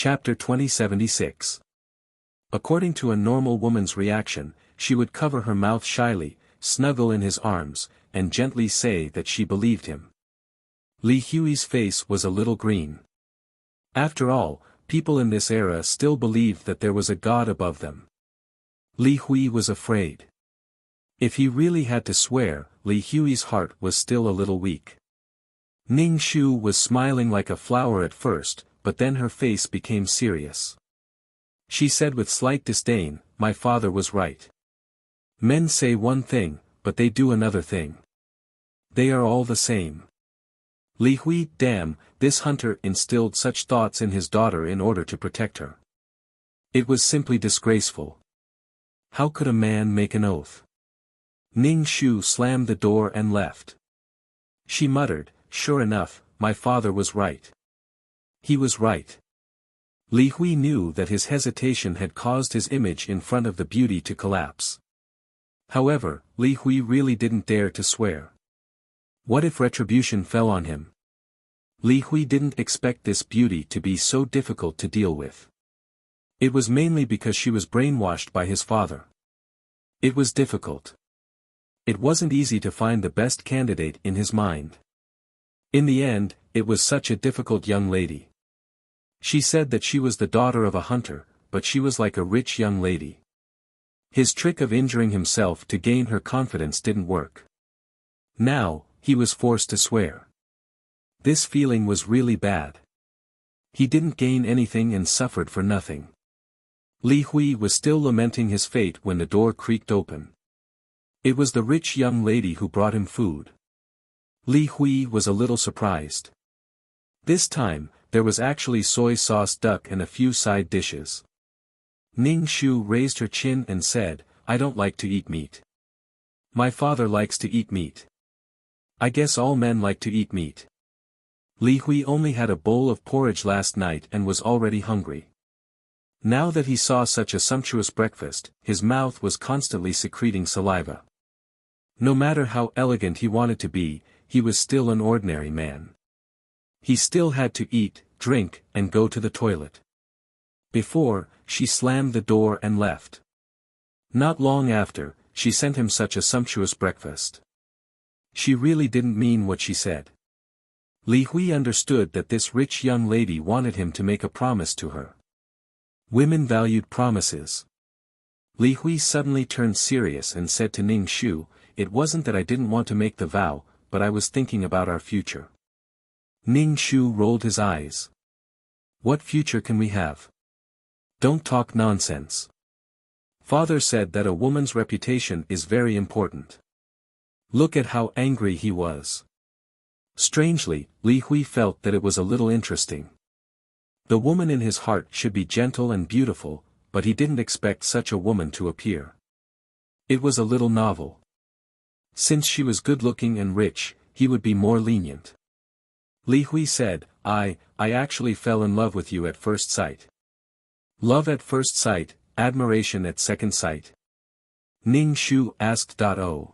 Chapter 2076. According to a normal woman's reaction, she would cover her mouth shyly, snuggle in his arms, and gently say that she believed him. Li Hui's face was a little green. After all, people in this era still believed that there was a god above them. Li Hui was afraid. If he really had to swear, Li Hui's heart was still a little weak. Ning Shu was smiling like a flower at first, but then her face became serious. She said with slight disdain, "My father was right. Men say one thing, but they do another thing. They are all the same." Li Hui, damn, this hunter instilled such thoughts in his daughter in order to protect her. It was simply disgraceful. How could a man make an oath? Ning Shu slammed the door and left. She muttered, "Sure enough, my father was right. He was right." Li Hui knew that his hesitation had caused his image in front of the beauty to collapse. However, Li Hui really didn't dare to swear. What if retribution fell on him? Li Hui didn't expect this beauty to be so difficult to deal with. It was mainly because she was brainwashed by his father. It was difficult. It wasn't easy to find the best candidate in his mind. In the end, it was such a difficult young lady. She said that she was the daughter of a hunter, but she was like a rich young lady. His trick of injuring himself to gain her confidence didn't work. Now, he was forced to swear. This feeling was really bad. He didn't gain anything and suffered for nothing. Li Hui was still lamenting his fate when the door creaked open. It was the rich young lady who brought him food. Li Hui was a little surprised. This time, there was actually soy sauce duck and a few side dishes. Ning Shu raised her chin and said, "I don't like to eat meat. My father likes to eat meat. I guess all men like to eat meat." Li Hui only had a bowl of porridge last night and was already hungry. Now that he saw such a sumptuous breakfast, his mouth was constantly secreting saliva. No matter how elegant he wanted to be, he was still an ordinary man. He still had to eat, drink, and go to the toilet. Before, she slammed the door and left. Not long after, she sent him such a sumptuous breakfast. She really didn't mean what she said. Li Hui understood that this rich young lady wanted him to make a promise to her. Women valued promises. Li Hui suddenly turned serious and said to Ning Shu, "It wasn't that I didn't want to make the vow, but I was thinking about our future." Ning Shu rolled his eyes. "What future can we have? Don't talk nonsense. Father said that a woman's reputation is very important." Look at how angry he was. Strangely, Li Hui felt that it was a little interesting. The woman in his heart should be gentle and beautiful, but he didn't expect such a woman to appear. It was a little novel. Since she was good-looking and rich, he would be more lenient. Li Hui said, I actually fell in love with you at first sight." Love at first sight, admiration at second sight? Ning Shu asked. "Oh.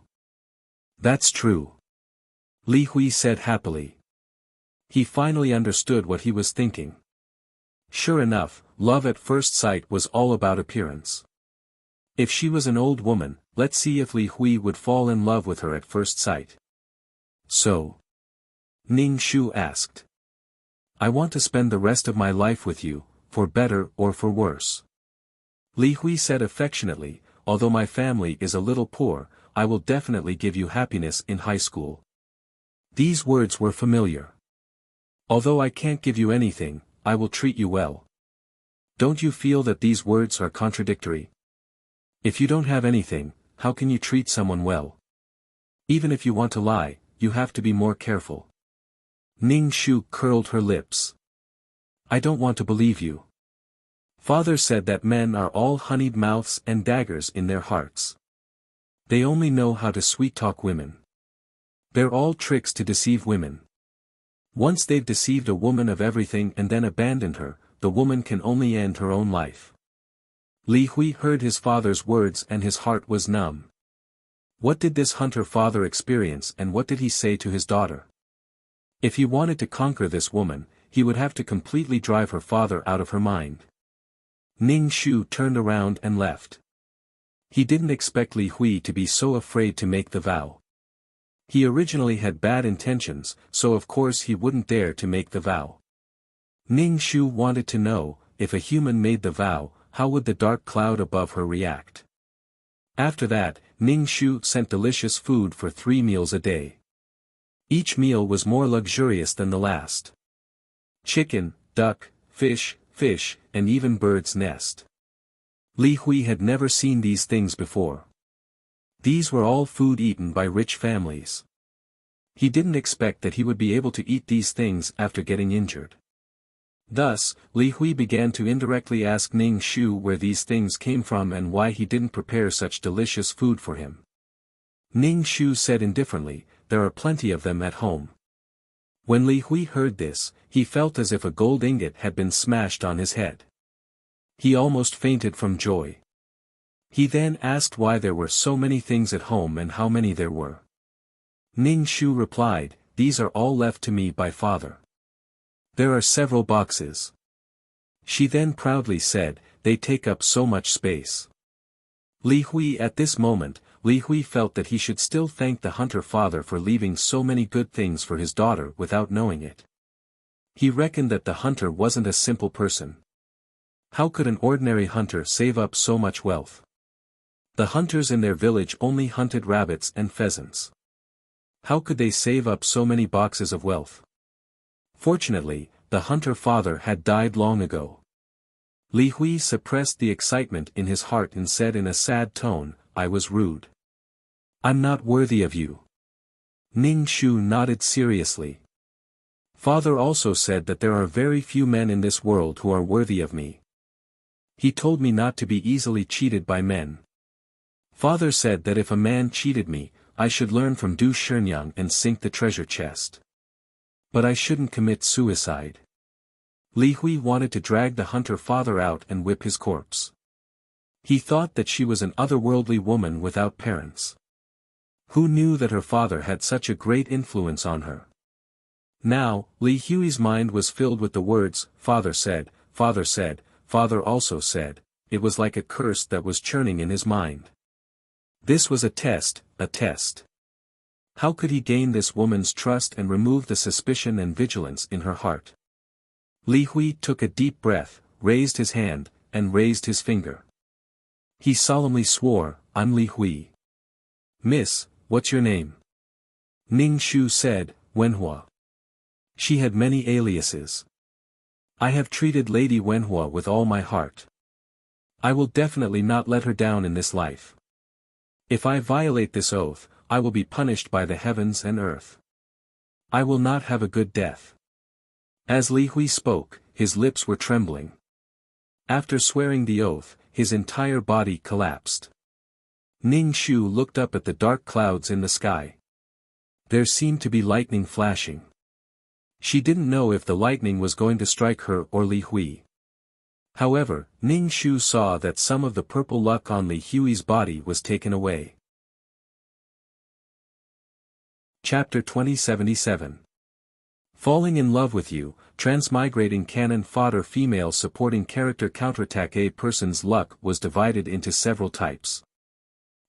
That's true," Li Hui said happily. He finally understood what he was thinking. Sure enough, love at first sight was all about appearance. If she was an old woman, let's see if Li Hui would fall in love with her at first sight. "So?" Ning Shu asked. "I want to spend the rest of my life with you, for better or for worse." Li Hui said affectionately, "Although my family is a little poor, I will definitely give you happiness in high school." These words were familiar. "Although I can't give you anything, I will treat you well." Don't you feel that these words are contradictory? If you don't have anything, how can you treat someone well? Even if you want to lie, you have to be more careful. Ning Shu curled her lips. "I don't want to believe you. Father said that men are all honeyed mouths and daggers in their hearts. They only know how to sweet-talk women. They're all tricks to deceive women. Once they've deceived a woman of everything and then abandoned her, the woman can only end her own life." Li Hui heard his father's words and his heart was numb. What did this hunter father experience and what did he say to his daughter? If he wanted to conquer this woman, he would have to completely drive her father out of her mind. Ning Shu turned around and left. He didn't expect Li Hui to be so afraid to make the vow. He originally had bad intentions, so of course he wouldn't dare to make the vow. Ning Shu wanted to know, if a human made the vow, how would the dark cloud above her react? After that, Ning Shu sent delicious food for 3 meals a day. Each meal was more luxurious than the last. Chicken, duck, fish, and even bird's nest. Li Hui had never seen these things before. These were all food eaten by rich families. He didn't expect that he would be able to eat these things after getting injured. Thus, Li Hui began to indirectly ask Ning Shu where these things came from and why he didn't prepare such delicious food for him. Ning Shu said indifferently, "There are plenty of them at home." When Li Hui heard this, he felt as if a gold ingot had been smashed on his head. He almost fainted from joy. He then asked why there were so many things at home and how many there were. Ning Shu replied, "These are all left to me by father. There are several boxes." She then proudly said, "They take up so much space." Li Hui at this moment, Li Hui felt that he should still thank the hunter father for leaving so many good things for his daughter without knowing it. He reckoned that the hunter wasn't a simple person. How could an ordinary hunter save up so much wealth? The hunters in their village only hunted rabbits and pheasants. How could they save up so many boxes of wealth? Fortunately, the hunter father had died long ago. Li Hui suppressed the excitement in his heart and said in a sad tone, "I was rude. I'm not worthy of you." Ning Shu nodded seriously. "Father also said that there are very few men in this world who are worthy of me. He told me not to be easily cheated by men. Father said that if a man cheated me, I should learn from Du Shenyang and sink the treasure chest. But I shouldn't commit suicide." Li Hui wanted to drag the hunter father out and whip his corpse. He thought that she was an otherworldly woman without parents. Who knew that her father had such a great influence on her? Now, Li Hui's mind was filled with the words, "Father said, Father said, Father also said." It was like a curse that was churning in his mind. This was a test, a test. How could he gain this woman's trust and remove the suspicion and vigilance in her heart? Li Hui took a deep breath, raised his hand, and raised his finger. He solemnly swore, "I'm Li Hui. Miss, what's your name?" Ning Shu said, "Wenhua." She had many aliases. "I have treated Lady Wenhua with all my heart. I will definitely not let her down in this life. If I violate this oath, I will be punished by the heavens and earth. I will not have a good death." As Li Hui spoke, his lips were trembling. After swearing the oath, his entire body collapsed. Ning Shu looked up at the dark clouds in the sky. There seemed to be lightning flashing. She didn't know if the lightning was going to strike her or Li Hui. However, Ning Shu saw that some of the purple luck on Li Hui's body was taken away. Chapter 2077. Falling in Love with You, Transmigrating Canon Fodder. Female supporting character. Counterattack. A person's luck was divided into several types.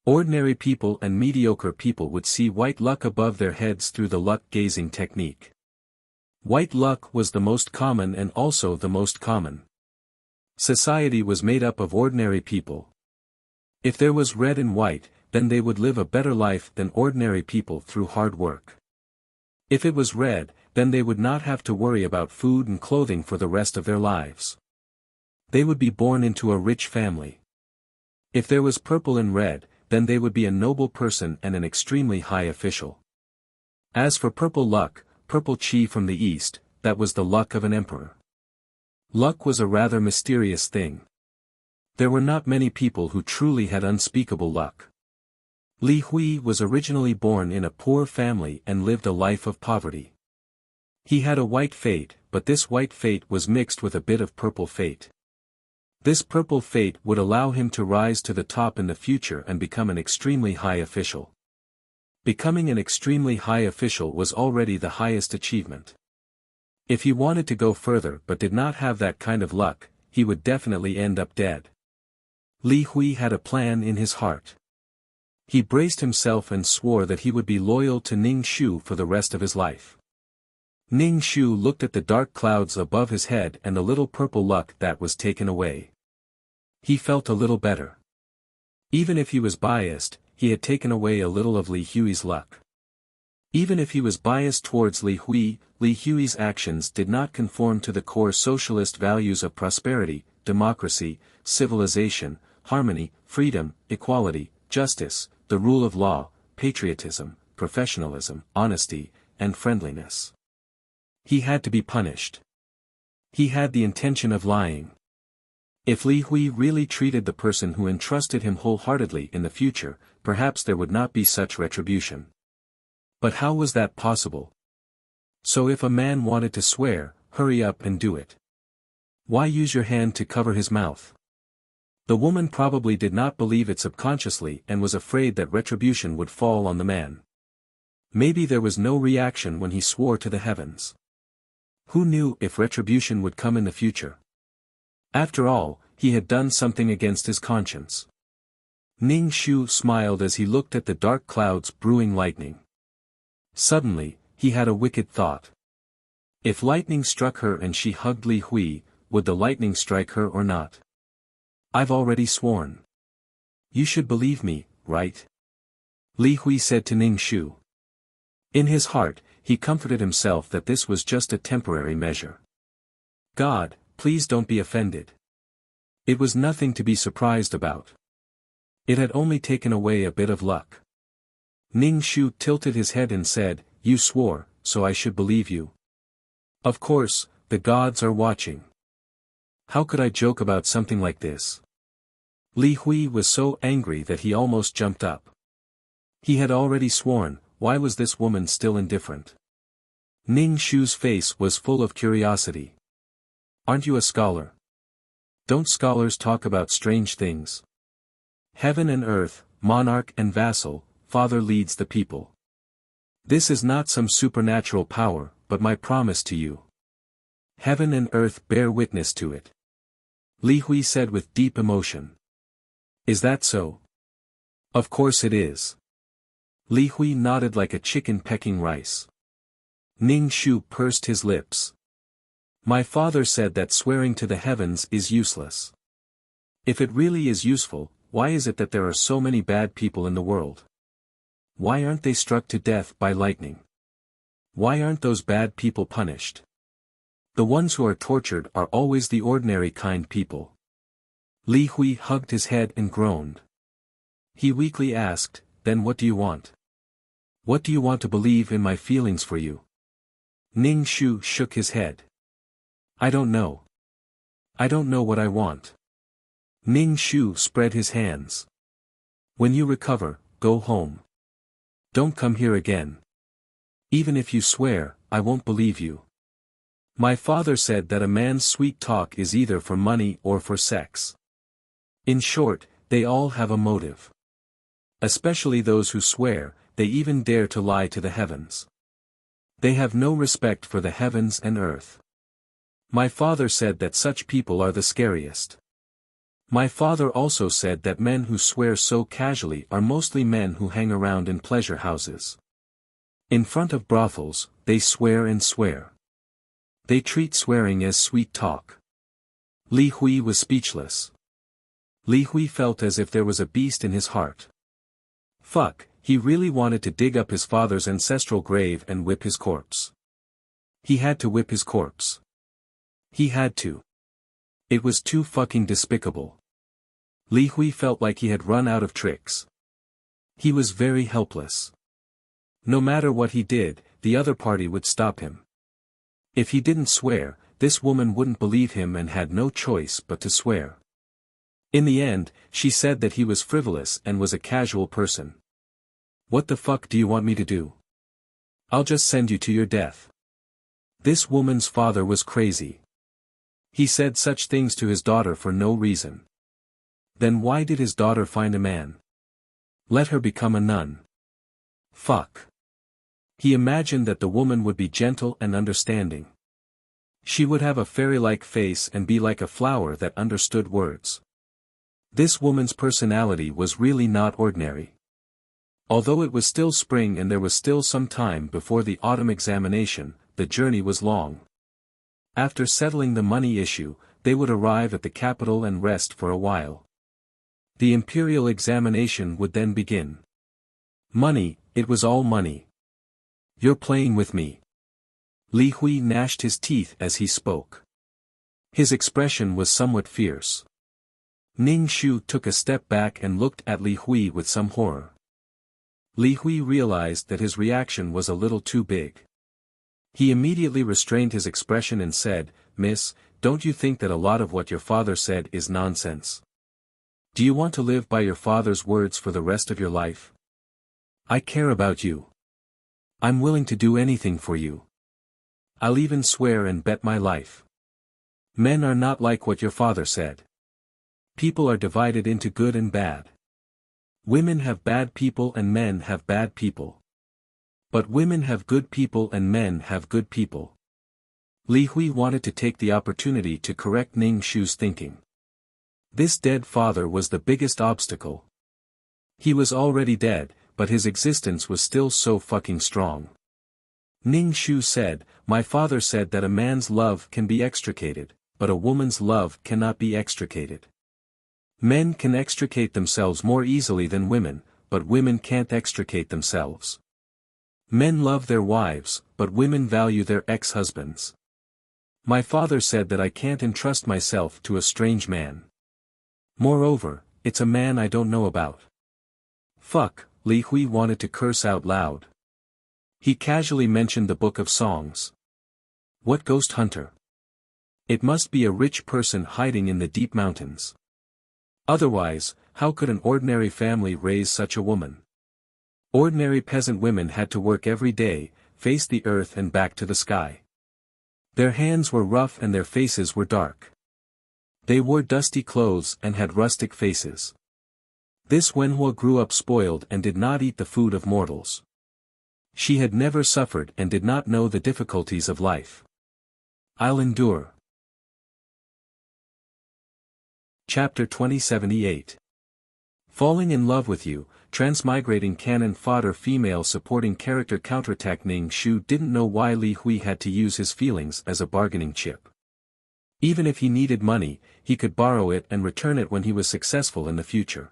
Ordinary people and mediocre people would see white luck above their heads through the luck-gazing technique. White luck was the most common and also the most common. Society was made up of ordinary people. If there was red and white, then they would live a better life than ordinary people through hard work. If it was red, then they would not have to worry about food and clothing for the rest of their lives. They would be born into a rich family. If there was purple and red, then they would be a noble person and an extremely high official. As for purple luck, purple chi from the east, that was the luck of an emperor. Luck was a rather mysterious thing. There were not many people who truly had unspeakable luck. Li Hui was originally born in a poor family and lived a life of poverty. He had a white fate, but this white fate was mixed with a bit of purple fate. This purple fate would allow him to rise to the top in the future and become an extremely high official. Becoming an extremely high official was already the highest achievement. If he wanted to go further but did not have that kind of luck, he would definitely end up dead. Li Hui had a plan in his heart. He braced himself and swore that he would be loyal to Ning Shu for the rest of his life. Ning Shu looked at the dark clouds above his head and the little purple luck that was taken away. He felt a little better. Even if he was biased, he had taken away a little of Li Hui's luck. Even if he was biased towards Li Hui's actions did not conform to the core socialist values of prosperity, democracy, civilization, harmony, freedom, equality, justice, the rule of law, patriotism, professionalism, honesty, and friendliness. He had to be punished. He had the intention of lying. If Li Hui really treated the person who entrusted him wholeheartedly in the future, perhaps there would not be such retribution. But how was that possible? So if a man wanted to swear, hurry up and do it. Why use your hand to cover his mouth? The woman probably did not believe it subconsciously and was afraid that retribution would fall on the man. Maybe there was no reaction when he swore to the heavens. Who knew if retribution would come in the future? After all, he had done something against his conscience. Ning Shu smiled as he looked at the dark clouds brewing lightning. Suddenly, he had a wicked thought. If lightning struck her and she hugged Li Hui, would the lightning strike her or not? I've already sworn. You should believe me, right? Li Hui said to Ning Shu. In his heart, he comforted himself that this was just a temporary measure. God, please don't be offended. It was nothing to be surprised about. It had only taken away a bit of luck. Ning Shu tilted his head and said, You swore, so I should believe you. Of course, the gods are watching. How could I joke about something like this? Li Hui was so angry that he almost jumped up. He had already sworn, why was this woman still indifferent? Ning Shu's face was full of curiosity. Aren't you a scholar? Don't scholars talk about strange things? Heaven and earth, monarch and vassal, father leads the people. This is not some supernatural power, but my promise to you. Heaven and earth bear witness to it. Li Hui said with deep emotion. Is that so? Of course it is. Li Hui nodded like a chicken pecking rice. Ning Shu pursed his lips. My father said that swearing to the heavens is useless. If it really is useful, why is it that there are so many bad people in the world? Why aren't they struck to death by lightning? Why aren't those bad people punished? The ones who are tortured are always the ordinary kind people. Li Hui hugged his head and groaned. He weakly asked, then what do you want? What do you want to believe in my feelings for you? Ning Shu shook his head. I don't know. I don't know what I want. Ning Shu spread his hands. When you recover, go home. Don't come here again. Even if you swear, I won't believe you. My father said that a man's sweet talk is either for money or for sex. In short, they all have a motive. Especially those who swear, they even dare to lie to the heavens. They have no respect for the heavens and earth. My father said that such people are the scariest. My father also said that men who swear so casually are mostly men who hang around in pleasure houses. In front of brothels, they swear and swear. They treat swearing as sweet talk. Li Hui was speechless. Li Hui felt as if there was a beast in his heart. Fuck, he really wanted to dig up his father's ancestral grave and whip his corpse. He had to whip his corpse. He had to. It was too fucking despicable. Li Hui felt like he had run out of tricks. He was very helpless. No matter what he did, the other party would stop him. If he didn't swear, this woman wouldn't believe him and had no choice but to swear. In the end, she said that he was frivolous and was a casual person. What the fuck do you want me to do? I'll just send you to your death. This woman's father was crazy. He said such things to his daughter for no reason. Then why did his daughter find a man? Let her become a nun. Fuck. He imagined that the woman would be gentle and understanding. She would have a fairy-like face and be like a flower that understood words. This woman's personality was really not ordinary. Although it was still spring and there was still some time before the autumn examination, the journey was long. After settling the money issue, they would arrive at the capital and rest for a while. The imperial examination would then begin. Money, it was all money. You're playing with me. Li Hui gnashed his teeth as he spoke. His expression was somewhat fierce. Ning Shu took a step back and looked at Li Hui with some horror. Li Hui realized that his reaction was a little too big. He immediately restrained his expression and said, "Miss, don't you think that a lot of what your father said is nonsense? Do you want to live by your father's words for the rest of your life? I care about you. I'm willing to do anything for you. I'll even swear and bet my life. Men are not like what your father said. People are divided into good and bad. Women have bad people and men have bad people. But women have good people and men have good people." Li Hui wanted to take the opportunity to correct Ning Shu's thinking. This dead father was the biggest obstacle. He was already dead, but his existence was still so fucking strong. Ning Shu said, "My father said that a man's love can be extricated, but a woman's love cannot be extricated. Men can extricate themselves more easily than women, but women can't extricate themselves. Men love their wives, but women value their ex-husbands. My father said that I can't entrust myself to a strange man. Moreover, it's a man I don't know about." Fuck, Li Hui wanted to curse out loud. He casually mentioned the Book of Songs. What ghost hunter? It must be a rich person hiding in the deep mountains. Otherwise, how could an ordinary family raise such a woman? Ordinary peasant women had to work every day, face the earth and back to the sky. Their hands were rough and their faces were dark. They wore dusty clothes and had rustic faces. This Wenhua grew up spoiled and did not eat the food of mortals. She had never suffered and did not know the difficulties of life. I'll endure. Chapter 2078. Falling in love with you, transmigrating canon fodder female supporting character counterattack. Ning Shu didn't know why Li Hui had to use his feelings as a bargaining chip. Even if he needed money, he could borrow it and return it when he was successful in the future.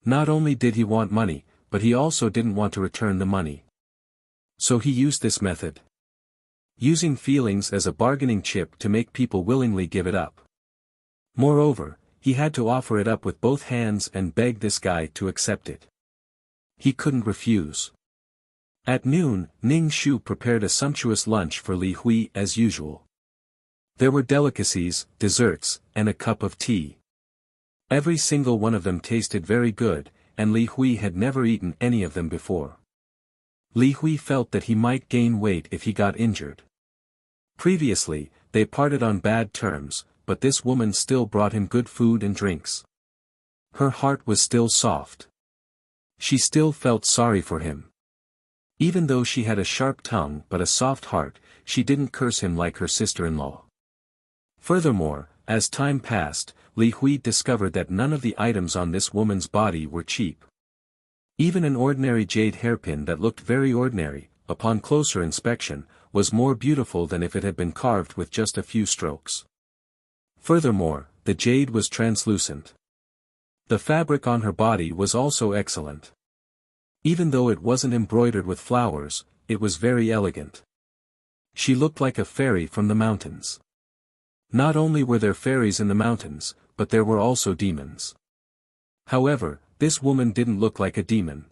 Not only did he want money, but he also didn't want to return the money. So he used this method. Using feelings as a bargaining chip to make people willingly give it up. Moreover, he had to offer it up with both hands and beg this guy to accept it. He couldn't refuse. At noon, Ning Shu prepared a sumptuous lunch for Li Hui as usual. There were delicacies, desserts, and a cup of tea. Every single one of them tasted very good, and Li Hui had never eaten any of them before. Li Hui felt that he might gain weight if he got injured. Previously, they parted on bad terms, but this woman still brought him good food and drinks. Her heart was still soft. She still felt sorry for him. Even though she had a sharp tongue but a soft heart, she didn't curse him like her sister-in-law. Furthermore, as time passed, Li Hui discovered that none of the items on this woman's body were cheap. Even an ordinary jade hairpin that looked very ordinary, upon closer inspection, was more beautiful than if it had been carved with just a few strokes. Furthermore, the jade was translucent. The fabric on her body was also excellent. Even though it wasn't embroidered with flowers, it was very elegant. She looked like a fairy from the mountains. Not only were there fairies in the mountains, but there were also demons. However, this woman didn't look like a demon.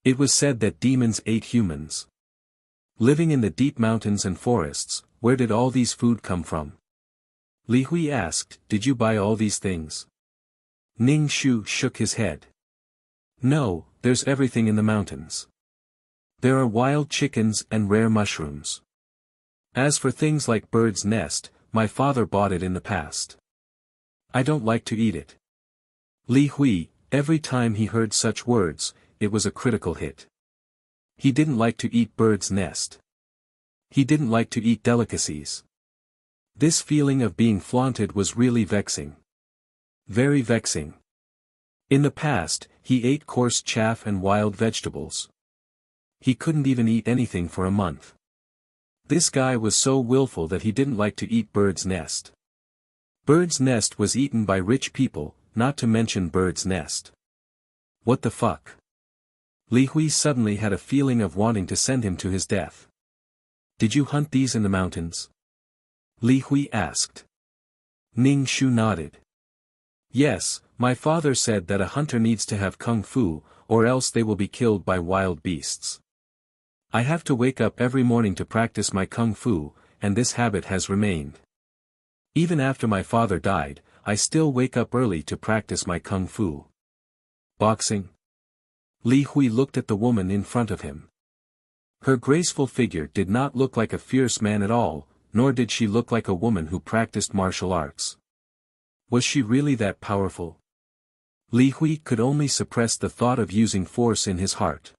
It was said that demons ate humans. Living in the deep mountains and forests, where did all these food come from? Li Hui asked, "Did you buy all these things?" Ning Shu shook his head. "No, there's everything in the mountains. There are wild chickens and rare mushrooms. As for things like bird's nest, my father bought it in the past. I don't like to eat it." Li Hui, every time he heard such words, it was a critical hit. He didn't like to eat bird's nest. He didn't like to eat delicacies. This feeling of being flaunted was really vexing. Very vexing. In the past, he ate coarse chaff and wild vegetables. He couldn't even eat anything for a month. This guy was so willful that he didn't like to eat bird's nest. Bird's nest was eaten by rich people, not to mention bird's nest. What the fuck? Li Hui suddenly had a feeling of wanting to send him to his death. Did you hunt these in the mountains? Li Hui asked. Ning Shu nodded. Yes, my father said that a hunter needs to have kung fu, or else they will be killed by wild beasts. I have to wake up every morning to practice my kung fu, and this habit has remained. Even after my father died, I still wake up early to practice my kung fu. Boxing? Li Hui looked at the woman in front of him. Her graceful figure did not look like a fierce man at all, nor did she look like a woman who practiced martial arts. Was she really that powerful? Li Hui could only suppress the thought of using force in his heart.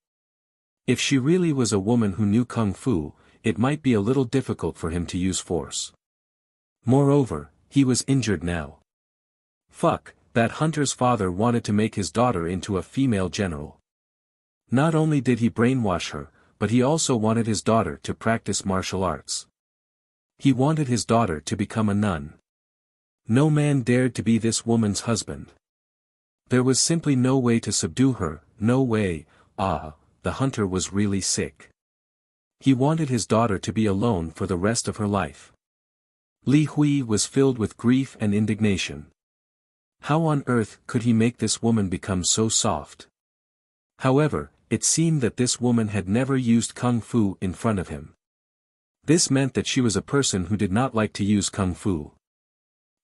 If she really was a woman who knew kung fu, it might be a little difficult for him to use force. Moreover, he was injured now. Fuck, that hunter's father wanted to make his daughter into a female general. Not only did he brainwash her, but he also wanted his daughter to practice martial arts. He wanted his daughter to become a nun. No man dared to be this woman's husband. There was simply no way to subdue her, no way. The hunter was really sick. He wanted his daughter to be alone for the rest of her life. Li Hui was filled with grief and indignation. How on earth could he make this woman become so soft? However, it seemed that this woman had never used kung fu in front of him. This meant that she was a person who did not like to use kung fu.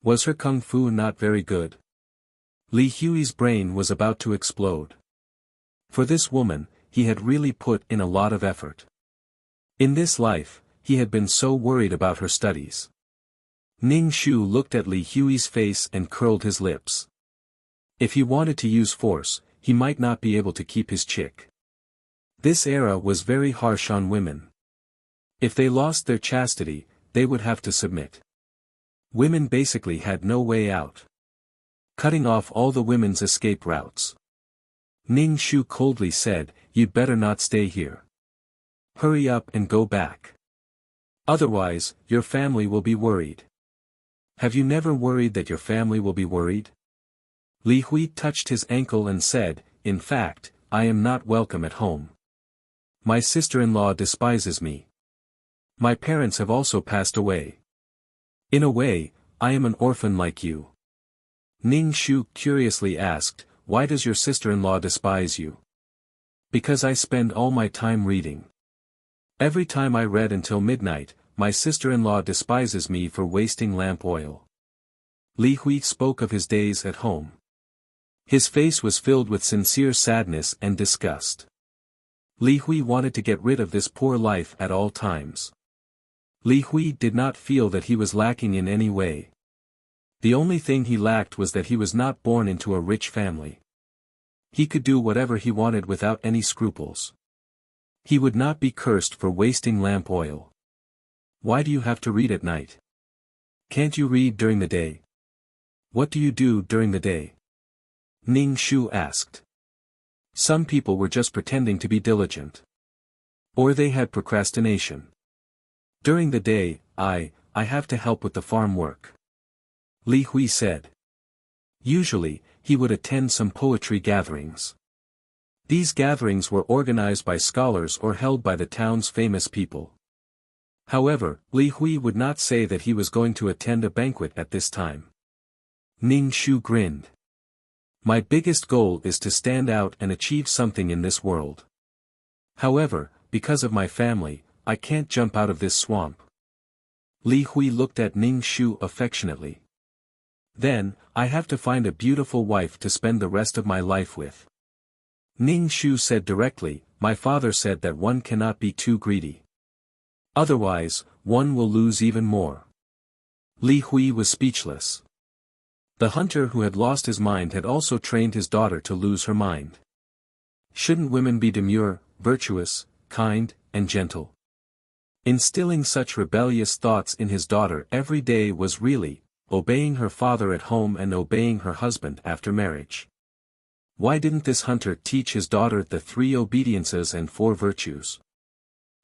Was her kung fu not very good? Li Hui's brain was about to explode. For this woman, he had really put in a lot of effort. In this life, he had been so worried about her studies. Ning Shu looked at Li Hui's face and curled his lips. If he wanted to use force, he might not be able to keep his chick. This era was very harsh on women. If they lost their chastity, they would have to submit. Women basically had no way out. Cutting off all the women's escape routes. Ning Shu coldly said, "You'd better not stay here. Hurry up and go back. Otherwise, your family will be worried." Have you never worried that your family will be worried? Li Hui touched his ankle and said, "In fact, I am not welcome at home. My sister-in-law despises me. My parents have also passed away. In a way, I am an orphan like you." Ning Shu curiously asked, "Why does your sister-in-law despise you?" "Because I spend all my time reading. Every time I read until midnight, my sister-in-law despises me for wasting lamp oil." Li Hui spoke of his days at home. His face was filled with sincere sadness and disgust. Li Hui wanted to get rid of this poor life at all times. Li Hui did not feel that he was lacking in any way. The only thing he lacked was that he was not born into a rich family. He could do whatever he wanted without any scruples. He would not be cursed for wasting lamp oil. Why do you have to read at night? Can't you read during the day? What do you do during the day? Ning Shu asked. Some people were just pretending to be diligent. Or they had procrastination. During the day, I have to help with the farm work. Li Hui said. Usually, he would attend some poetry gatherings. These gatherings were organized by scholars or held by the town's famous people. However, Li Hui would not say that he was going to attend a banquet at this time. Ning Shu grinned. My biggest goal is to stand out and achieve something in this world. However, because of my family, I can't jump out of this swamp. Li Hui looked at Ning Shu affectionately. Then, I have to find a beautiful wife to spend the rest of my life with. Ning Shu said directly, my father said that one cannot be too greedy. Otherwise, one will lose even more. Li Hui was speechless. The hunter who had lost his mind had also trained his daughter to lose her mind. Shouldn't women be demure, virtuous, kind, and gentle? Instilling such rebellious thoughts in his daughter every day was really, obeying her father at home and obeying her husband after marriage. Why didn't this hunter teach his daughter the 3 obediences and 4 virtues?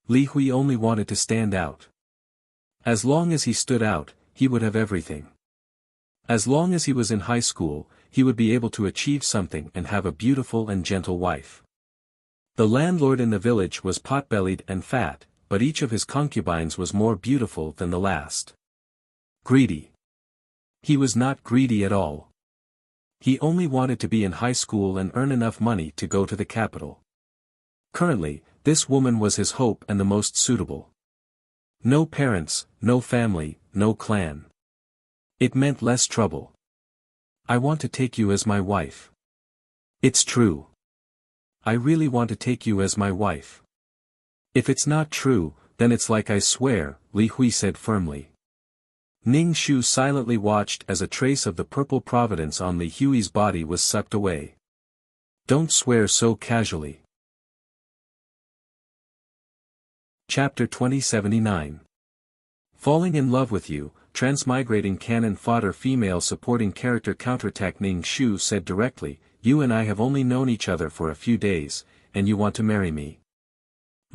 Li Hui only wanted to stand out. As long as he stood out, he would have everything. As long as he was in high school, he would be able to achieve something and have a beautiful and gentle wife. The landlord in the village was pot-bellied and fat, but each of his concubines was more beautiful than the last. Greedy. He was not greedy at all. He only wanted to be in high school and earn enough money to go to the capital. Currently, this woman was his hope and the most suitable. No parents, no family, no clan. It meant less trouble. I want to take you as my wife. It's true. I really want to take you as my wife. If it's not true, then it's like I swear, Li Hui said firmly. Ning Shu silently watched as a trace of the purple providence on Li Hui's body was sucked away. Don't swear so casually. Chapter 2079. Falling in love with you, transmigrating canon fodder female supporting character counterattack. Ning Shu said directly, you and I have only known each other for a few days, and you want to marry me.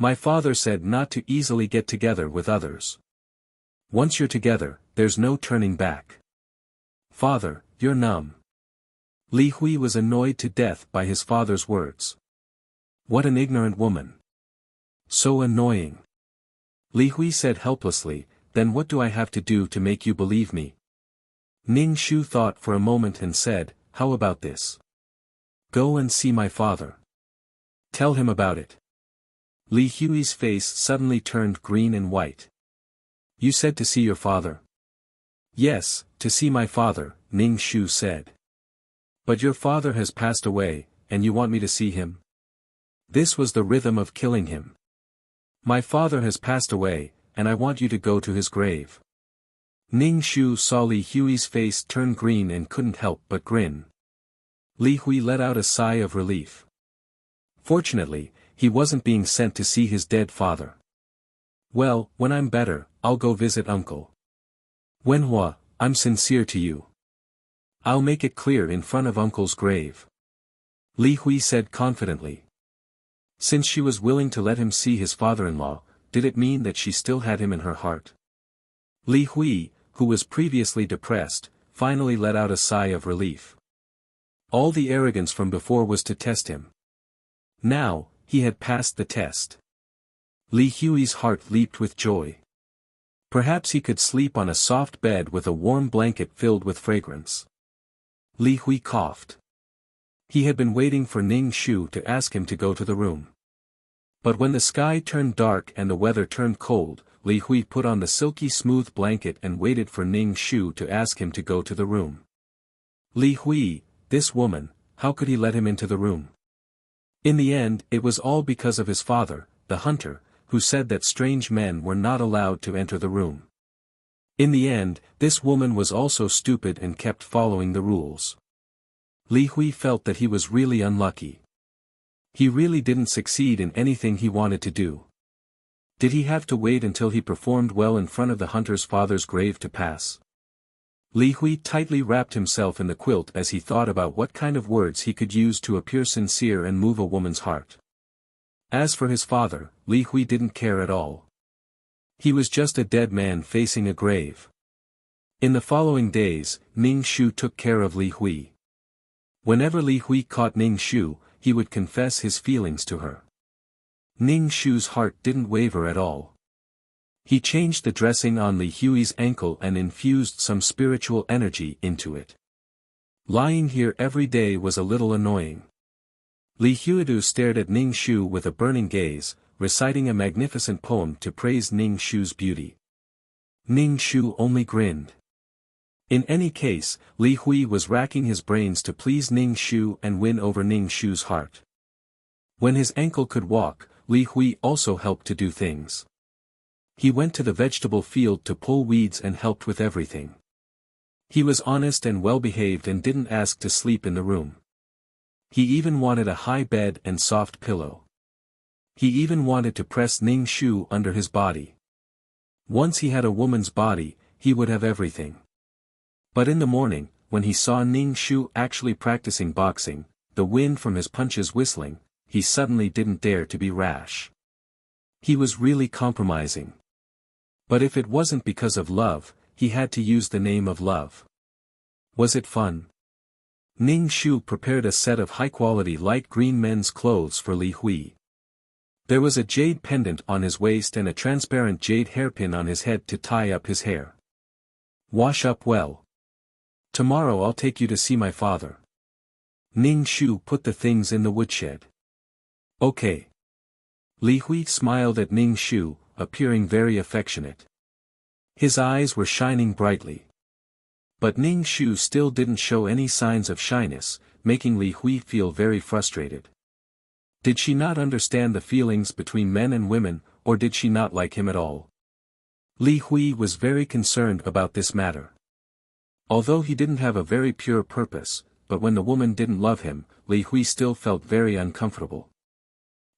My father said not to easily get together with others. Once you're together, there's no turning back. Father, you're numb. Li Hui was annoyed to death by his father's words. What an ignorant woman. So annoying. Li Hui said helplessly, then what do I have to do to make you believe me? Ning Shu thought for a moment and said, how about this? Go and see my father. Tell him about it. Li Hui's face suddenly turned green and white. You said to see your father? Yes, to see my father, Ning Shu said. But your father has passed away, and you want me to see him? This was the rhythm of killing him. My father has passed away, and I want you to go to his grave. Ning Shu saw Li Hui's face turn green and couldn't help but grin. Li Hui let out a sigh of relief. Fortunately, he wasn't being sent to see his dead father. Well, when I'm better, I'll go visit uncle. Wenhua, I'm sincere to you. I'll make it clear in front of uncle's grave. Li Hui said confidently. Since she was willing to let him see his father-in-law, did it mean that she still had him in her heart? Li Hui, who was previously depressed, finally let out a sigh of relief. All the arrogance from before was to test him. Now, he had passed the test. Li Hui's heart leaped with joy. Perhaps he could sleep on a soft bed with a warm blanket filled with fragrance. Li Hui coughed. He had been waiting for Ning Shu to ask him to go to the room. But when the sky turned dark and the weather turned cold, Li Hui put on the silky smooth blanket and waited for Ning Shu to ask him to go to the room. Li Hui, this woman, how could he let him into the room? In the end, it was all because of his father, the hunter, who said that strange men were not allowed to enter the room. In the end, this woman was also stupid and kept following the rules. Li Hui felt that he was really unlucky. He really didn't succeed in anything he wanted to do. Did he have to wait until he performed well in front of the hunter's father's grave to pass? Li Hui tightly wrapped himself in the quilt as he thought about what kind of words he could use to appear sincere and move a woman's heart. As for his father, Li Hui didn't care at all. He was just a dead man facing a grave. In the following days, Ning Shu took care of Li Hui. Whenever Li Hui caught Ning Shu, he would confess his feelings to her. Ning Shu's heart didn't waver at all. He changed the dressing on Li Hui's ankle and infused some spiritual energy into it. Lying here every day was a little annoying. Li Huidu stared at Ning Shu with a burning gaze, reciting a magnificent poem to praise Ning Shu's beauty. Ning Shu only grinned. In any case, Li Hui was racking his brains to please Ning Shu and win over Ning Shu's heart. When his ankle could walk, Li Hui also helped to do things. He went to the vegetable field to pull weeds and helped with everything. He was honest and well-behaved and didn't ask to sleep in the room. He even wanted a high bed and soft pillow. He even wanted to press Ning Shu under his body. Once he had a woman's body, he would have everything. But in the morning, when he saw Ning Shu actually practicing boxing, the wind from his punches whistling, he suddenly didn't dare to be rash. He was really compromising. But if it wasn't because of love, he had to use the name of love. Was it fun? Ning Shu prepared a set of high-quality light green men's clothes for Li Hui. There was a jade pendant on his waist and a transparent jade hairpin on his head to tie up his hair. Wash up well. Tomorrow I'll take you to see my father. Ning Shu put the things in the woodshed. Okay. Li Hui smiled at Ning Shu, appearing very affectionate. His eyes were shining brightly. But Ning Shu still didn't show any signs of shyness, making Li Hui feel very frustrated. Did she not understand the feelings between men and women, or did she not like him at all? Li Hui was very concerned about this matter. Although he didn't have a very pure purpose, but when the woman didn't love him, Li Hui still felt very uncomfortable.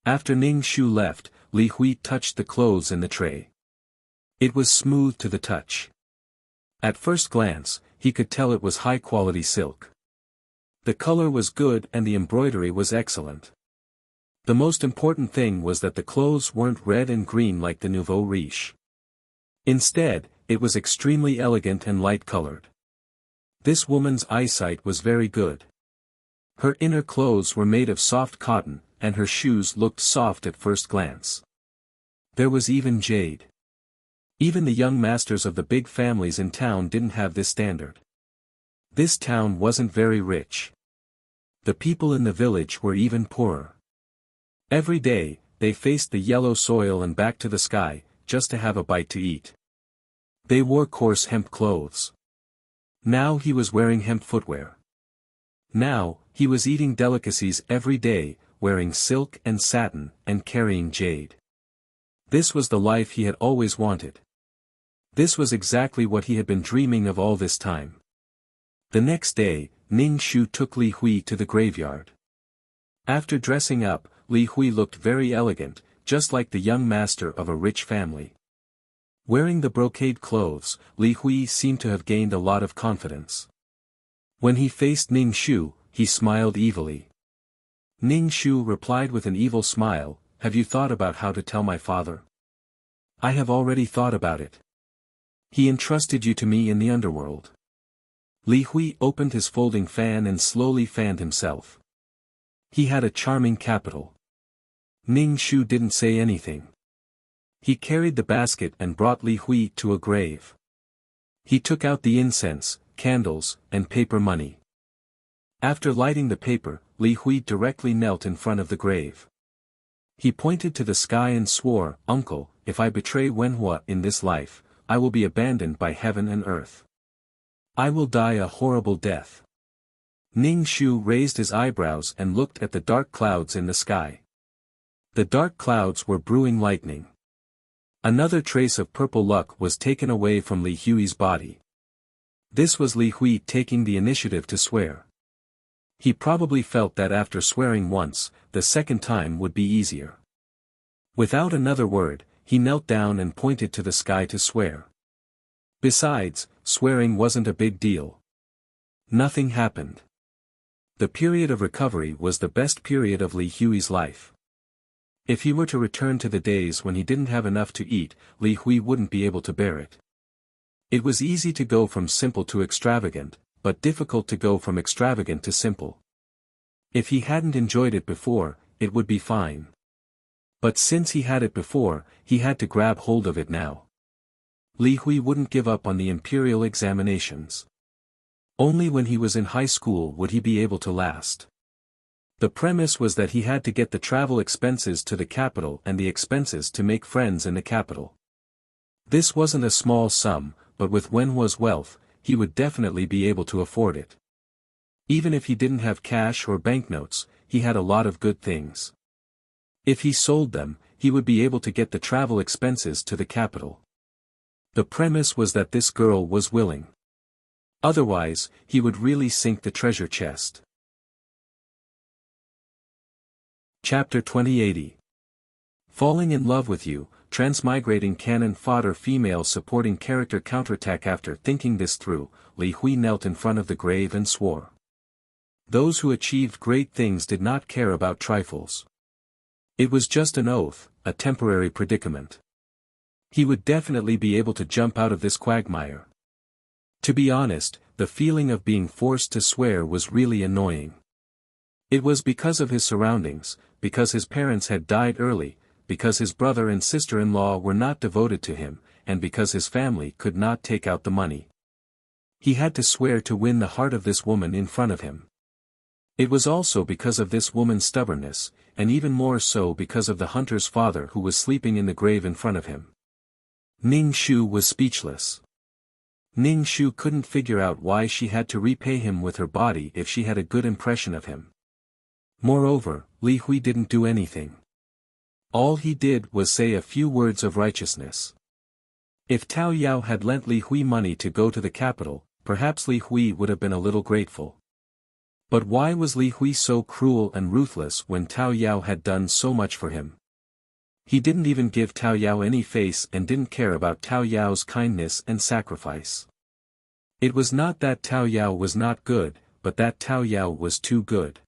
After Ning Shu left, Li Hui touched the clothes in the tray. It was smooth to the touch. At first glance, he could tell it was high-quality silk. The color was good and the embroidery was excellent. The most important thing was that the clothes weren't red and green like the nouveau riche. Instead, it was extremely elegant and light-colored. This woman's eyesight was very good. Her inner clothes were made of soft cotton, and her shoes looked soft at first glance. There was even jade. Even the young masters of the big families in town didn't have this standard. This town wasn't very rich. The people in the village were even poorer. Every day, they faced the yellow soil and back to the sky, just to have a bite to eat. They wore coarse hemp clothes. Now he was wearing hemp footwear. Now, he was eating delicacies every day, wearing silk and satin, and carrying jade. This was the life he had always wanted. This was exactly what he had been dreaming of all this time. The next day, Ning Shu took Li Hui to the graveyard. After dressing up, Li Hui looked very elegant, just like the young master of a rich family. Wearing the brocade clothes, Li Hui seemed to have gained a lot of confidence. When he faced Ning Shu, he smiled evilly. Ning Shu replied with an evil smile, "Have you thought about how to tell my father?" "I have already thought about it. He entrusted you to me in the underworld." Li Hui opened his folding fan and slowly fanned himself. He had a charming capital. Ning Shu didn't say anything. He carried the basket and brought Li Hui to a grave. He took out the incense, candles, and paper money. After lighting the paper, Li Hui directly knelt in front of the grave. He pointed to the sky and swore, "Uncle, if I betray Wenhua in this life, I will be abandoned by heaven and earth. I will die a horrible death." Ning Shu raised his eyebrows and looked at the dark clouds in the sky. The dark clouds were brewing lightning. Another trace of purple luck was taken away from Li Hui's body. This was Li Hui taking the initiative to swear. He probably felt that after swearing once, the second time would be easier. Without another word, he knelt down and pointed to the sky to swear. Besides, swearing wasn't a big deal. Nothing happened. The period of recovery was the best period of Li Hui's life. If he were to return to the days when he didn't have enough to eat, Li Hui wouldn't be able to bear it. It was easy to go from simple to extravagant, but difficult to go from extravagant to simple. If he hadn't enjoyed it before, it would be fine. But since he had it before, he had to grab hold of it now. Li Hui wouldn't give up on the imperial examinations. Only when he was in high school would he be able to last. The premise was that he had to get the travel expenses to the capital and the expenses to make friends in the capital. This wasn't a small sum, but with Wenhua's wealth, he would definitely be able to afford it. Even if he didn't have cash or banknotes, he had a lot of good things. If he sold them, he would be able to get the travel expenses to the capital. The premise was that this girl was willing. Otherwise, he would really sink the treasure chest. Chapter 2080. Falling in love with you, Transmigrating canon fodder female supporting character counterattack. After thinking this through, Li Hui knelt in front of the grave and swore. Those who achieved great things did not care about trifles. It was just an oath, a temporary predicament. He would definitely be able to jump out of this quagmire. To be honest, the feeling of being forced to swear was really annoying. It was because of his surroundings, because his parents had died early, because his brother and sister-in-law were not devoted to him, and because his family could not take out the money. He had to swear to win the heart of this woman in front of him. It was also because of this woman's stubbornness, and even more so because of the hunter's father who was sleeping in the grave in front of him. Ning Shu was speechless. Ning Shu couldn't figure out why she had to repay him with her body if she had a good impression of him. Moreover, Li Hui didn't do anything. All he did was say a few words of righteousness. If Tao Yao had lent Li Hui money to go to the capital, perhaps Li Hui would have been a little grateful. But why was Li Hui so cruel and ruthless when Tao Yao had done so much for him? He didn't even give Tao Yao any face and didn't care about Tao Yao's kindness and sacrifice. It was not that Tao Yao was not good, but that Tao Yao was too good.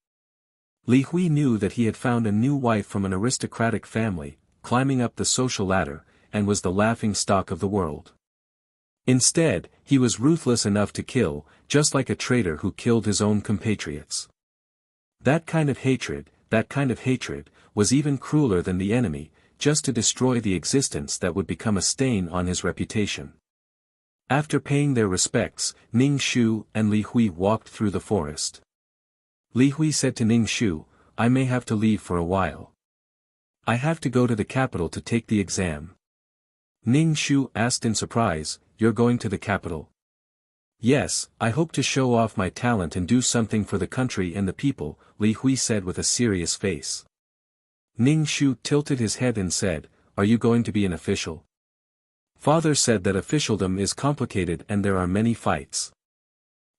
Li Hui knew that he had found a new wife from an aristocratic family, climbing up the social ladder, and was the laughing stock of the world. Instead, he was ruthless enough to kill, just like a traitor who killed his own compatriots. That kind of hatred, was even crueler than the enemy, just to destroy the existence that would become a stain on his reputation. After paying their respects, Ning Shu and Li Hui walked through the forest. Li Hui said to Ning Shu, "I may have to leave for a while. I have to go to the capital to take the exam." Ning Shu asked in surprise, "You're going to the capital?" "Yes, I hope to show off my talent and do something for the country and the people," Li Hui said with a serious face. Ning Shu tilted his head and said, "Are you going to be an official?" "Father said that officialdom is complicated and there are many fights.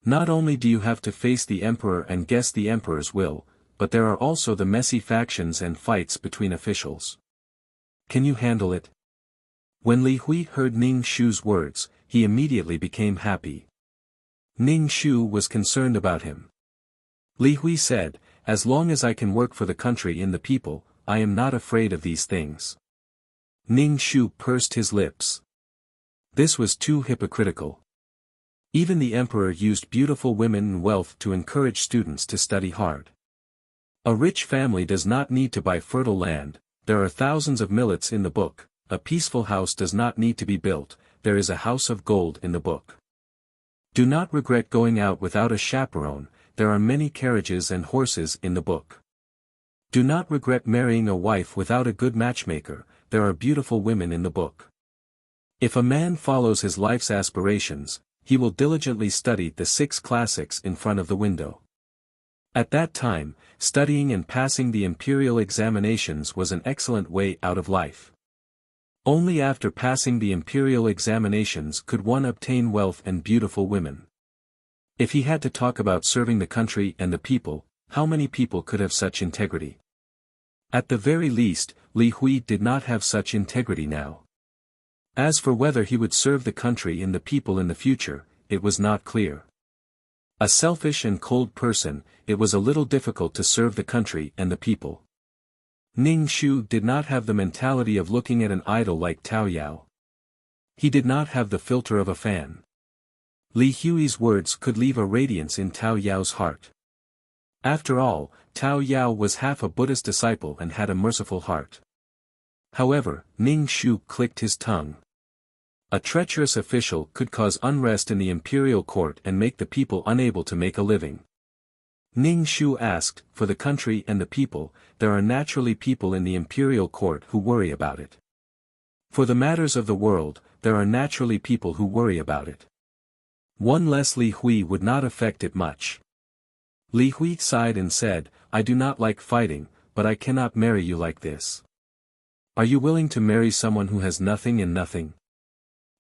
Not only do you have to face the emperor and guess the emperor's will, but there are also the messy factions and fights between officials. Can you handle it?" When Li Hui heard Ning Shu's words, he immediately became happy. Ning Shu was concerned about him. Li Hui said, "As long as I can work for the country and the people, I am not afraid of these things." Ning Shu pursed his lips. This was too hypocritical. Even the emperor used beautiful women and wealth to encourage students to study hard. A rich family does not need to buy fertile land, there are thousands of millets in the book. A peaceful house does not need to be built, there is a house of gold in the book. Do not regret going out without a chaperone, there are many carriages and horses in the book. Do not regret marrying a wife without a good matchmaker, there are beautiful women in the book. If a man follows his life's aspirations, he will diligently study the 6 classics in front of the window. At that time, studying and passing the imperial examinations was an excellent way out of life. Only after passing the imperial examinations could one obtain wealth and beautiful women. If he had to talk about serving the country and the people, how many people could have such integrity? At the very least, Li Hui did not have such integrity now. As for whether he would serve the country and the people in the future, it was not clear. A selfish and cold person, it was a little difficult to serve the country and the people. Ning Shu did not have the mentality of looking at an idol like Tao Yao. He did not have the filter of a fan. Li Hui's words could leave a radiance in Tao Yao's heart. After all, Tao Yao was half a Buddhist disciple and had a merciful heart. However, Ning Shu clicked his tongue. A treacherous official could cause unrest in the imperial court and make the people unable to make a living. Ning Shu asked, "For the country and the people, there are naturally people in the imperial court who worry about it. For the matters of the world, there are naturally people who worry about it. One less Li Hui would not affect it much." Li Hui sighed and said, "I do not like fighting, but I cannot marry you like this. Are you willing to marry someone who has nothing and nothing?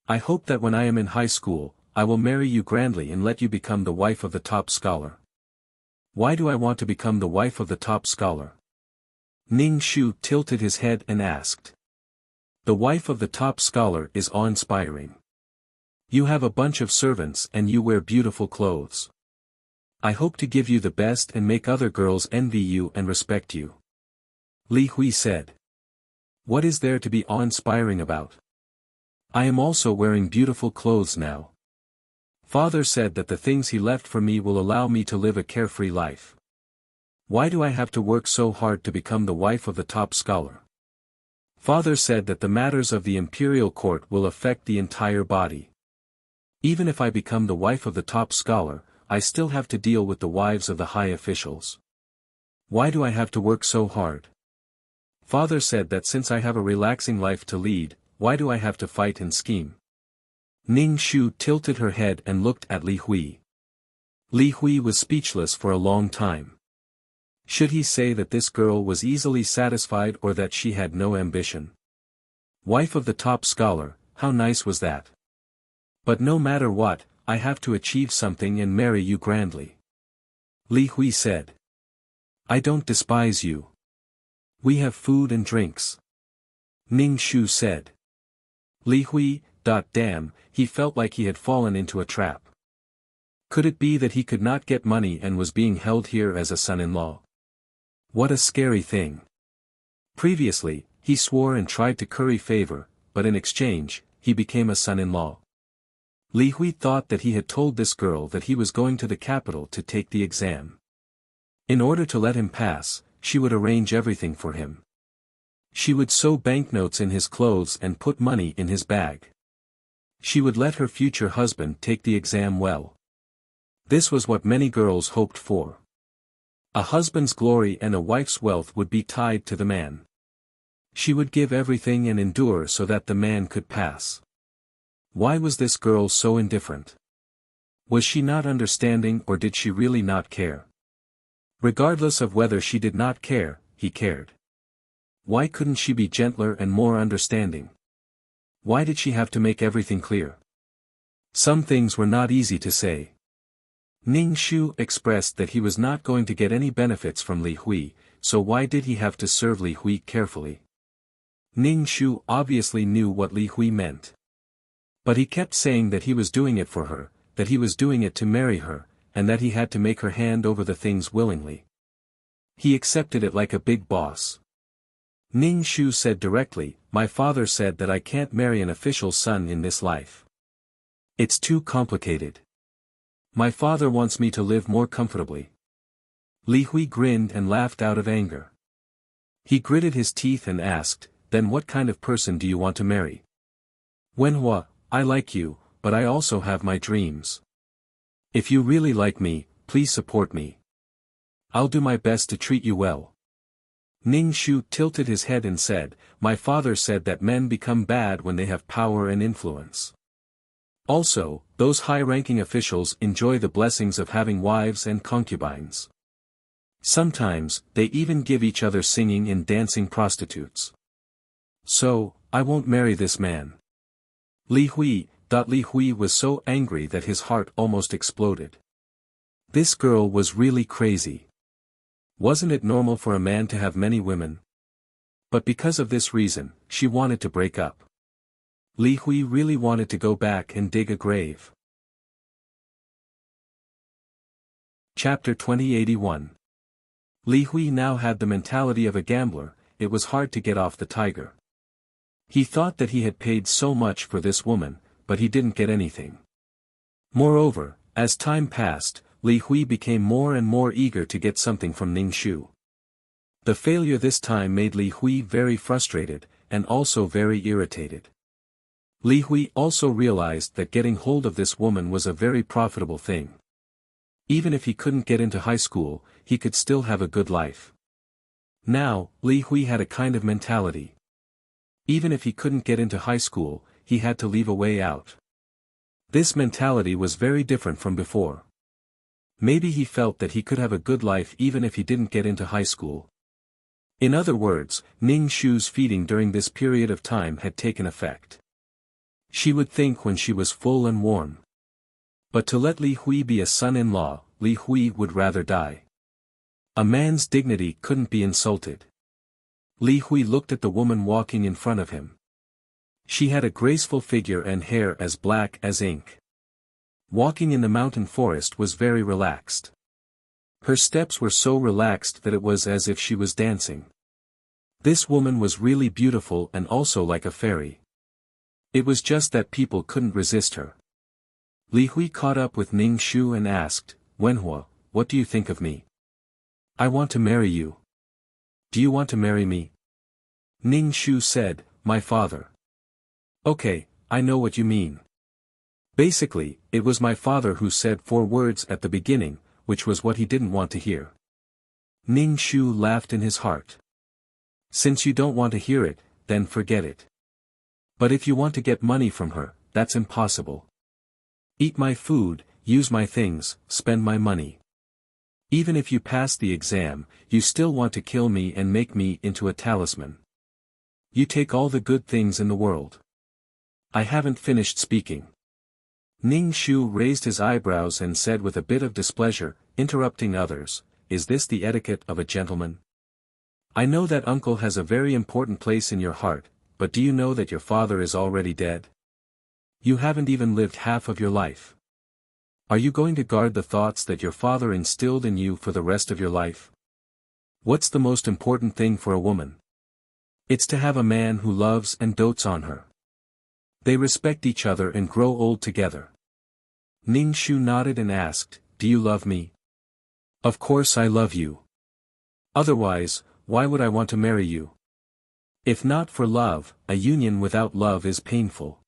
I hope that when I am in high school, I will marry you grandly and let you become the wife of the top scholar." "Why do I want to become the wife of the top scholar?" Ning Shu tilted his head and asked. The wife of the top scholar is awe-inspiring. You have a bunch of servants and you wear beautiful clothes. I hope to give you the best and make other girls envy you and respect you. Li Hui said. What is there to be awe-inspiring about? I am also wearing beautiful clothes now. Father said that the things he left for me will allow me to live a carefree life. Why do I have to work so hard to become the wife of the top scholar? Father said that the matters of the imperial court will affect the entire body. Even if I become the wife of the top scholar, I still have to deal with the wives of the high officials. Why do I have to work so hard? Father said that since I have a relaxing life to lead, why do I have to fight and scheme? Ning Shu tilted her head and looked at Li Hui. Li Hui was speechless for a long time. Should he say that this girl was easily satisfied or that she had no ambition? Wife of the top scholar, how nice was that? But no matter what, I have to achieve something and marry you grandly. Li Hui said. I don't despise you. We have food and drinks. Ning Shu said. Li Hui, damn, he felt like he had fallen into a trap. Could it be that he could not get money and was being held here as a son-in-law? What a scary thing. Previously, he swore and tried to curry favor, but in exchange, he became a son-in-law. Li Hui thought that he had told this girl that he was going to the capital to take the exam. In order to let him pass, she would arrange everything for him. She would sew banknotes in his clothes and put money in his bag. She would let her future husband take the exam well. This was what many girls hoped for. A husband's glory and a wife's wealth would be tied to the man. She would give everything and endure so that the man could pass. Why was this girl so indifferent? Was she not understanding or did she really not care? Regardless of whether she did not care, he cared. Why couldn't she be gentler and more understanding? Why did she have to make everything clear? Some things were not easy to say. Ning Shu expressed that he was not going to get any benefits from Li Hui, so why did he have to serve Li Hui carefully? Ning Shu obviously knew what Li Hui meant. But he kept saying that he was doing it for her, that he was doing it to marry her, and that he had to make her hand over the things willingly. He accepted it like a big boss. Ning Shu said directly, my father said that I can't marry an official's son in this life. It's too complicated. My father wants me to live more comfortably. Li Hui grinned and laughed out of anger. He gritted his teeth and asked, then what kind of person do you want to marry? Wenhua, I like you, but I also have my dreams. If you really like me, please support me. I'll do my best to treat you well. Ning Shu tilted his head and said, my father said that men become bad when they have power and influence. Also, those high-ranking officials enjoy the blessings of having wives and concubines. Sometimes, they even give each other singing and dancing prostitutes. So, I won't marry this man. Li Hui was so angry that his heart almost exploded. This girl was really crazy. Wasn't it normal for a man to have many women? But because of this reason, she wanted to break up. Li Hui really wanted to go back and dig a grave. Chapter 2081. Li Hui now had the mentality of a gambler, it was hard to get off the tiger. He thought that he had paid so much for this woman, but he didn't get anything. Moreover, as time passed, Li Hui became more and more eager to get something from Ning Shu. The failure this time made Li Hui very frustrated, and also very irritated. Li Hui also realized that getting hold of this woman was a very profitable thing. Even if he couldn't get into high school, he could still have a good life. Now, Li Hui had a kind of mentality. Even if he couldn't get into high school, he had to leave a way out. This mentality was very different from before. Maybe he felt that he could have a good life even if he didn't get into high school. In other words, Ning Shu's feeding during this period of time had taken effect. She would think when she was full and warm. But to let Li Hui be a son-in-law, Li Hui would rather die. A man's dignity couldn't be insulted. Li Hui looked at the woman walking in front of him. She had a graceful figure and hair as black as ink. Walking in the mountain forest was very relaxed. Her steps were so relaxed that it was as if she was dancing. This woman was really beautiful and also like a fairy. It was just that people couldn't resist her. Li Hui caught up with Ning Shu and asked, "Wenhua, what do you think of me? I want to marry you. Do you want to marry me?" Ning Shu said, "My father." "Okay, I know what you mean. Basically, it was my father who said 4 words at the beginning, which was what he didn't want to hear." Ning Shu laughed in his heart. "Since you don't want to hear it, then forget it. But if you want to get money from her, that's impossible. Eat my food, use my things, spend my money. Even if you pass the exam, you still want to kill me and make me into a talisman. You take all the good things in the world." "I haven't finished speaking." Ning Shu raised his eyebrows and said with a bit of displeasure, interrupting others, "Is this the etiquette of a gentleman? I know that uncle has a very important place in your heart, but do you know that your father is already dead? You haven't even lived half of your life. Are you going to guard the thoughts that your father instilled in you for the rest of your life? What's the most important thing for a woman? It's to have a man who loves and dotes on her. They respect each other and grow old together." Ning Shu nodded and asked, "Do you love me?" "Of course I love you. Otherwise, why would I want to marry you? If not for love, a union without love is painful."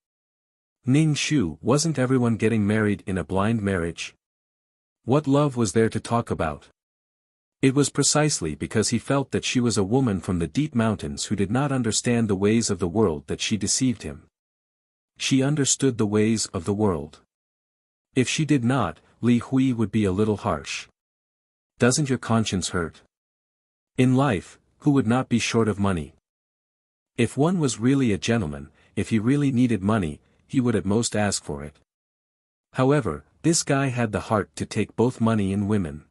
Ning Shu, wasn't everyone getting married in a blind marriage? What love was there to talk about? It was precisely because he felt that she was a woman from the deep mountains who did not understand the ways of the world that she deceived him. She understood the ways of the world. If she did not, Li Hui would be a little harsh. Doesn't your conscience hurt? In life, who would not be short of money? If one was really a gentleman, if he really needed money, he would at most ask for it. However, this guy had the heart to take both money and women.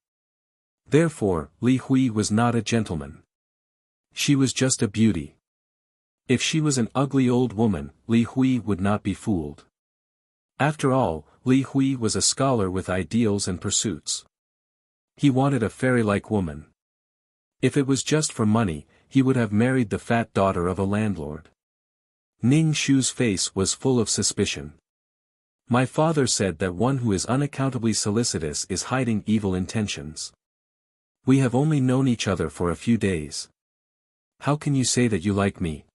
Therefore, Li Hui was not a gentleman. She was just a beauty. If she was an ugly old woman, Li Hui would not be fooled. After all, Li Hui was a scholar with ideals and pursuits. He wanted a fairy-like woman. If it was just for money, he would have married the fat daughter of a landlord. Ning Shu's face was full of suspicion. "My father said that one who is unaccountably solicitous is hiding evil intentions. We have only known each other for a few days. How can you say that you like me?"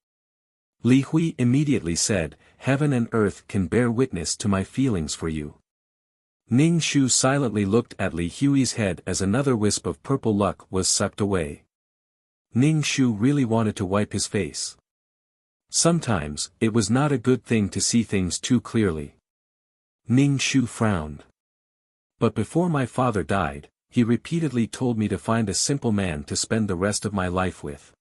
Li Hui immediately said, "Heaven and earth can bear witness to my feelings for you." Ning Shu silently looked at Li Hui's head as another wisp of purple luck was sucked away. Ning Shu really wanted to wipe his face. Sometimes, it was not a good thing to see things too clearly. Ning Shu frowned. "But before my father died, he repeatedly told me to find a simple man to spend the rest of my life with.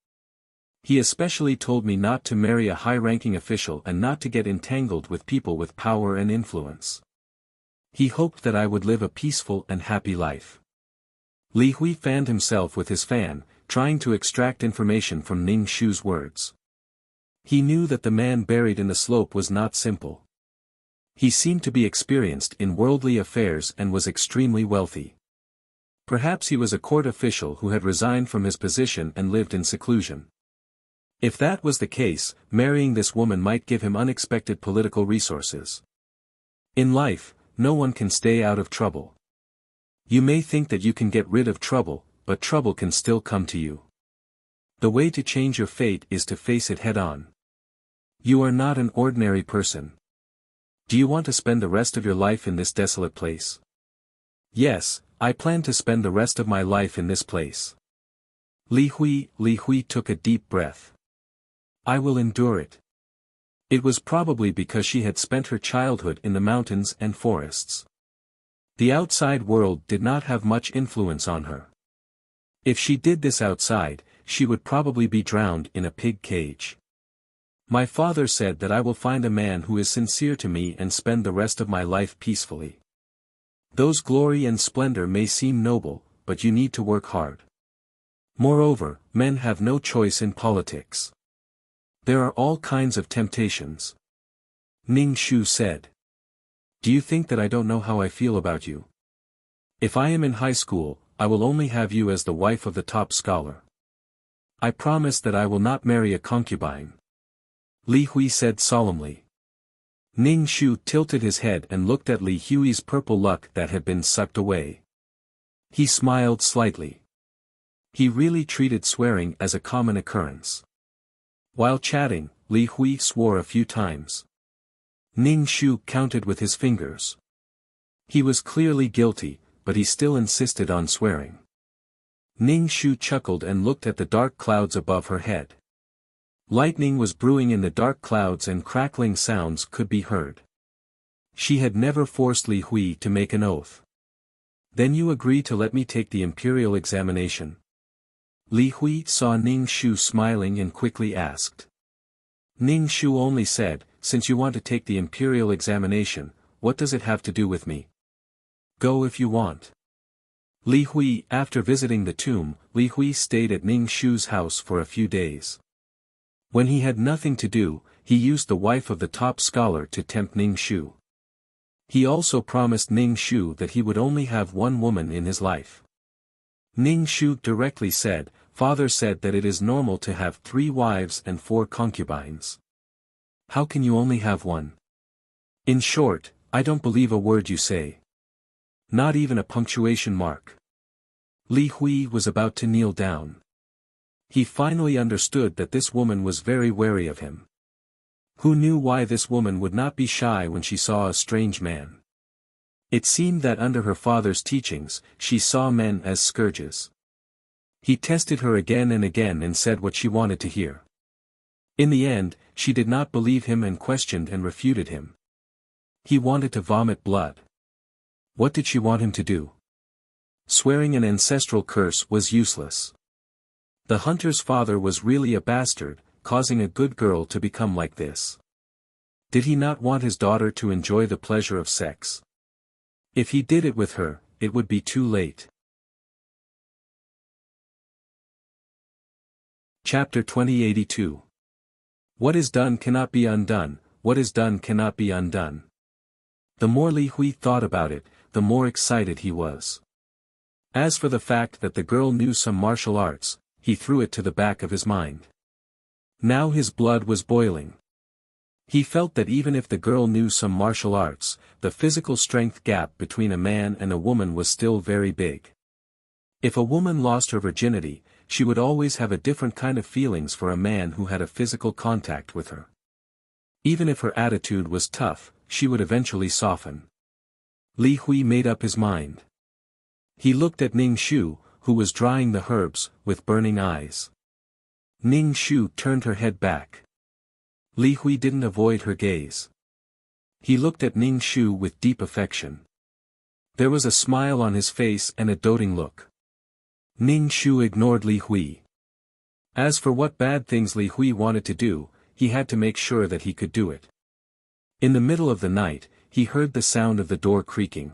He especially told me not to marry a high-ranking official and not to get entangled with people with power and influence. He hoped that I would live a peaceful and happy life." Li Hui fanned himself with his fan, trying to extract information from Ning Shu's words. He knew that the man buried in the slope was not simple. He seemed to be experienced in worldly affairs and was extremely wealthy. Perhaps he was a court official who had resigned from his position and lived in seclusion. If that was the case, marrying this woman might give him unexpected political resources. In life, no one can stay out of trouble. You may think that you can get rid of trouble, but trouble can still come to you. The way to change your fate is to face it head-on. You are not an ordinary person. Do you want to spend the rest of your life in this desolate place? Yes, I plan to spend the rest of my life in this place. Li Hui took a deep breath. I will endure it. It was probably because she had spent her childhood in the mountains and forests. The outside world did not have much influence on her. If she did this outside, she would probably be drowned in a pig cage. My father said that I will find a man who is sincere to me and spend the rest of my life peacefully. Those glory and splendor may seem noble, but you need to work hard. Moreover, men have no choice in politics. There are all kinds of temptations. Ning Shu said. Do you think that I don't know how I feel about you? If I am in high school, I will only have you as the wife of the top scholar. I promise that I will not marry a concubine. Li Hui said solemnly. Ning Shu tilted his head and looked at Li Hui's purple luck that had been sucked away. He smiled slightly. He really treated swearing as a common occurrence. While chatting, Li Hui swore a few times. Ning Shu counted with his fingers. He was clearly guilty, but he still insisted on swearing. Ning Shu chuckled and looked at the dark clouds above her head. Lightning was brewing in the dark clouds and crackling sounds could be heard. She had never forced Li Hui to make an oath. Then you agree to let me take the imperial examination? Li Hui saw Ning Shu smiling and quickly asked. Ning Shu only said, since you want to take the imperial examination, what does it have to do with me? Go if you want. Li Hui, after visiting the tomb, Li Hui stayed at Ning Shu's house for a few days. When he had nothing to do, he used the wife of the top scholar to tempt Ning Shu. He also promised Ning Shu that he would only have one woman in his life. Ning Shu directly said, Father said that it is normal to have 3 wives and 4 concubines. How can you only have one? In short, I don't believe a word you say. Not even a punctuation mark. Li Hui was about to kneel down. He finally understood that this woman was very wary of him. Who knew why this woman would not be shy when she saw a strange man? It seemed that under her father's teachings, she saw men as scourges. He tested her again and again and said what she wanted to hear. In the end, she did not believe him and questioned and refuted him. He wanted to vomit blood. What did she want him to do? Swearing an ancestral curse was useless. The hunter's father was really a bastard, causing a good girl to become like this. Did he not want his daughter to enjoy the pleasure of sex? If he did it with her, it would be too late. Chapter 2082. What is done cannot be undone, what is done cannot be undone. The more Li Hui thought about it, the more excited he was. As for the fact that the girl knew some martial arts, he threw it to the back of his mind. Now his blood was boiling. He felt that even if the girl knew some martial arts, the physical strength gap between a man and a woman was still very big. If a woman lost her virginity, she would always have a different kind of feelings for a man who had a physical contact with her. Even if her attitude was tough, she would eventually soften. Li Hui made up his mind. He looked at Ning Shu, who was drying the herbs, with burning eyes. Ning Shu turned her head back. Li Hui didn't avoid her gaze. He looked at Ning Shu with deep affection. There was a smile on his face and a doting look. Ning Shu ignored Li Hui. As for what bad things Li Hui wanted to do, he had to make sure that he could do it. In the middle of the night, he heard the sound of the door creaking.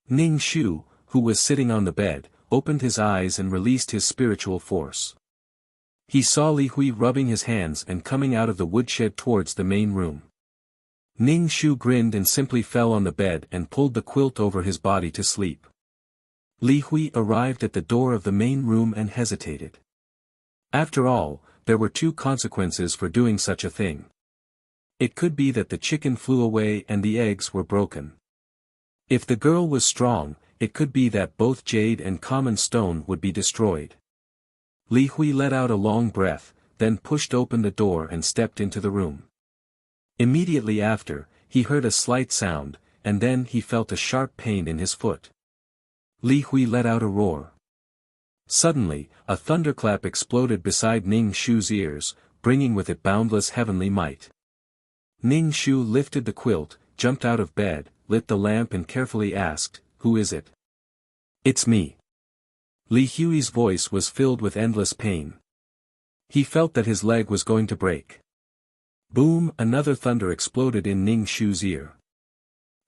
Ning Shu, who was sitting on the bed, opened his eyes and released his spiritual force. He saw Li Hui rubbing his hands and coming out of the woodshed towards the main room. Ning Shu grinned and simply fell on the bed and pulled the quilt over his body to sleep. Li Hui arrived at the door of the main room and hesitated. After all, there were 2 consequences for doing such a thing. It could be that the chicken flew away and the eggs were broken. If the girl was strong, it could be that both jade and common stone would be destroyed. Li Hui let out a long breath, then pushed open the door and stepped into the room. Immediately after, he heard a slight sound, and then he felt a sharp pain in his foot. Li Hui let out a roar. Suddenly, a thunderclap exploded beside Ning Shu's ears, bringing with it boundless heavenly might. Ning Shu lifted the quilt, jumped out of bed, lit the lamp and carefully asked, "Who is it?" "It's me." Li Hui's voice was filled with endless pain. He felt that his leg was going to break. Boom! Another thunder exploded in Ning Shu's ear.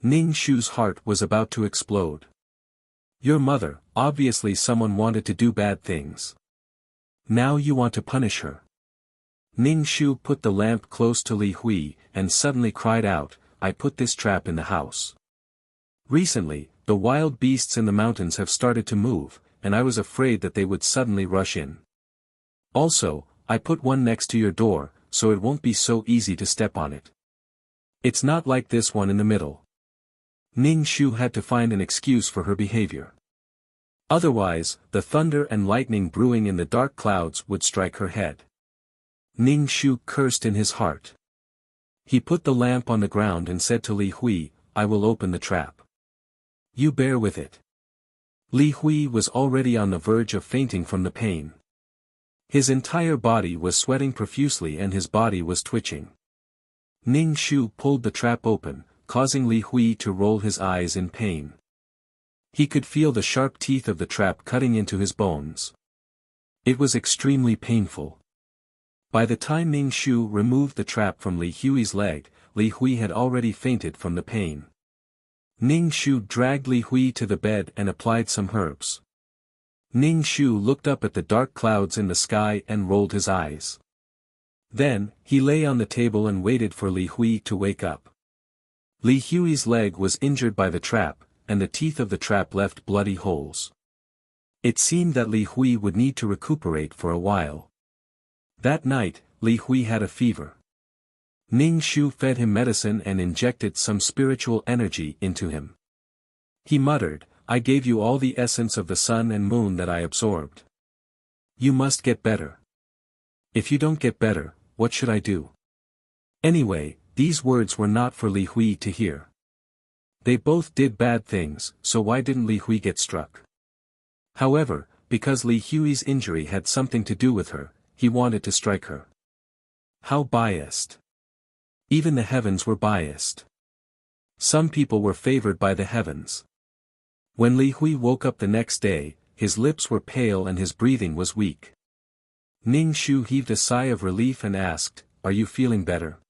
Ning Shu's heart was about to explode. "Your mother, obviously someone wanted to do bad things. Now you want to punish her." Ning Shu put the lamp close to Li Hui, and suddenly cried out, I put this trap in the house. Recently, the wild beasts in the mountains have started to move, and I was afraid that they would suddenly rush in. Also, I put one next to your door, so it won't be so easy to step on it. It's not like this one in the middle. Ning Shu had to find an excuse for her behavior. Otherwise, the thunder and lightning brewing in the dark clouds would strike her head. Ning Shu cursed in his heart. He put the lamp on the ground and said to Li Hui, I will open the trap. You bear with it. Li Hui was already on the verge of fainting from the pain. His entire body was sweating profusely and his body was twitching. Ning Shu pulled the trap open, causing Li Hui to roll his eyes in pain. He could feel the sharp teeth of the trap cutting into his bones. It was extremely painful. By the time Ning Shu removed the trap from Li Hui's leg, Li Hui had already fainted from the pain. Ning Shu dragged Li Hui to the bed and applied some herbs. Ning Shu looked up at the dark clouds in the sky and rolled his eyes. Then, he lay on the table and waited for Li Hui to wake up. Li Hui's leg was injured by the trap, and the teeth of the trap left bloody holes. It seemed that Li Hui would need to recuperate for a while. That night, Li Hui had a fever. Ning Shu fed him medicine and injected some spiritual energy into him. He muttered, I gave you all the essence of the sun and moon that I absorbed. You must get better. If you don't get better, what should I do? Anyway, these words were not for Li Hui to hear. They both did bad things, so why didn't Li Hui get struck? However, because Li Hui's injury had something to do with her, he wanted to strike her. How biased. Even the heavens were biased. Some people were favored by the heavens. When Li Hui woke up the next day, his lips were pale and his breathing was weak. Ning Shu heaved a sigh of relief and asked, Are you feeling better?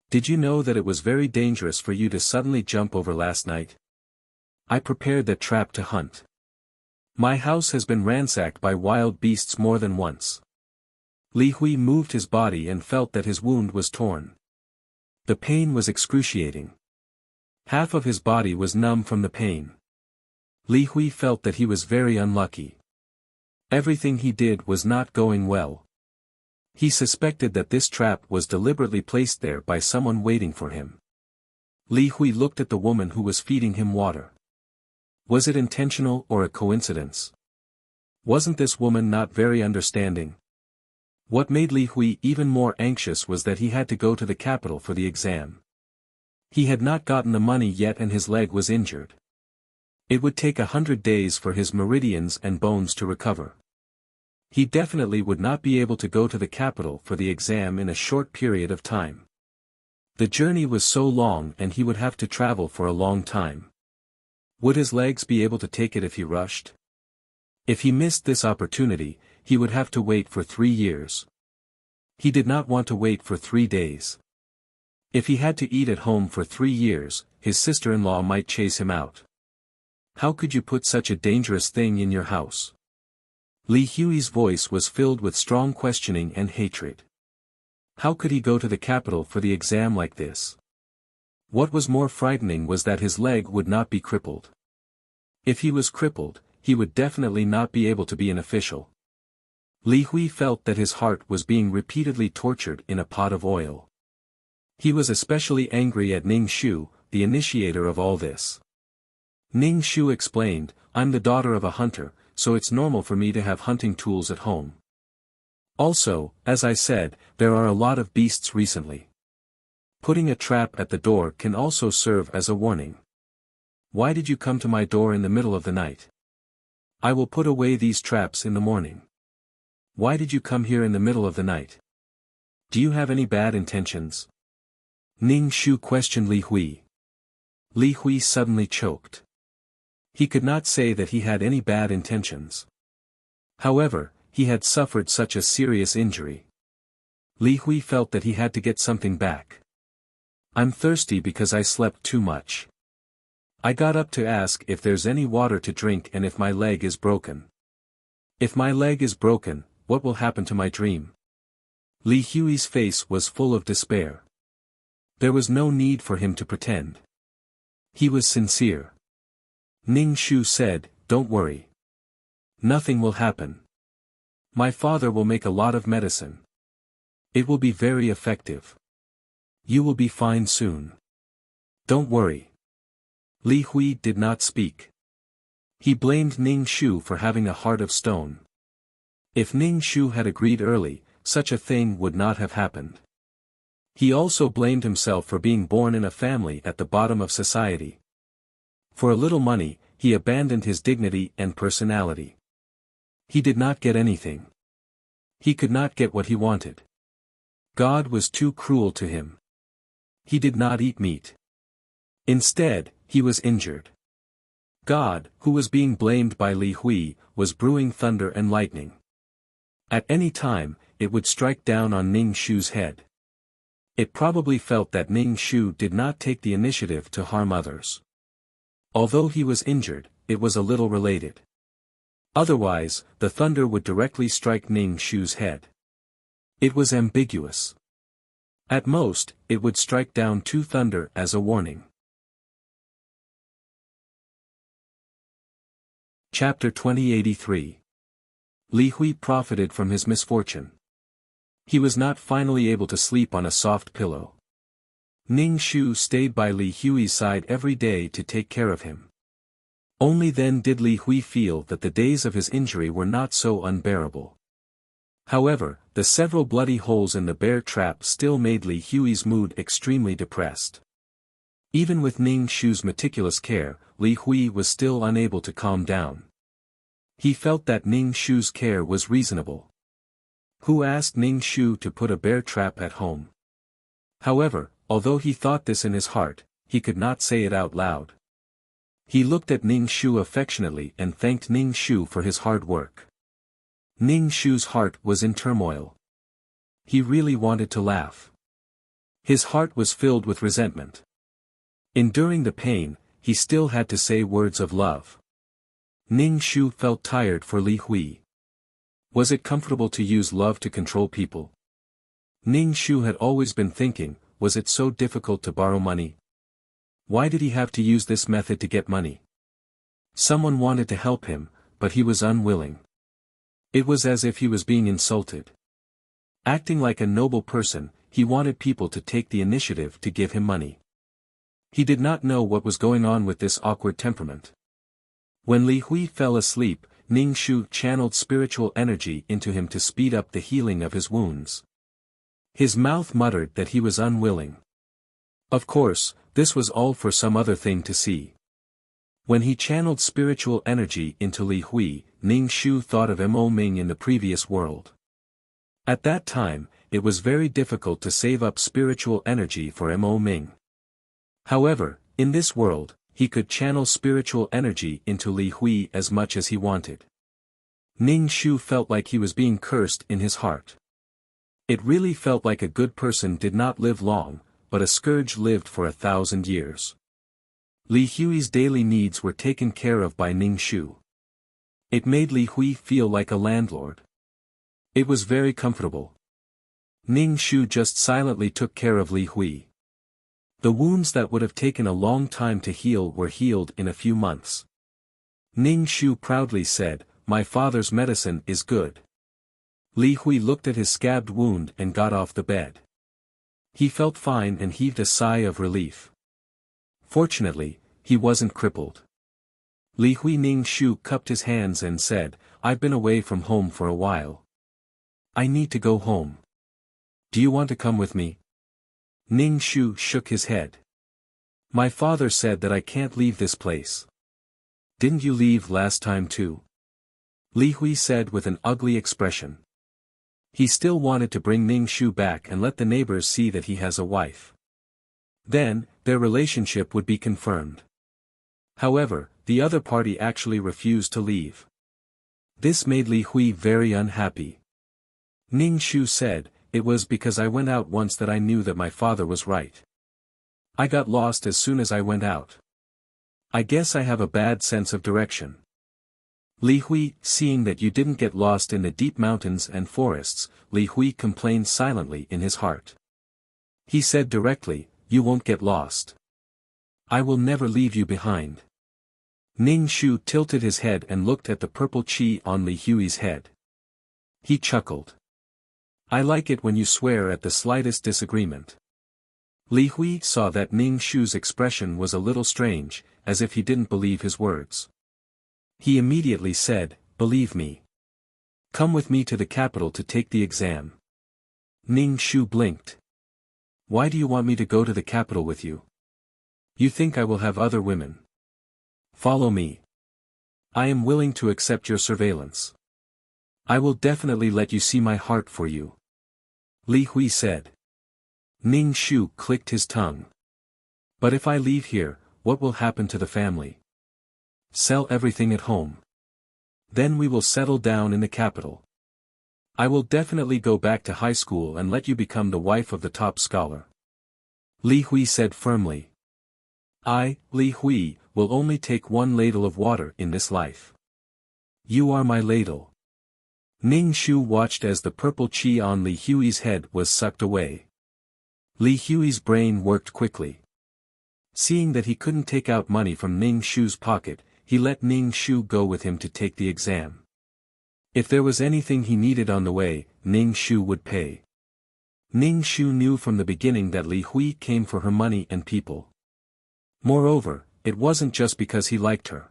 Did you know that it was very dangerous for you to suddenly jump over last night? I prepared that trap to hunt. My house has been ransacked by wild beasts more than once. Li Hui moved his body and felt that his wound was torn. The pain was excruciating. Half of his body was numb from the pain. Li Hui felt that he was very unlucky. Everything he did was not going well. He suspected that this trap was deliberately placed there by someone waiting for him. Li Hui looked at the woman who was feeding him water. Was it intentional or a coincidence? Wasn't this woman not very understanding? What made Li Hui even more anxious was that he had to go to the capital for the exam. He had not gotten the money yet and his leg was injured. It would take 100 days for his meridians and bones to recover. He definitely would not be able to go to the capital for the exam in a short period of time. The journey was so long and he would have to travel for a long time. Would his legs be able to take it if he rushed? If he missed this opportunity, he would have to wait for 3 years. He did not want to wait for 3 days. If he had to eat at home for 3 years, his sister-in-law might chase him out. How could you put such a dangerous thing in your house? Li Hui's voice was filled with strong questioning and hatred. How could he go to the capital for the exam like this? What was more frightening was that his leg would not be crippled. If he was crippled, he would definitely not be able to be an official. Li Hui felt that his heart was being repeatedly tortured in a pot of oil. He was especially angry at Ning Shu, the initiator of all this. Ning Shu explained, I'm the daughter of a hunter, so it's normal for me to have hunting tools at home. Also, as I said, there are a lot of beasts recently. Putting a trap at the door can also serve as a warning. Why did you come to my door in the middle of the night? I will put away these traps in the morning. Why did you come here in the middle of the night? Do you have any bad intentions? Ning Shu questioned Li Hui. Li Hui suddenly choked. He could not say that he had any bad intentions. However, he had suffered such a serious injury. Li Hui felt that he had to get something back. I'm thirsty because I slept too much. I got up to ask if there's any water to drink and if my leg is broken. If my leg is broken, what will happen to my dream? Li Hui's face was full of despair. There was no need for him to pretend. He was sincere. Ning Shu said, "Don't worry. Nothing will happen. My father will make a lot of medicine. It will be very effective. You will be fine soon. Don't worry." Li Hui did not speak. He blamed Ning Shu for having a heart of stone. If Ning Shu had agreed early, such a thing would not have happened. He also blamed himself for being born in a family at the bottom of society. For a little money, he abandoned his dignity and personality. He did not get anything. He could not get what he wanted. God was too cruel to him. He did not eat meat. Instead, he was injured. God, who was being blamed by Li Hui, was brewing thunder and lightning. At any time, it would strike down on Ning Shu's head. It probably felt that Ning Shu did not take the initiative to harm others. Although he was injured, it was a little related. Otherwise, the thunder would directly strike Ning Shu's head. It was ambiguous. At most, it would strike down two thunder as a warning. Chapter 2083. Li Hui profited from his misfortune. He was not finally able to sleep on a soft pillow. Ning Shu stayed by Li Hui's side every day to take care of him. Only then did Li Hui feel that the days of his injury were not so unbearable. However, the several bloody holes in the bear trap still made Li Hui's mood extremely depressed. Even with Ning Shu's meticulous care, Li Hui was still unable to calm down. He felt that Ning Shu's care was reasonable. Who asked Ning Shu to put a bear trap at home? However, although he thought this in his heart, he could not say it out loud. He looked at Ning Shu affectionately and thanked Ning Shu for his hard work. Ning Shu's heart was in turmoil. He really wanted to laugh. His heart was filled with resentment. Enduring the pain, he still had to say words of love. Ning Shu felt tired for Li Hui. Was it comfortable to use love to control people? Ning Shu had always been thinking, was it so difficult to borrow money? Why did he have to use this method to get money? Someone wanted to help him, but he was unwilling. It was as if he was being insulted. Acting like a noble person, he wanted people to take the initiative to give him money. He did not know what was going on with this awkward temperament. When Li Hui fell asleep, Ning Shu channeled spiritual energy into him to speed up the healing of his wounds. His mouth muttered that he was unwilling. Of course, this was all for some other thing to see. When he channeled spiritual energy into Li Hui, Ning Shu thought of Mo Ming in the previous world. At that time, it was very difficult to save up spiritual energy for Mo Ming. However, in this world, he could channel spiritual energy into Li Hui as much as he wanted. Ning Shu felt like he was being cursed in his heart. It really felt like a good person did not live long, but a scourge lived for 1,000 years. Li Hui's daily needs were taken care of by Ning Shu. It made Li Hui feel like a landlord. It was very comfortable. Ning Shu just silently took care of Li Hui. The wounds that would have taken a long time to heal were healed in a few months. Ning Shu proudly said, "My father's medicine is good." Li Hui looked at his scabbed wound and got off the bed. He felt fine and heaved a sigh of relief. Fortunately, he wasn't crippled. Li Hui Ning Shu cupped his hands and said, "I've been away from home for a while. I need to go home. Do you want to come with me?" Ning Shu shook his head. "My father said that I can't leave this place." "Didn't you leave last time too?" Li Hui said with an ugly expression. He still wanted to bring Ning Shu back and let the neighbors see that he has a wife. Then, their relationship would be confirmed. However, the other party actually refused to leave. This made Li Hui very unhappy. Ning Shu said, "It was because I went out once that I knew that my father was right. I got lost as soon as I went out. I guess I have a bad sense of direction." Li Hui, seeing that you didn't get lost in the deep mountains and forests, Li Hui complained silently in his heart. He said directly, you won't get lost. I will never leave you behind. Ning Shu tilted his head and looked at the purple chi on Li Hui's head. He chuckled. I like it when you swear at the slightest disagreement. Li Hui saw that Ning Shu's expression was a little strange, as if he didn't believe his words. He immediately said, believe me. Come with me to the capital to take the exam. Ning Shu blinked. Why do you want me to go to the capital with you? You think I will have other women? Follow me. I am willing to accept your surveillance. I will definitely let you see my heart for you. Li Hui said. Ning Shu clicked his tongue. But if I leave here, what will happen to the family? Sell everything at home. Then we will settle down in the capital. I will definitely go back to high school and let you become the wife of the top scholar. Li Hui said firmly. I, Li Hui, will only take one ladle of water in this life. You are my ladle. Ning Shu watched as the purple chi on Li Hui's head was sucked away. Li Hui's brain worked quickly. Seeing that he couldn't take out money from Ning Shu's pocket, he let Ning Shu go with him to take the exam. If there was anything he needed on the way, Ning Shu would pay. Ning Shu knew from the beginning that Li Hui came for her money and people. Moreover, it wasn't just because he liked her.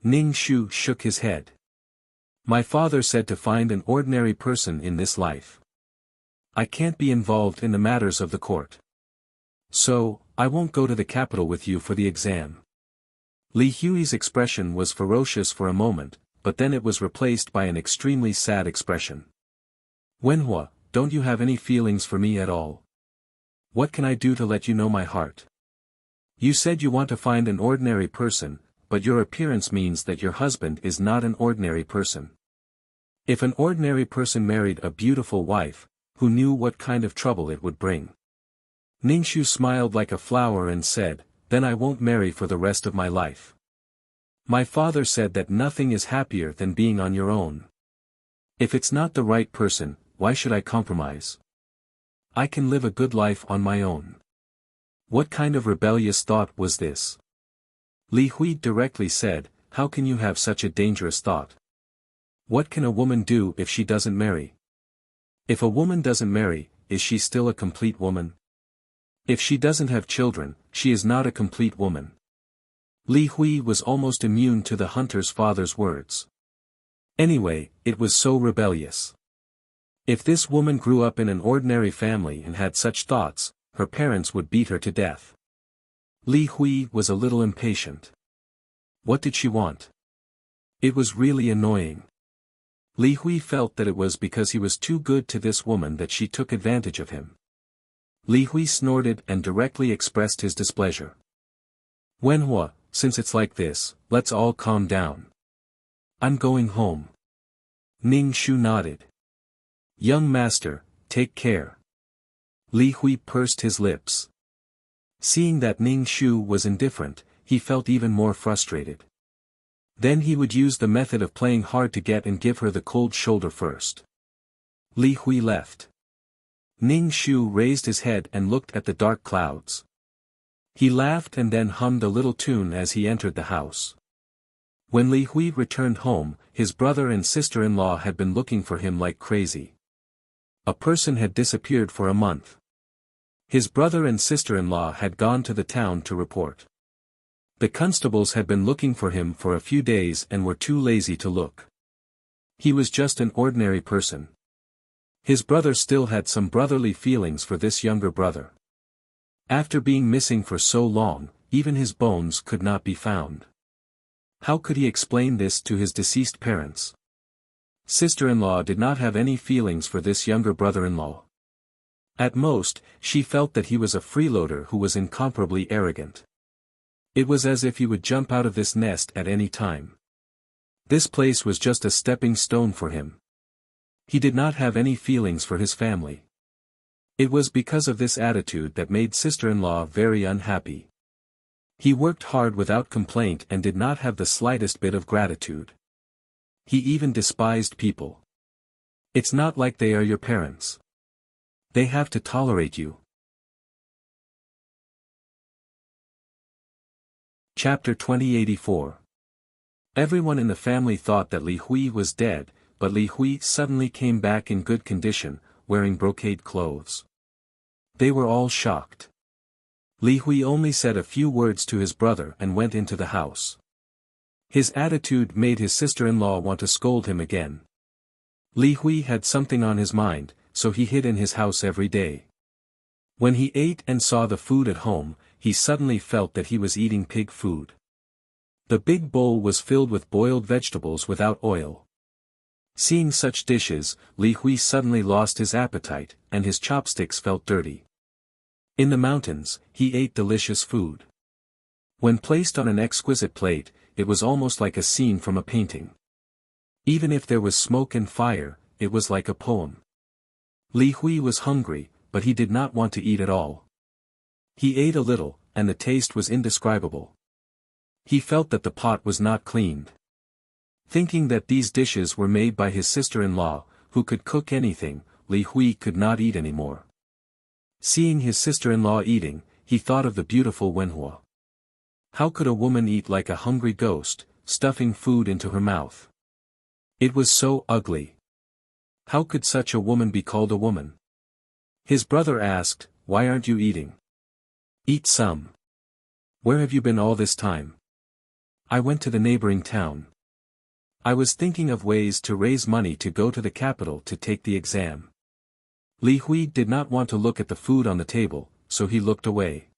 Ning Shu shook his head. My father said to find an ordinary person in this life. I can't be involved in the matters of the court. So, I won't go to the capital with you for the exam. Li Hui's expression was ferocious for a moment, but then it was replaced by an extremely sad expression. Wenhua, don't you have any feelings for me at all? What can I do to let you know my heart? You said you want to find an ordinary person, but your appearance means that your husband is not an ordinary person. If an ordinary person married a beautiful wife, who knew what kind of trouble it would bring? Ningshu smiled like a flower and said, then I won't marry for the rest of my life. My father said that nothing is happier than being on your own. If it's not the right person, why should I compromise? I can live a good life on my own. What kind of rebellious thought was this? Li Hui directly said, how can you have such a dangerous thought? What can a woman do if she doesn't marry? If a woman doesn't marry, is she still a complete woman? If she doesn't have children, she is not a complete woman. Li Hui was almost immune to the hunter's father's words. Anyway, it was so rebellious. If this woman grew up in an ordinary family and had such thoughts, her parents would beat her to death. Li Hui was a little impatient. What did she want? It was really annoying. Li Hui felt that it was because he was too good to this woman that she took advantage of him. Li Hui snorted and directly expressed his displeasure. Wenhua, since it's like this, let's all calm down. I'm going home. Ning Shu nodded. Young master, take care. Li Hui pursed his lips. Seeing that Ning Shu was indifferent, he felt even more frustrated. Then he would use the method of playing hard to get and give her the cold shoulder first. Li Hui left. Ning Shu raised his head and looked at the dark clouds. He laughed and then hummed a little tune as he entered the house. When Li Hui returned home, his brother and sister-in-law had been looking for him like crazy. A person had disappeared for a month. His brother and sister-in-law had gone to the town to report. The constables had been looking for him for a few days and were too lazy to look. He was just an ordinary person. His brother still had some brotherly feelings for this younger brother. After being missing for so long, even his bones could not be found. How could he explain this to his deceased parents? Sister-in-law did not have any feelings for this younger brother-in-law. At most, she felt that he was a freeloader who was incomparably arrogant. It was as if he would jump out of this nest at any time. This place was just a stepping stone for him. He did not have any feelings for his family. It was because of this attitude that made sister-in-law very unhappy. He worked hard without complaint and did not have the slightest bit of gratitude. He even despised people. It's not like they are your parents. They have to tolerate you. Chapter 2084. Everyone in the family thought that Li Hui was dead, but Li Hui suddenly came back in good condition, wearing brocade clothes. They were all shocked. Li Hui only said a few words to his brother and went into the house. His attitude made his sister-in-law want to scold him again. Li Hui had something on his mind, so he hid in his house every day. When he ate and saw the food at home, he suddenly felt that he was eating pig food. The big bowl was filled with boiled vegetables without oil. Seeing such dishes, Li Hui suddenly lost his appetite, and his chopsticks felt dirty. In the mountains, he ate delicious food. When placed on an exquisite plate, it was almost like a scene from a painting. Even if there was smoke and fire, it was like a poem. Li Hui was hungry, but he did not want to eat at all. He ate a little, and the taste was indescribable. He felt that the pot was not cleaned. Thinking that these dishes were made by his sister-in-law, who could cook anything, Li Hui could not eat anymore. Seeing his sister-in-law eating, he thought of the beautiful Wenhua. How could a woman eat like a hungry ghost, stuffing food into her mouth? It was so ugly. How could such a woman be called a woman? His brother asked, "Why aren't you eating? Eat some. Where have you been all this time?" "I went to the neighboring town. I was thinking of ways to raise money to go to the capital to take the exam." Li Hui did not want to look at the food on the table, so he looked away.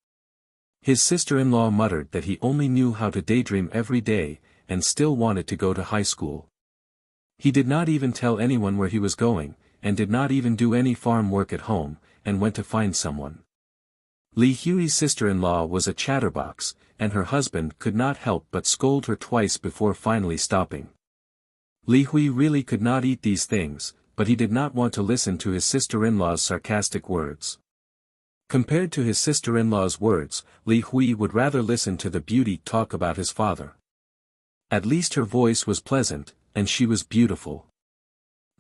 His sister-in-law muttered that he only knew how to daydream every day, and still wanted to go to high school. He did not even tell anyone where he was going, and did not even do any farm work at home, and went to find someone. Li Hui's sister-in-law was a chatterbox, and her husband could not help but scold her twice before finally stopping. Li Hui really could not eat these things, but he did not want to listen to his sister-in-law's sarcastic words. Compared to his sister-in-law's words, Li Hui would rather listen to the beauty talk about his father. At least her voice was pleasant, and she was beautiful.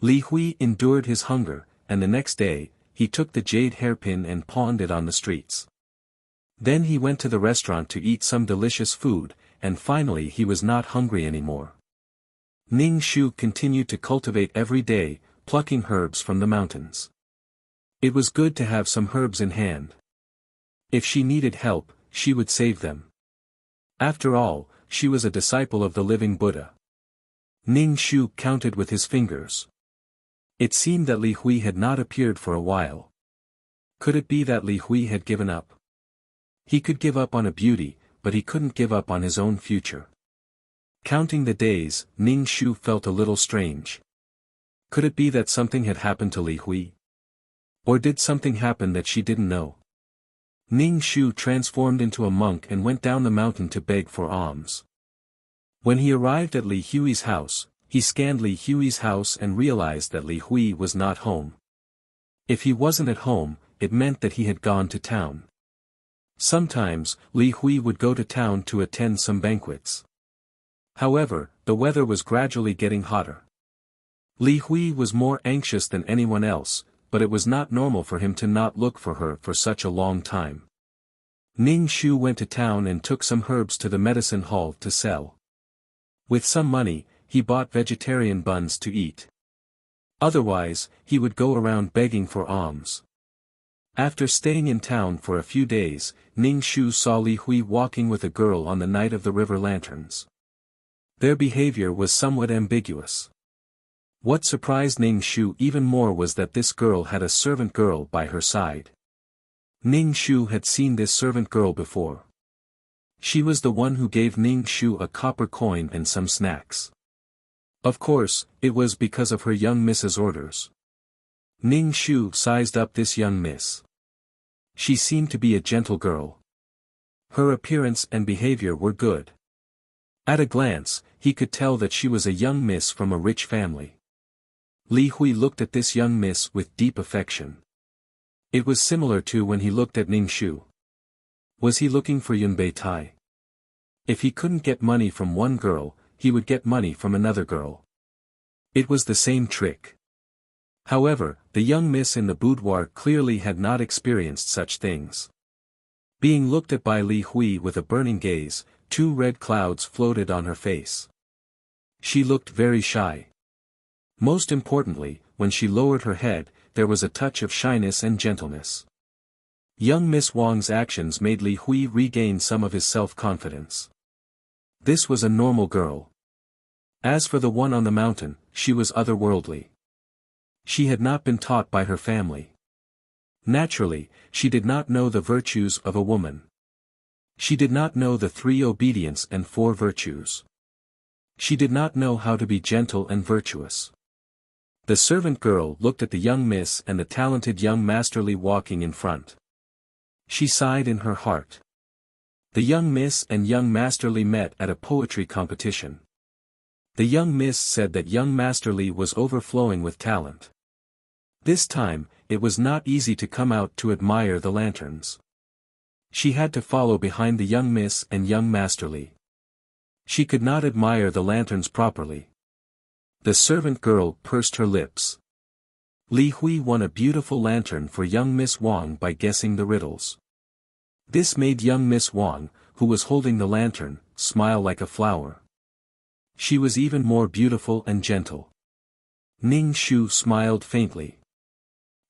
Li Hui endured his hunger, and the next day, he took the jade hairpin and pawned it on the streets. Then he went to the restaurant to eat some delicious food, and finally he was not hungry anymore. Ning Shu continued to cultivate every day, plucking herbs from the mountains. It was good to have some herbs in hand. If she needed help, she would save them. After all, she was a disciple of the living Buddha. Ning Shu counted with his fingers. It seemed that Li Hui had not appeared for a while. Could it be that Li Hui had given up? He could give up on a beauty, but he couldn't give up on his own future. Counting the days, Ning Shu felt a little strange. Could it be that something had happened to Li Hui? Or did something happen that she didn't know? Ning Shu transformed into a monk and went down the mountain to beg for alms. When he arrived at Li Hui's house, he scanned Li Hui's house and realized that Li Hui was not home. If he wasn't at home, it meant that he had gone to town. Sometimes, Li Hui would go to town to attend some banquets. However, the weather was gradually getting hotter. Li Hui was more anxious than anyone else, but it was not normal for him to not look for her for such a long time. Ning Shu went to town and took some herbs to the medicine hall to sell. With some money, he bought vegetarian buns to eat. Otherwise, he would go around begging for alms. After staying in town for a few days, Ning Shu saw Li Hui walking with a girl on the night of the river lanterns. Their behavior was somewhat ambiguous. What surprised Ning Shu even more was that this girl had a servant girl by her side. Ning Shu had seen this servant girl before. She was the one who gave Ning Shu a copper coin and some snacks. Of course, it was because of her young miss's orders. Ning Shu sized up this young miss. She seemed to be a gentle girl. Her appearance and behavior were good. At a glance, he could tell that she was a young miss from a rich family. Li Hui looked at this young miss with deep affection. It was similar to when he looked at Ning Shu. Was he looking for Yunbei Tai? If he couldn't get money from one girl, he would get money from another girl. It was the same trick. However, the young miss in the boudoir clearly had not experienced such things. Being looked at by Li Hui with a burning gaze, 2 red clouds floated on her face. She looked very shy. Most importantly, when she lowered her head, there was a touch of shyness and gentleness. Young Miss Wang's actions made Li Hui regain some of his self-confidence. This was a normal girl. As for the one on the mountain, she was otherworldly. She had not been taught by her family. Naturally, she did not know the virtues of a woman. She did not know the 3 obedience and 4 virtues. She did not know how to be gentle and virtuous. The servant girl looked at the young miss and the talented young masterly walking in front. She sighed in her heart. The young miss and young masterly met at a poetry competition. The young miss said that young masterly was overflowing with talent. This time, it was not easy to come out to admire the lanterns. She had to follow behind the young miss and young masterly. She could not admire the lanterns properly. The servant girl pursed her lips. Li Hui won a beautiful lantern for young Miss Wang by guessing the riddles. This made young Miss Wang, who was holding the lantern, smile like a flower. She was even more beautiful and gentle. Ning Shu smiled faintly.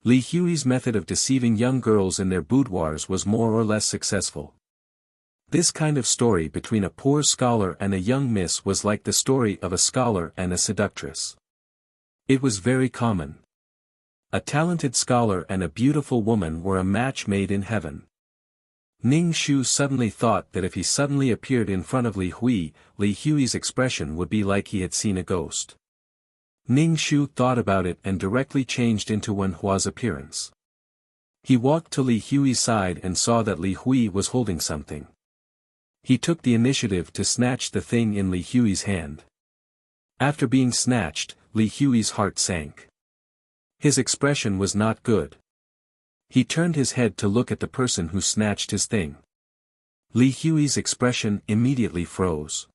Li Hui's method of deceiving young girls in their boudoirs was more or less successful. This kind of story between a poor scholar and a young miss was like the story of a scholar and a seductress. It was very common. A talented scholar and a beautiful woman were a match made in heaven. Ning Shu suddenly thought that if he suddenly appeared in front of Li Hui, Li Hui's expression would be like he had seen a ghost. Ning Shu thought about it and directly changed into Wen Hua's appearance. He walked to Li Hui's side and saw that Li Hui was holding something. He took the initiative to snatch the thing in Li Hui's hand. After being snatched, Li Hui's heart sank. His expression was not good. He turned his head to look at the person who snatched his thing. Li Hui's expression immediately froze.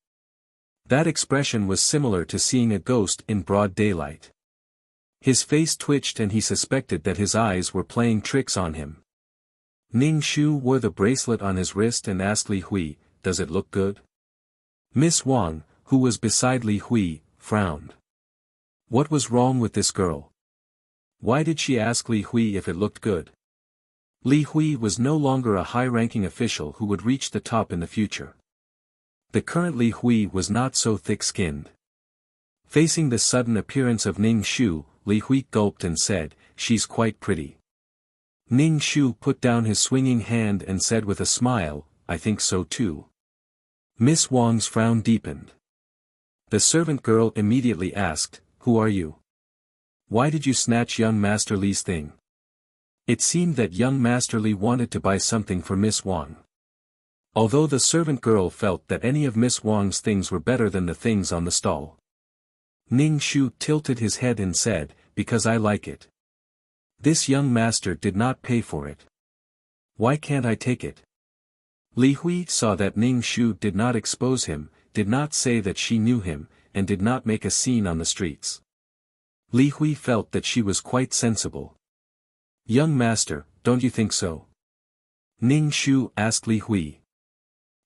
That expression was similar to seeing a ghost in broad daylight. His face twitched and he suspected that his eyes were playing tricks on him. Ning Shu wore the bracelet on his wrist and asked Li Hui, "Does it look good?" Miss Wang, who was beside Li Hui, frowned. What was wrong with this girl? Why did she ask Li Hui if it looked good? Li Hui was no longer a high-ranking official who would reach the top in the future. The current Li Hui was not so thick-skinned. Facing the sudden appearance of Ning Shu, Li Hui gulped and said, "She's quite pretty." Ning Shu put down his swinging hand and said with a smile, "I think so too." Miss Wang's frown deepened. The servant girl immediately asked, "Who are you? Why did you snatch young Master Li's thing?" It seemed that young Master Li wanted to buy something for Miss Wang. Although the servant girl felt that any of Miss Wang's things were better than the things on the stall. Ning Shu tilted his head and said, "Because I like it. This young master did not pay for it. Why can't I take it?" Li Hui saw that Ning Shu did not expose him, did not say that she knew him, and did not make a scene on the streets. Li Hui felt that she was quite sensible. "Young master, don't you think so?" Ning Shu asked Li Hui.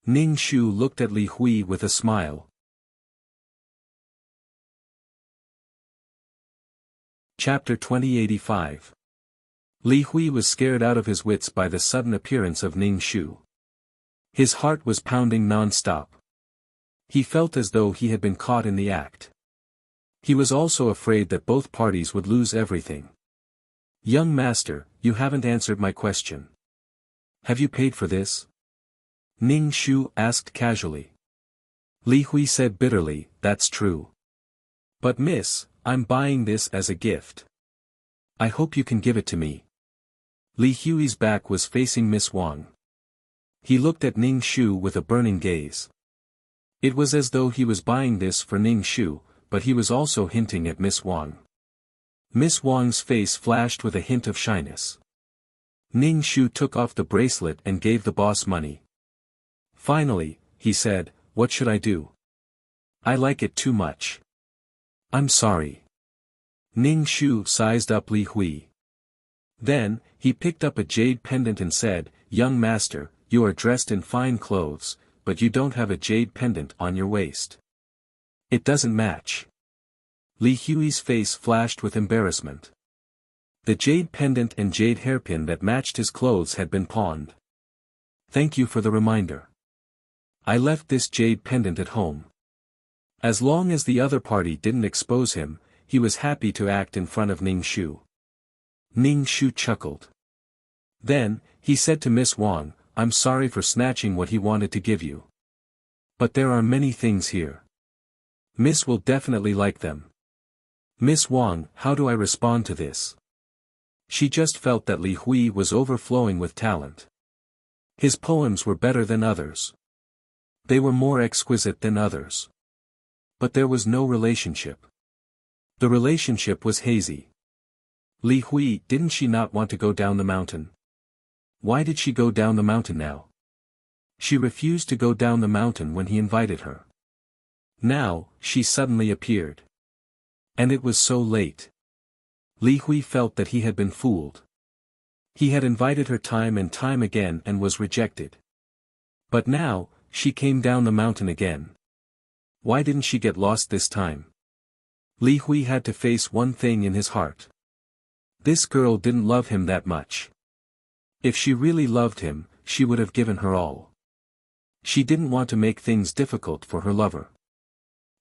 Ning Shu looked at Li Hui with a smile. Chapter 2085. Li Hui was scared out of his wits by the sudden appearance of Ning Shu. His heart was pounding non-stop. He felt as though he had been caught in the act. He was also afraid that both parties would lose everything. "Young master, you haven't answered my question. Have you paid for this?" Ning Shu asked casually. Li Hui said bitterly, "That's true. But miss, I'm buying this as a gift. I hope you can give it to me." Li Hui's back was facing Miss Wang. He looked at Ning Shu with a burning gaze. It was as though he was buying this for Ning Shu, but he was also hinting at Miss Wang. Miss Wang's face flashed with a hint of shyness. Ning Shu took off the bracelet and gave the boss money. Finally, he said, "What should I do? I like it too much. I'm sorry." Ning Shu sized up Li Hui. Then, he picked up a jade pendant and said, "Young master, you are dressed in fine clothes, but you don't have a jade pendant on your waist. It doesn't match." Li Hui's face flashed with embarrassment. The jade pendant and jade hairpin that matched his clothes had been pawned. "Thank you for the reminder. I left this jade pendant at home." As long as the other party didn't expose him, he was happy to act in front of Ning Shu. Ning Shu chuckled. Then, he said to Miss Wang, "I'm sorry for snatching what he wanted to give you. But there are many things here. Miss will definitely like them." "Miss Wang, how do I respond to this?" She just felt that Li Hui was overflowing with talent. His poems were better than others. They were more exquisite than others. But there was no relationship. The relationship was hazy. Li Hui, didn't she not want to go down the mountain? Why did she go down the mountain now? She refused to go down the mountain when he invited her. Now, she suddenly appeared. And it was so late. Li Hui felt that he had been fooled. He had invited her time and time again and was rejected. But now, she came down the mountain again. Why didn't she get lost this time? Li Hui had to face one thing in his heart. This girl didn't love him that much. If she really loved him, she would have given her all. She didn't want to make things difficult for her lover.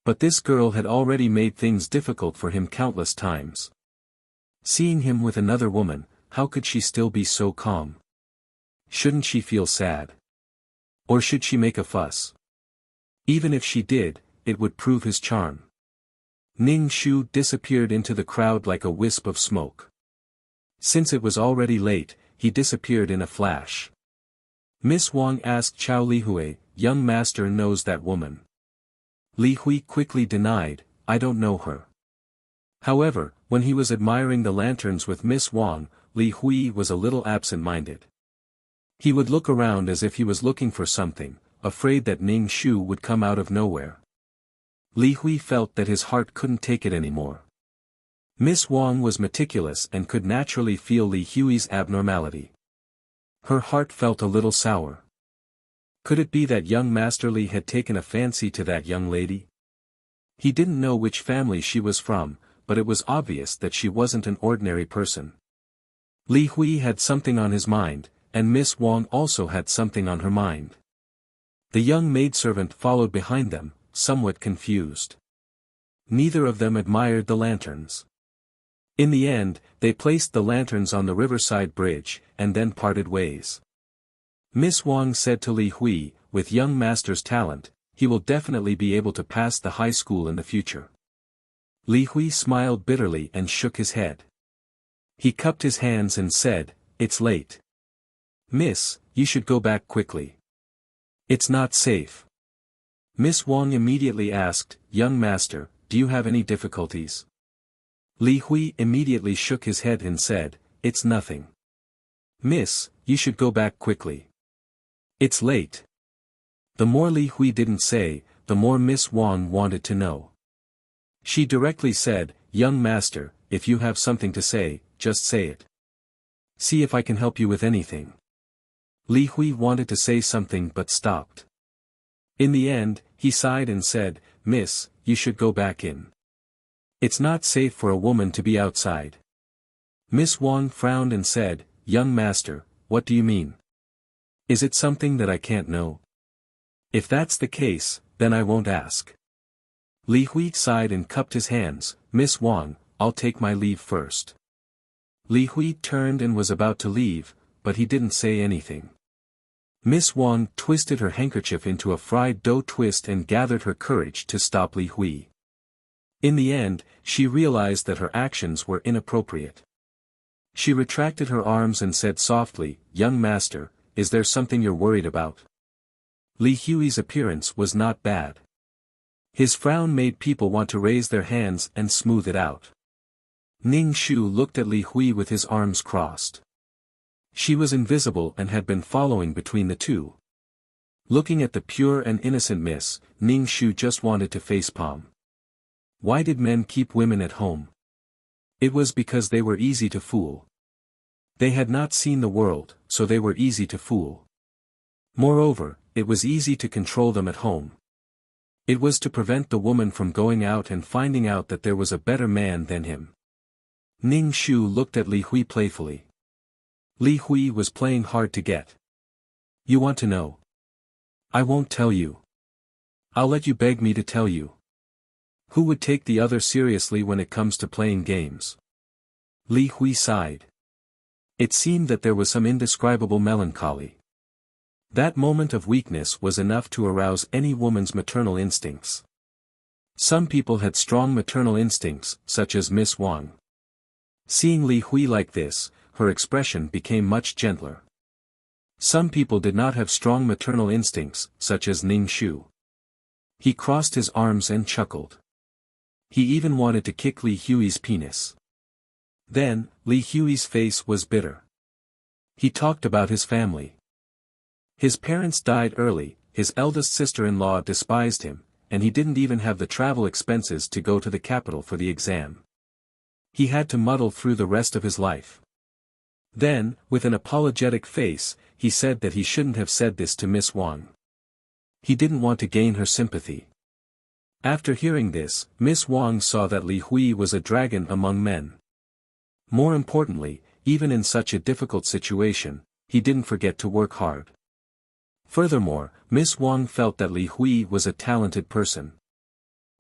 But this girl had already made things difficult for him countless times. Seeing him with another woman, how could she still be so calm? Shouldn't she feel sad? Or should she make a fuss? Even if she did, it would prove his charm. Ning Shu disappeared into the crowd like a wisp of smoke. Since it was already late, he disappeared in a flash. Miss Wang asked Chao Li Hui, "Young master knows that woman?" Li Hui quickly denied, "I don't know her." However, when he was admiring the lanterns with Miss Wang, Li Hui was a little absent-minded. He would look around as if he was looking for something, afraid that Ning Shu would come out of nowhere. Li Hui felt that his heart couldn't take it anymore. Miss Wang was meticulous and could naturally feel Li Hui's abnormality. Her heart felt a little sour. Could it be that young Master Li had taken a fancy to that young lady? He didn't know which family she was from, but it was obvious that she wasn't an ordinary person. Li Hui had something on his mind, and Miss Wang also had something on her mind. The young maidservant followed behind them, somewhat confused. Neither of them admired the lanterns. In the end, they placed the lanterns on the riverside bridge, and then parted ways. Miss Wang said to Li Hui, "With young master's talent, he will definitely be able to pass the high school in the future." Li Hui smiled bitterly and shook his head. He cupped his hands and said, "It's late. Miss, you should go back quickly. It's not safe." Miss Wang immediately asked, "Young master, do you have any difficulties?" Li Hui immediately shook his head and said, "It's nothing. Miss, you should go back quickly. It's late." The more Li Hui didn't say, the more Miss Wang wanted to know. She directly said, "Young master, if you have something to say, just say it. See if I can help you with anything." Li Hui wanted to say something but stopped. In the end, he sighed and said, "Miss, you should go back in. It's not safe for a woman to be outside." Miss Wang frowned and said, "Young master, what do you mean? Is it something that I can't know? If that's the case, then I won't ask." Li Hui sighed and cupped his hands, "Miss Wang, I'll take my leave first." Li Hui turned and was about to leave, but he didn't say anything. Miss Wang twisted her handkerchief into a fried dough twist and gathered her courage to stop Li Hui. In the end, she realized that her actions were inappropriate. She retracted her arms and said softly, "Young master, is there something you're worried about?" Li Hui's appearance was not bad. His frown made people want to raise their hands and smooth it out. Ning Shu looked at Li Hui with his arms crossed. She was invisible and had been following between the two. Looking at the pure and innocent miss, Ning Shu just wanted to facepalm. Why did men keep women at home? It was because they were easy to fool. They had not seen the world, so they were easy to fool. Moreover, it was easy to control them at home. It was to prevent the woman from going out and finding out that there was a better man than him. Ning Shu looked at Li Hui playfully. Li Hui was playing hard to get. You want to know? I won't tell you. I'll let you beg me to tell you. Who would take the other seriously when it comes to playing games? Li Hui sighed. It seemed that there was some indescribable melancholy. That moment of weakness was enough to arouse any woman's maternal instincts. Some people had strong maternal instincts, such as Miss Wang. Seeing Li Hui like this, her expression became much gentler. Some people did not have strong maternal instincts, such as Ning Shu. He crossed his arms and chuckled. He even wanted to kick Li Hui's penis. Then, Li Hui's face was bitter. He talked about his family. His parents died early, his eldest sister-in-law despised him, and he didn't even have the travel expenses to go to the capital for the exam. He had to muddle through the rest of his life. Then, with an apologetic face, he said that he shouldn't have said this to Miss Wang. He didn't want to gain her sympathy. After hearing this, Miss Wang saw that Li Hui was a dragon among men. More importantly, even in such a difficult situation, he didn't forget to work hard. Furthermore, Miss Wang felt that Li Hui was a talented person.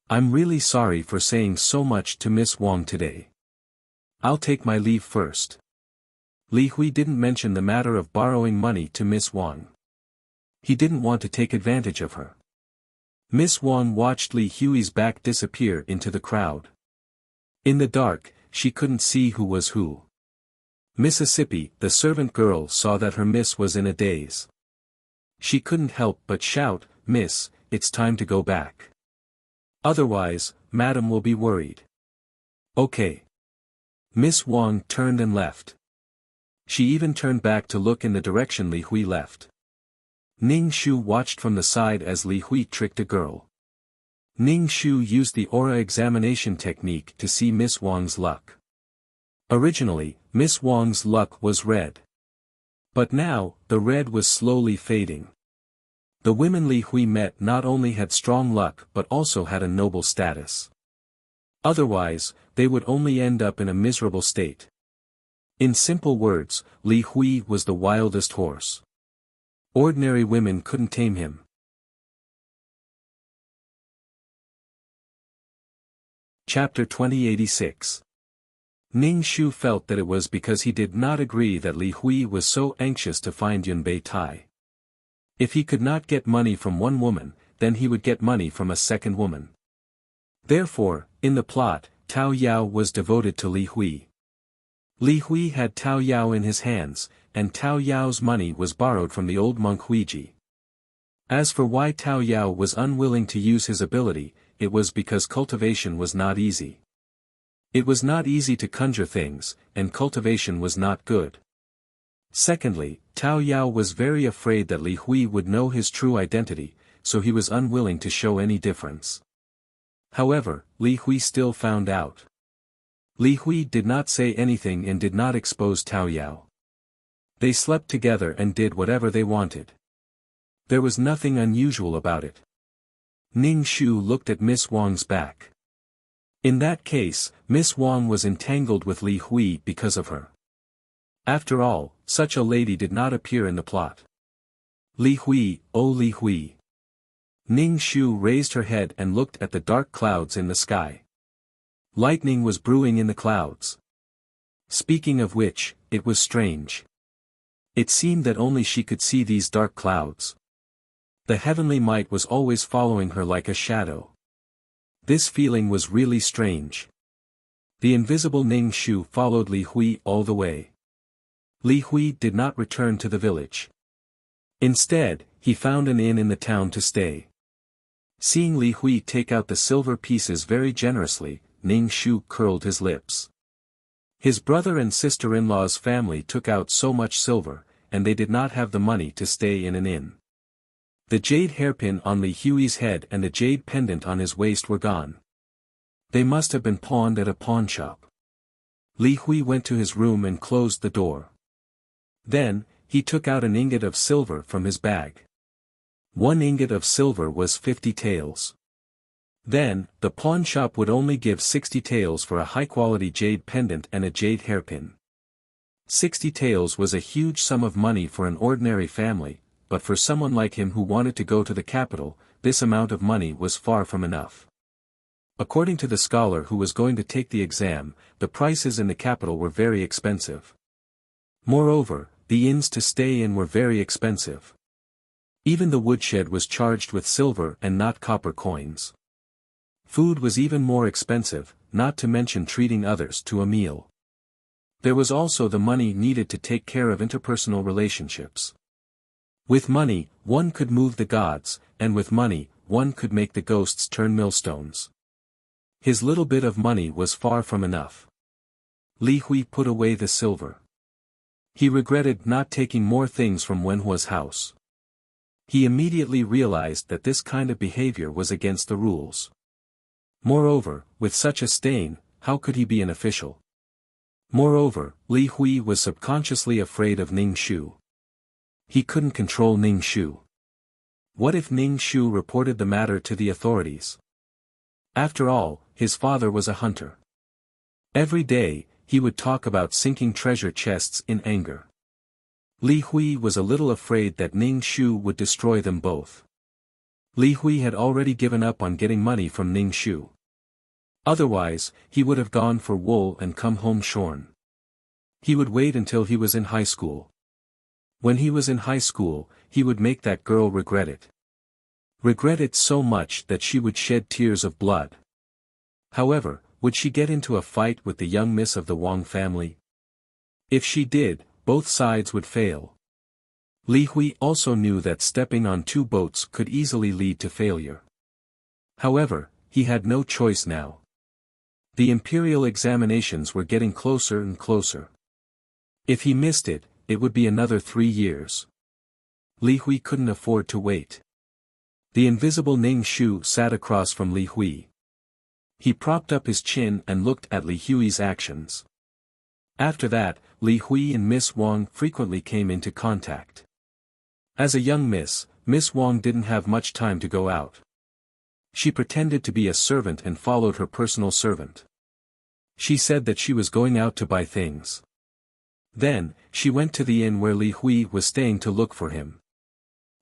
I'm really sorry for saying so much to Miss Wang today. I'll take my leave first. Li Hui didn't mention the matter of borrowing money to Miss Wang. He didn't want to take advantage of her. Miss Wang watched Li Hui's back disappear into the crowd. In the dark, she couldn't see who was who. Mississippi, the servant girl, saw that her miss was in a daze. She couldn't help but shout, "Miss, it's time to go back. Otherwise, Madam will be worried." Okay. Miss Wang turned and left. She even turned back to look in the direction Li Hui left. Ning Shu watched from the side as Li Hui tricked a girl. Ning Shu used the aura examination technique to see Miss Wang's luck. Originally, Miss Wang's luck was red. But now, the red was slowly fading. The women Li Hui met not only had strong luck but also had a noble status. Otherwise, they would only end up in a miserable state. In simple words, Li Hui was the wildest horse. Ordinary women couldn't tame him. Chapter 2086. Ning Shu felt that it was because he did not agree that Li Hui was so anxious to find Yunbei Tai. If he could not get money from one woman, then he would get money from a second woman. Therefore, in the plot, Tao Yao was devoted to Li Hui. Li Hui had Tao Yao in his hands, and Tao Yao's money was borrowed from the old monk Huiji. As for why Tao Yao was unwilling to use his ability, it was because cultivation was not easy. It was not easy to conjure things, and cultivation was not good. Secondly, Tao Yao was very afraid that Li Hui would know his true identity, so he was unwilling to show any difference. However, Li Hui still found out. Li Hui did not say anything and did not expose Tao Yao. They slept together and did whatever they wanted. There was nothing unusual about it. Ning Shu looked at Miss Wang's back. In that case, Miss Wang was entangled with Li Hui because of her. After all, such a lady did not appear in the plot. Li Hui, oh Li Hui. Ning Shu raised her head and looked at the dark clouds in the sky. Lightning was brewing in the clouds. Speaking of which, it was strange. It seemed that only she could see these dark clouds. The heavenly might was always following her like a shadow. This feeling was really strange. The invisible Ning Shu followed Li Hui all the way. Li Hui did not return to the village. Instead, he found an inn in the town to stay. Seeing Li Hui take out the silver pieces very generously, Ning Shu curled his lips. His brother and sister-in-law's family took out so much silver, and they did not have the money to stay in an inn. The jade hairpin on Li Hui's head and the jade pendant on his waist were gone. They must have been pawned at a pawnshop. Li Hui went to his room and closed the door. Then, he took out an ingot of silver from his bag. 1 ingot of silver was 50 taels. Then, the pawn shop would only give 60 taels for a high-quality jade pendant and a jade hairpin. 60 taels was a huge sum of money for an ordinary family, but for someone like him who wanted to go to the capital, this amount of money was far from enough. According to the scholar who was going to take the exam, the prices in the capital were very expensive. Moreover, the inns to stay in were very expensive. Even the woodshed was charged with silver and not copper coins. Food was even more expensive, not to mention treating others to a meal. There was also the money needed to take care of interpersonal relationships. With money, one could move the gods, and with money, one could make the ghosts turn millstones. His little bit of money was far from enough. Li Hui put away the silver. He regretted not taking more things from Wenhua's house. He immediately realized that this kind of behavior was against the rules. Moreover, with such a stain, how could he be an official? Moreover, Li Hui was subconsciously afraid of Ning Shu. He couldn't control Ning Shu. What if Ning Shu reported the matter to the authorities? After all, his father was a hunter. Every day, he would talk about sinking treasure chests in anger. Li Hui was a little afraid that Ning Shu would destroy them both. Li Hui had already given up on getting money from Ning Shu. Otherwise, he would have gone for wool and come home shorn. He would wait until he was in high school. When he was in high school, he would make that girl regret it. Regret it so much that she would shed tears of blood. However, would she get into a fight with the young miss of the Wang family? If she did, both sides would fail. Li Hui also knew that stepping on 2 boats could easily lead to failure. However, he had no choice now. The imperial examinations were getting closer and closer. If he missed it, it would be another 3 years. Li Hui couldn't afford to wait. The invisible Ning Shu sat across from Li Hui. He propped up his chin and looked at Li Hui's actions. After that, Li Hui and Miss Wang frequently came into contact. As a young Miss Wang didn't have much time to go out. She pretended to be a servant and followed her personal servant. She said that she was going out to buy things. Then, she went to the inn where Li Hui was staying to look for him.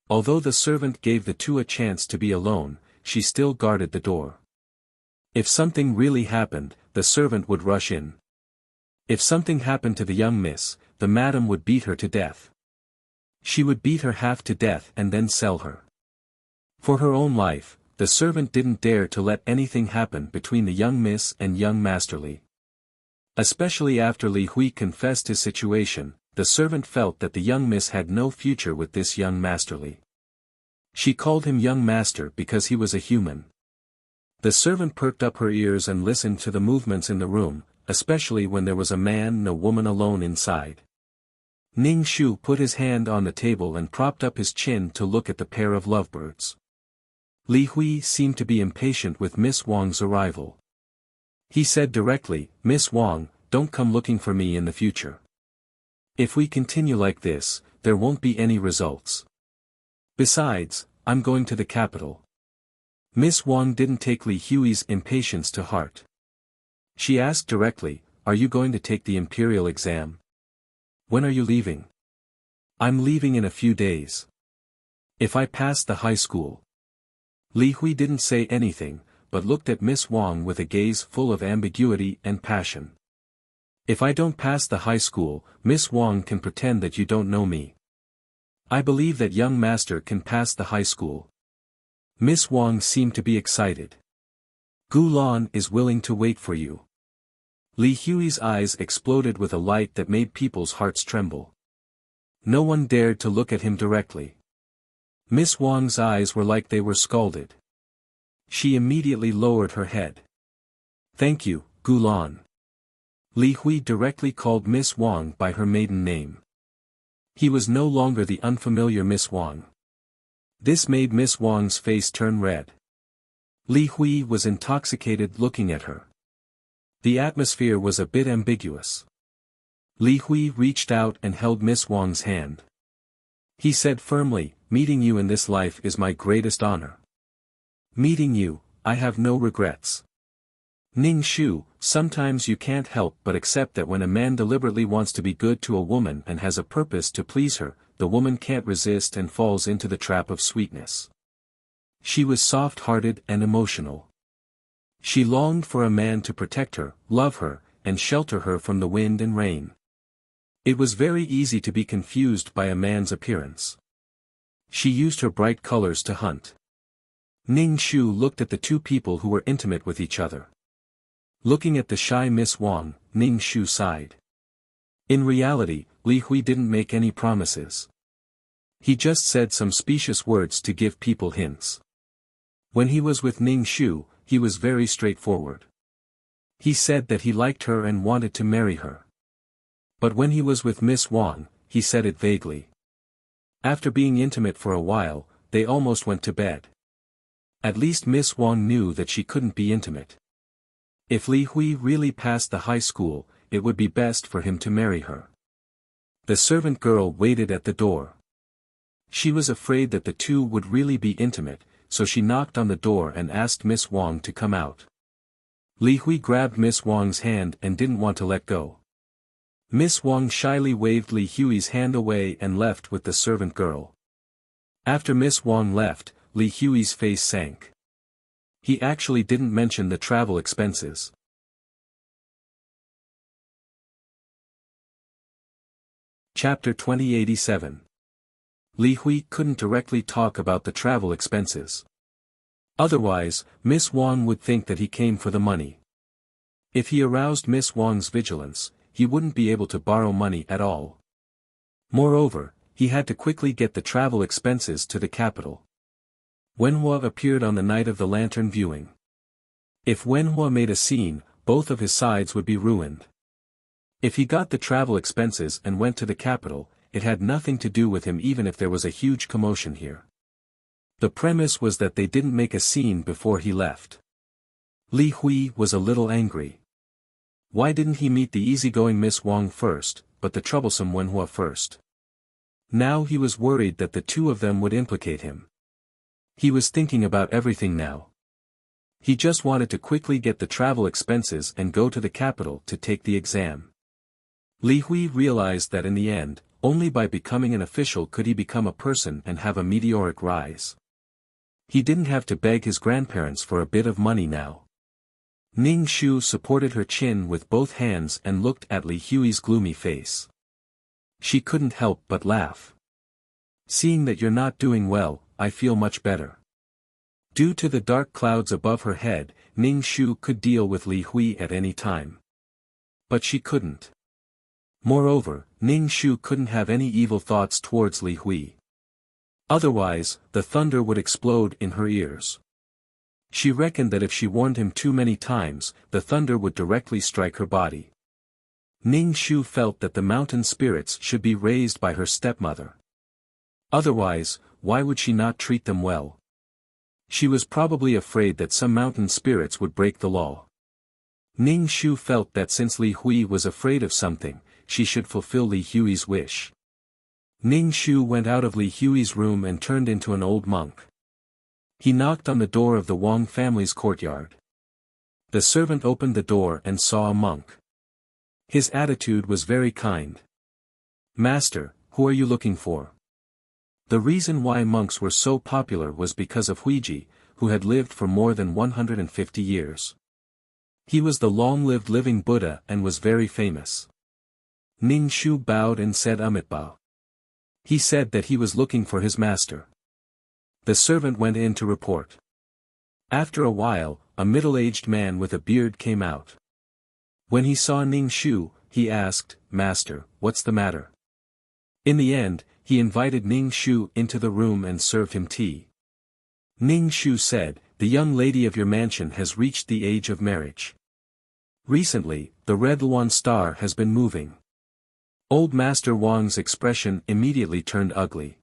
Although the servant gave the two a chance to be alone, she still guarded the door. If something really happened, the servant would rush in. If something happened to the young miss, the madam would beat her to death. She would beat her half to death and then sell her. For her own life, the servant didn't dare to let anything happen between the young miss and young Master Li. Especially after Li Hui confessed his situation, the servant felt that the young miss had no future with this young Master Li. She called him young master because he was a human. The servant perked up her ears and listened to the movements in the room, especially when there was a man and a woman alone inside. Ning Shu put his hand on the table and propped up his chin to look at the pair of lovebirds. Li Hui seemed to be impatient with Miss Wang's arrival. He said directly, "Miss Wang, don't come looking for me in the future. If we continue like this, there won't be any results. Besides, I'm going to the capital." Miss Wang didn't take Li Hui's impatience to heart. She asked directly, "Are you going to take the imperial exam? When are you leaving?" "I'm leaving in a few days. If I pass the high school." Li Hui didn't say anything, but looked at Miss Wang with a gaze full of ambiguity and passion. "If I don't pass the high school, Miss Wang can pretend that you don't know me. I believe that young master can pass the high school." Miss Wang seemed to be excited. "Gulan is willing to wait for you." Li Hui's eyes exploded with a light that made people's hearts tremble. No one dared to look at him directly. Miss Wang's eyes were like they were scalded. She immediately lowered her head. "Thank you, Gulan." Li Hui directly called Miss Wang by her maiden name. He was no longer the unfamiliar Miss Wang. This made Miss Wang's face turn red. Li Hui was intoxicated looking at her. The atmosphere was a bit ambiguous. Li Hui reached out and held Miss Wang's hand. He said firmly, "Meeting you in this life is my greatest honor. Meeting you, I have no regrets." Ning Shu, sometimes you can't help but accept that when a man deliberately wants to be good to a woman and has a purpose to please her, the woman can't resist and falls into the trap of sweetness. She was soft-hearted and emotional. She longed for a man to protect her, love her, and shelter her from the wind and rain. It was very easy to be confused by a man's appearance. She used her bright colors to hunt. Ning Shu looked at the two people who were intimate with each other. Looking at the shy Miss Wang, Ning Shu sighed. In reality, Li Hui didn't make any promises. He just said some specious words to give people hints. When he was with Ning Shu, he was very straightforward. He said that he liked her and wanted to marry her. But when he was with Miss Wang, he said it vaguely. After being intimate for a while, they almost went to bed. At least Miss Wang knew that she couldn't be intimate. If Li Hui really passed the high school, it would be best for him to marry her. The servant girl waited at the door. She was afraid that the two would really be intimate, so she knocked on the door and asked Miss Wang to come out. Li Hui grabbed Miss Wang's hand and didn't want to let go. Miss Wang shyly waved Li Hui's hand away and left with the servant girl. After Miss Wang left, Li Hui's face sank. He actually didn't mention the travel expenses. Chapter 2087. Li Hui couldn't directly talk about the travel expenses. Otherwise, Miss Wang would think that he came for the money. If he aroused Miss Wang's vigilance, he wouldn't be able to borrow money at all. Moreover, he had to quickly get the travel expenses to the capital. Wenhua appeared on the night of the lantern viewing. If Wenhua made a scene, both of his sides would be ruined. If he got the travel expenses and went to the capital, it had nothing to do with him even if there was a huge commotion here. The premise was that they didn't make a scene before he left. Li Hui was a little angry. Why didn't he meet the easygoing Miss Wang first, but the troublesome Wenhua first? Now he was worried that the two of them would implicate him. He was thinking about everything now. He just wanted to quickly get the travel expenses and go to the capital to take the exam. Li Hui realized that in the end, only by becoming an official could he become a person and have a meteoric rise. He didn't have to beg his grandparents for a bit of money now. Ning Shu supported her chin with both hands and looked at Li Hui's gloomy face. She couldn't help but laugh. "Seeing that you're not doing well, I feel much better." Due to the dark clouds above her head, Ning Shu could deal with Li Hui at any time. But she couldn't. Moreover, Ning Shu couldn't have any evil thoughts towards Li Hui. Otherwise, the thunder would explode in her ears. She reckoned that if she warned him too many times, the thunder would directly strike her body. Ning Shu felt that the mountain spirits should be raised by her stepmother. Otherwise, why would she not treat them well? She was probably afraid that some mountain spirits would break the law. Ning Shu felt that since Li Hui was afraid of something, she should fulfill Li Hui's wish. Ning Shu went out of Li Hui's room and turned into an old monk. He knocked on the door of the Wang family's courtyard. The servant opened the door and saw a monk. His attitude was very kind. "Master, who are you looking for?" The reason why monks were so popular was because of Huiji, who had lived for more than 150 years. He was the long-lived living Buddha and was very famous. Ning Shu bowed and said Amitabha. He said that he was looking for his master. The servant went in to report. After a while, a middle-aged man with a beard came out. When he saw Ning Shu, he asked, "Master, what's the matter?" In the end, he invited Ning Shu into the room and served him tea. Ning Shu said, "The young lady of your mansion has reached the age of marriage. Recently, the red Luan star has been moving." Old Master Wang's expression immediately turned ugly.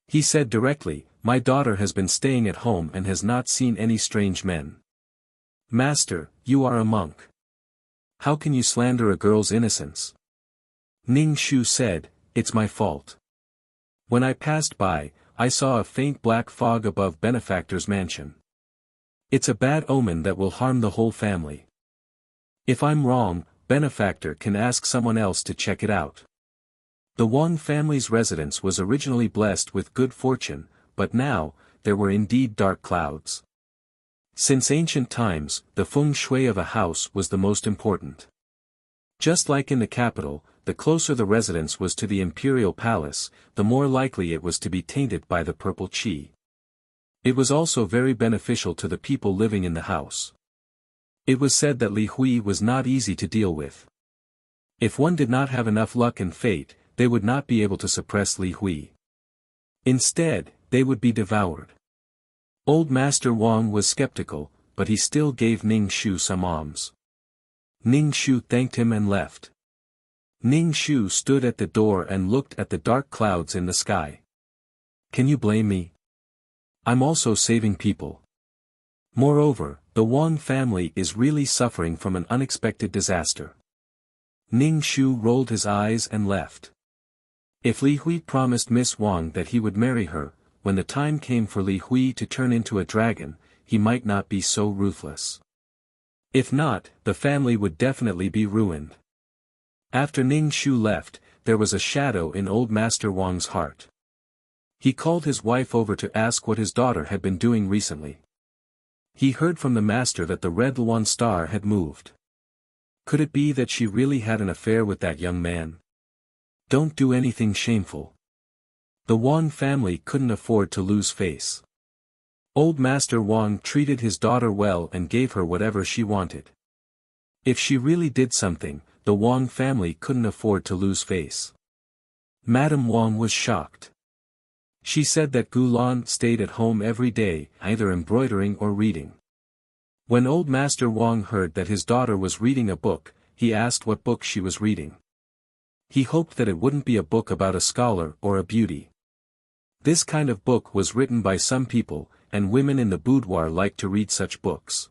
He said directly, "My daughter has been staying at home and has not seen any strange men." "Master, you are a monk. How can you slander a girl's innocence? Ning Shu said, It's my fault. When I passed by, I saw a faint black fog above benefactor's mansion. It's a bad omen that will harm the whole family. If I'm wrong, benefactor can ask someone else to check it out. The Wang family's residence was originally blessed with good fortune, but now, there were indeed dark clouds. Since ancient times, the feng shui of a house was the most important. Just like in the capital, the closer the residence was to the imperial palace, the more likely it was to be tainted by the purple qi. It was also very beneficial to the people living in the house. It was said that Li Hui was not easy to deal with. If one did not have enough luck and fate, they would not be able to suppress Li Hui. Instead, they would be devoured. Old Master Wang was skeptical, but he still gave Ning Shu some alms. Ning Shu thanked him and left. Ning Shu stood at the door and looked at the dark clouds in the sky. Can you blame me? I'm also saving people. Moreover, the Wang family is really suffering from an unexpected disaster. Ning Shu rolled his eyes and left. If Li Hui promised Miss Wang that he would marry her, when the time came for Li Hui to turn into a dragon, he might not be so ruthless. If not, the family would definitely be ruined. After Ning Shu left, there was a shadow in old Master Wang's heart. He called his wife over to ask what his daughter had been doing recently. He heard from the master that the red Luan star had moved. Could it be that she really had an affair with that young man? Don't do anything shameful. The Wang family couldn't afford to lose face. Old Master Wang treated his daughter well and gave her whatever she wanted. If she really did something, the Wang family couldn't afford to lose face. Madame Wang was shocked. She said that Gulan stayed at home every day, either embroidering or reading. When old Master Wang heard that his daughter was reading a book, he asked what book she was reading. He hoped that it wouldn't be a book about a scholar or a beauty. This kind of book was written by some people, and women in the boudoir liked to read such books.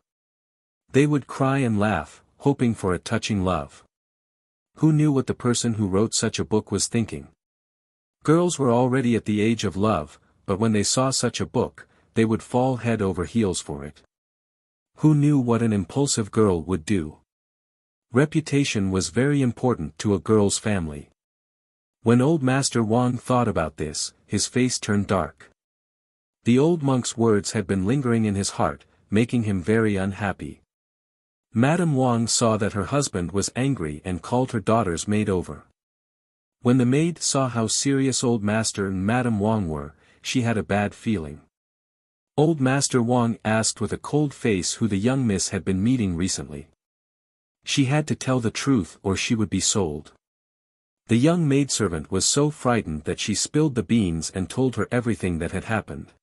They would cry and laugh, hoping for a touching love. Who knew what the person who wrote such a book was thinking? Girls were already at the age of love, but when they saw such a book, they would fall head over heels for it. Who knew what an impulsive girl would do? Reputation was very important to a girl's family. When old Master Wang thought about this, his face turned dark. The old monk's words had been lingering in his heart, making him very unhappy. Madame Wang saw that her husband was angry and called her daughter's maid over. When the maid saw how serious old Master and Madame Wang were, she had a bad feeling. Old Master Wang asked with a cold face who the young miss had been meeting recently. She had to tell the truth or she would be sold. The young maidservant was so frightened that she spilled the beans and told her everything that had happened.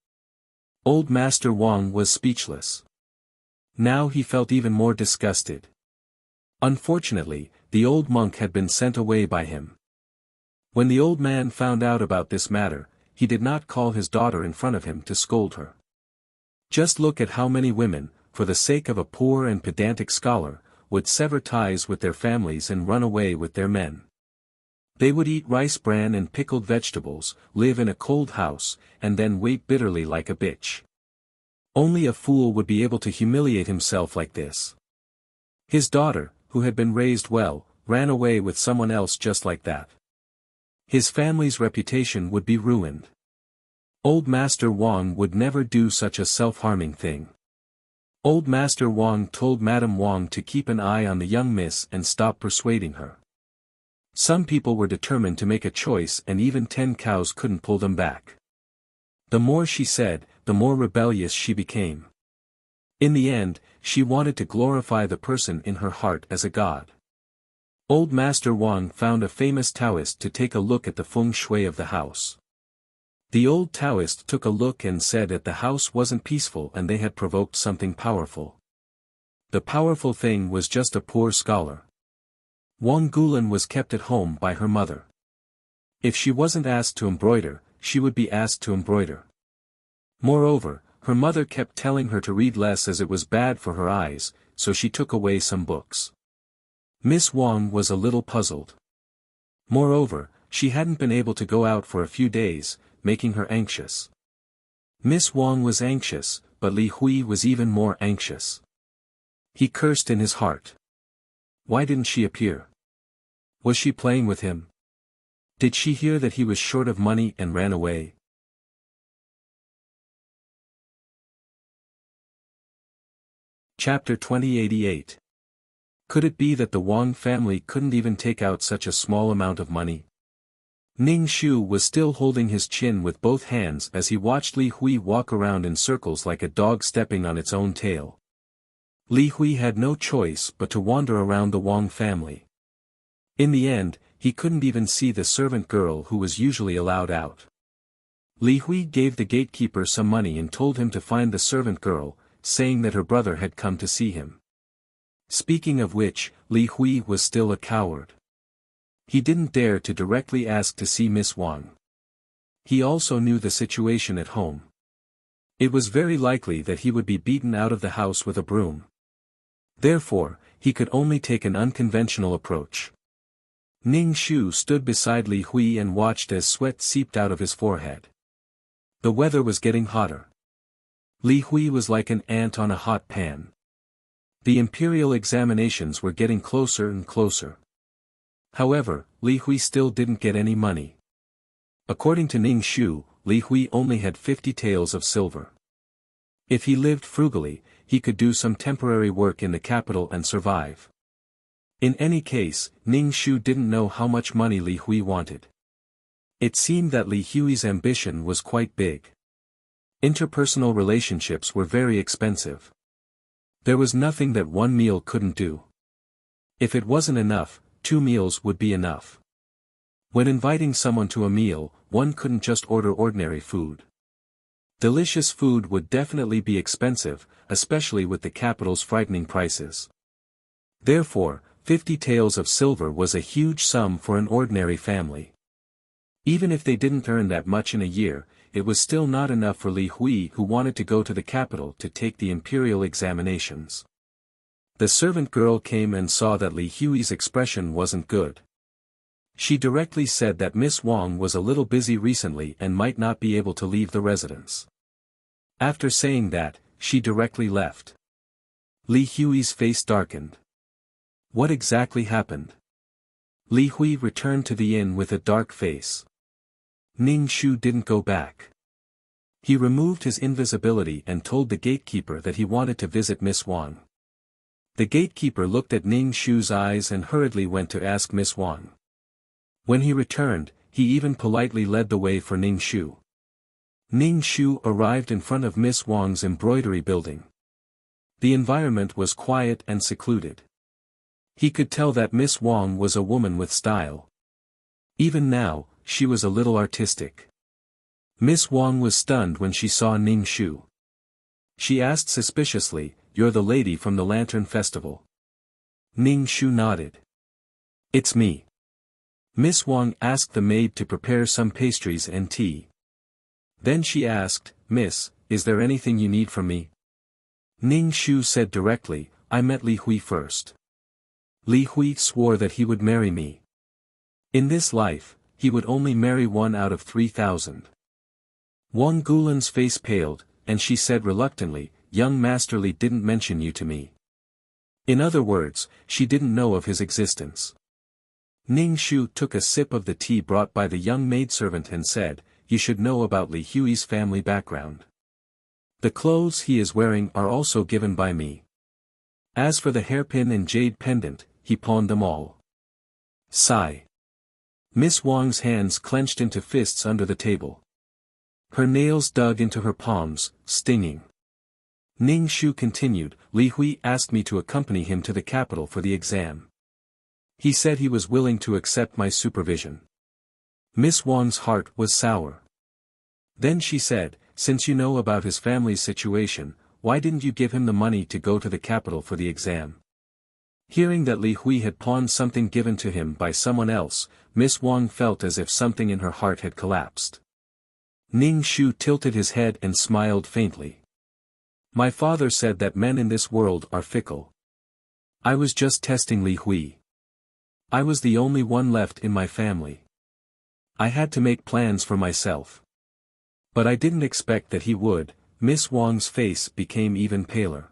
Old Master Wang was speechless. Now he felt even more disgusted. Unfortunately, the old monk had been sent away by him. When the old man found out about this matter, he did not call his daughter in front of him to scold her. Just look at how many women, for the sake of a poor and pedantic scholar, would sever ties with their families and run away with their men. They would eat rice bran and pickled vegetables, live in a cold house, and then wait bitterly like a bitch. Only a fool would be able to humiliate himself like this. His daughter, who had been raised well, ran away with someone else just like that. His family's reputation would be ruined. Old Master Wang would never do such a self-harming thing. Old Master Wang told Madame Wang to keep an eye on the young miss and stop persuading her. Some people were determined to make a choice and even 10 cows couldn't pull them back. The more she said, the more rebellious she became. In the end, she wanted to glorify the person in her heart as a god. Old Master Wang found a famous Taoist to take a look at the feng shui of the house. The old Taoist took a look and said that the house wasn't peaceful and they had provoked something powerful. The powerful thing was just a poor scholar. Wang Gulan was kept at home by her mother. If she wasn't asked to embroider, she would be asked to embroider. Moreover, her mother kept telling her to read less as it was bad for her eyes, so she took away some books. Miss Wang was a little puzzled. Moreover, she hadn't been able to go out for a few days, making her anxious. Miss Wang was anxious, but Li Hui was even more anxious. He cursed in his heart. Why didn't she appear? Was she playing with him? Did she hear that he was short of money and ran away? Chapter 2088. Could it be that the Wang family couldn't even take out such a small amount of money? Ning Shu was still holding his chin with both hands as he watched Li Hui walk around in circles like a dog stepping on its own tail. Li Hui had no choice but to wander around the Wang family. In the end, he couldn't even see the servant girl who was usually allowed out. Li Hui gave the gatekeeper some money and told him to find the servant girl, saying that her brother had come to see him. Speaking of which, Li Hui was still a coward. He didn't dare to directly ask to see Miss Wang. He also knew the situation at home. It was very likely that he would be beaten out of the house with a broom. Therefore, he could only take an unconventional approach. Ning Shu stood beside Li Hui and watched as sweat seeped out of his forehead. The weather was getting hotter. Li Hui was like an ant on a hot pan. The imperial examinations were getting closer and closer. However, Li Hui still didn't get any money. According to Ning Shu, Li Hui only had 50 taels of silver. If he lived frugally, he could do some temporary work in the capital and survive. In any case, Ning Shu didn't know how much money Li Hui wanted. It seemed that Li Hui's ambition was quite big. Interpersonal relationships were very expensive. There was nothing that one meal couldn't do. If it wasn't enough, 2 meals would be enough. When inviting someone to a meal, one couldn't just order ordinary food. Delicious food would definitely be expensive, especially with the capital's frightening prices. Therefore, 50 taels of silver was a huge sum for an ordinary family. Even if they didn't earn that much in a year, it was still not enough for Li Hui, who wanted to go to the capital to take the imperial examinations. The servant girl came and saw that Li Hui's expression wasn't good. She directly said that Miss Wang was a little busy recently and might not be able to leave the residence. After saying that, she directly left. Li Hui's face darkened. What exactly happened? Li Hui returned to the inn with a dark face. Ning Shu didn't go back. He removed his invisibility and told the gatekeeper that he wanted to visit Miss Wang. The gatekeeper looked at Ning Shu's eyes and hurriedly went to ask Miss Wang. When he returned, he even politely led the way for Ning Shu. Ning Shu arrived in front of Miss Wang's embroidery building. The environment was quiet and secluded. He could tell that Miss Wang was a woman with style. Even now, she was a little artistic. Miss Wang was stunned when she saw Ning Shu. She asked suspiciously, "You're the lady from the Lantern Festival?" Ning Shu nodded. "It's me." Miss Wang asked the maid to prepare some pastries and tea. Then she asked, "Miss, is there anything you need from me?" Ning Shu said directly, "I met Li Hui first. Li Hui swore that he would marry me. In this life, he would only marry one out of 3,000. Wang Gulan's face paled, and she said reluctantly, "Young Master Li didn't mention you to me." In other words, she didn't know of his existence. Ning Shu took a sip of the tea brought by the young maidservant and said, "You should know about Li Hui's family background. The clothes he is wearing are also given by me. As for the hairpin and jade pendant, he pawned them all." Sigh. Miss Wang's hands clenched into fists under the table. Her nails dug into her palms, stinging. Ning Shu continued, "Li Hui asked me to accompany him to the capital for the exam. He said he was willing to accept my supervision." Miss Wang's heart was sour. Then she said, "Since you know about his family's situation, why didn't you give him the money to go to the capital for the exam?" Hearing that Li Hui had pawned something given to him by someone else, Miss Wang felt as if something in her heart had collapsed. Ning Shu tilted his head and smiled faintly. "My father said that men in this world are fickle. I was just testing Li Hui. I was the only one left in my family. I had to make plans for myself. But I didn't expect that he would. Miss Wang's face became even paler.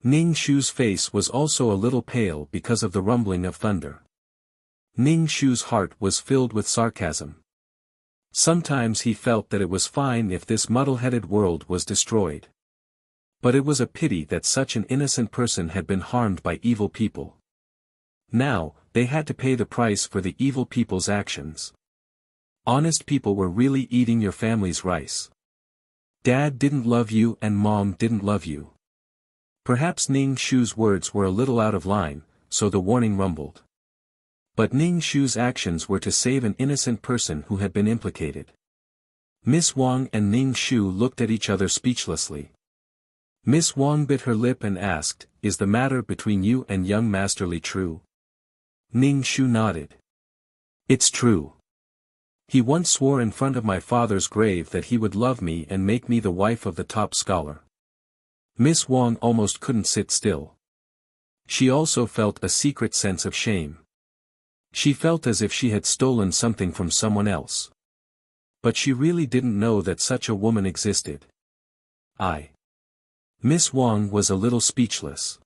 Ning Shu's face was also a little pale because of the rumbling of thunder. Ning Shu's heart was filled with sarcasm. Sometimes he felt that it was fine if this muddle-headed world was destroyed. But it was a pity that such an innocent person had been harmed by evil people. Now, they had to pay the price for the evil people's actions. Honest people were really eating your family's rice. Dad didn't love you and Mom didn't love you. Perhaps Ning Shu's words were a little out of line, so the warning rumbled. But Ning Shu's actions were to save an innocent person who had been implicated. Miss Wang and Ning Shu looked at each other speechlessly. Miss Wang bit her lip and asked, "Is the matter between you and young Master Li true?" Ning Shu nodded. "It's true. He once swore in front of my father's grave that he would love me and make me the wife of the top scholar." Miss Wang almost couldn't sit still. She also felt a secret sense of shame. She felt as if she had stolen something from someone else. But she really didn't know that such a woman existed. Miss Wang was a little speechless.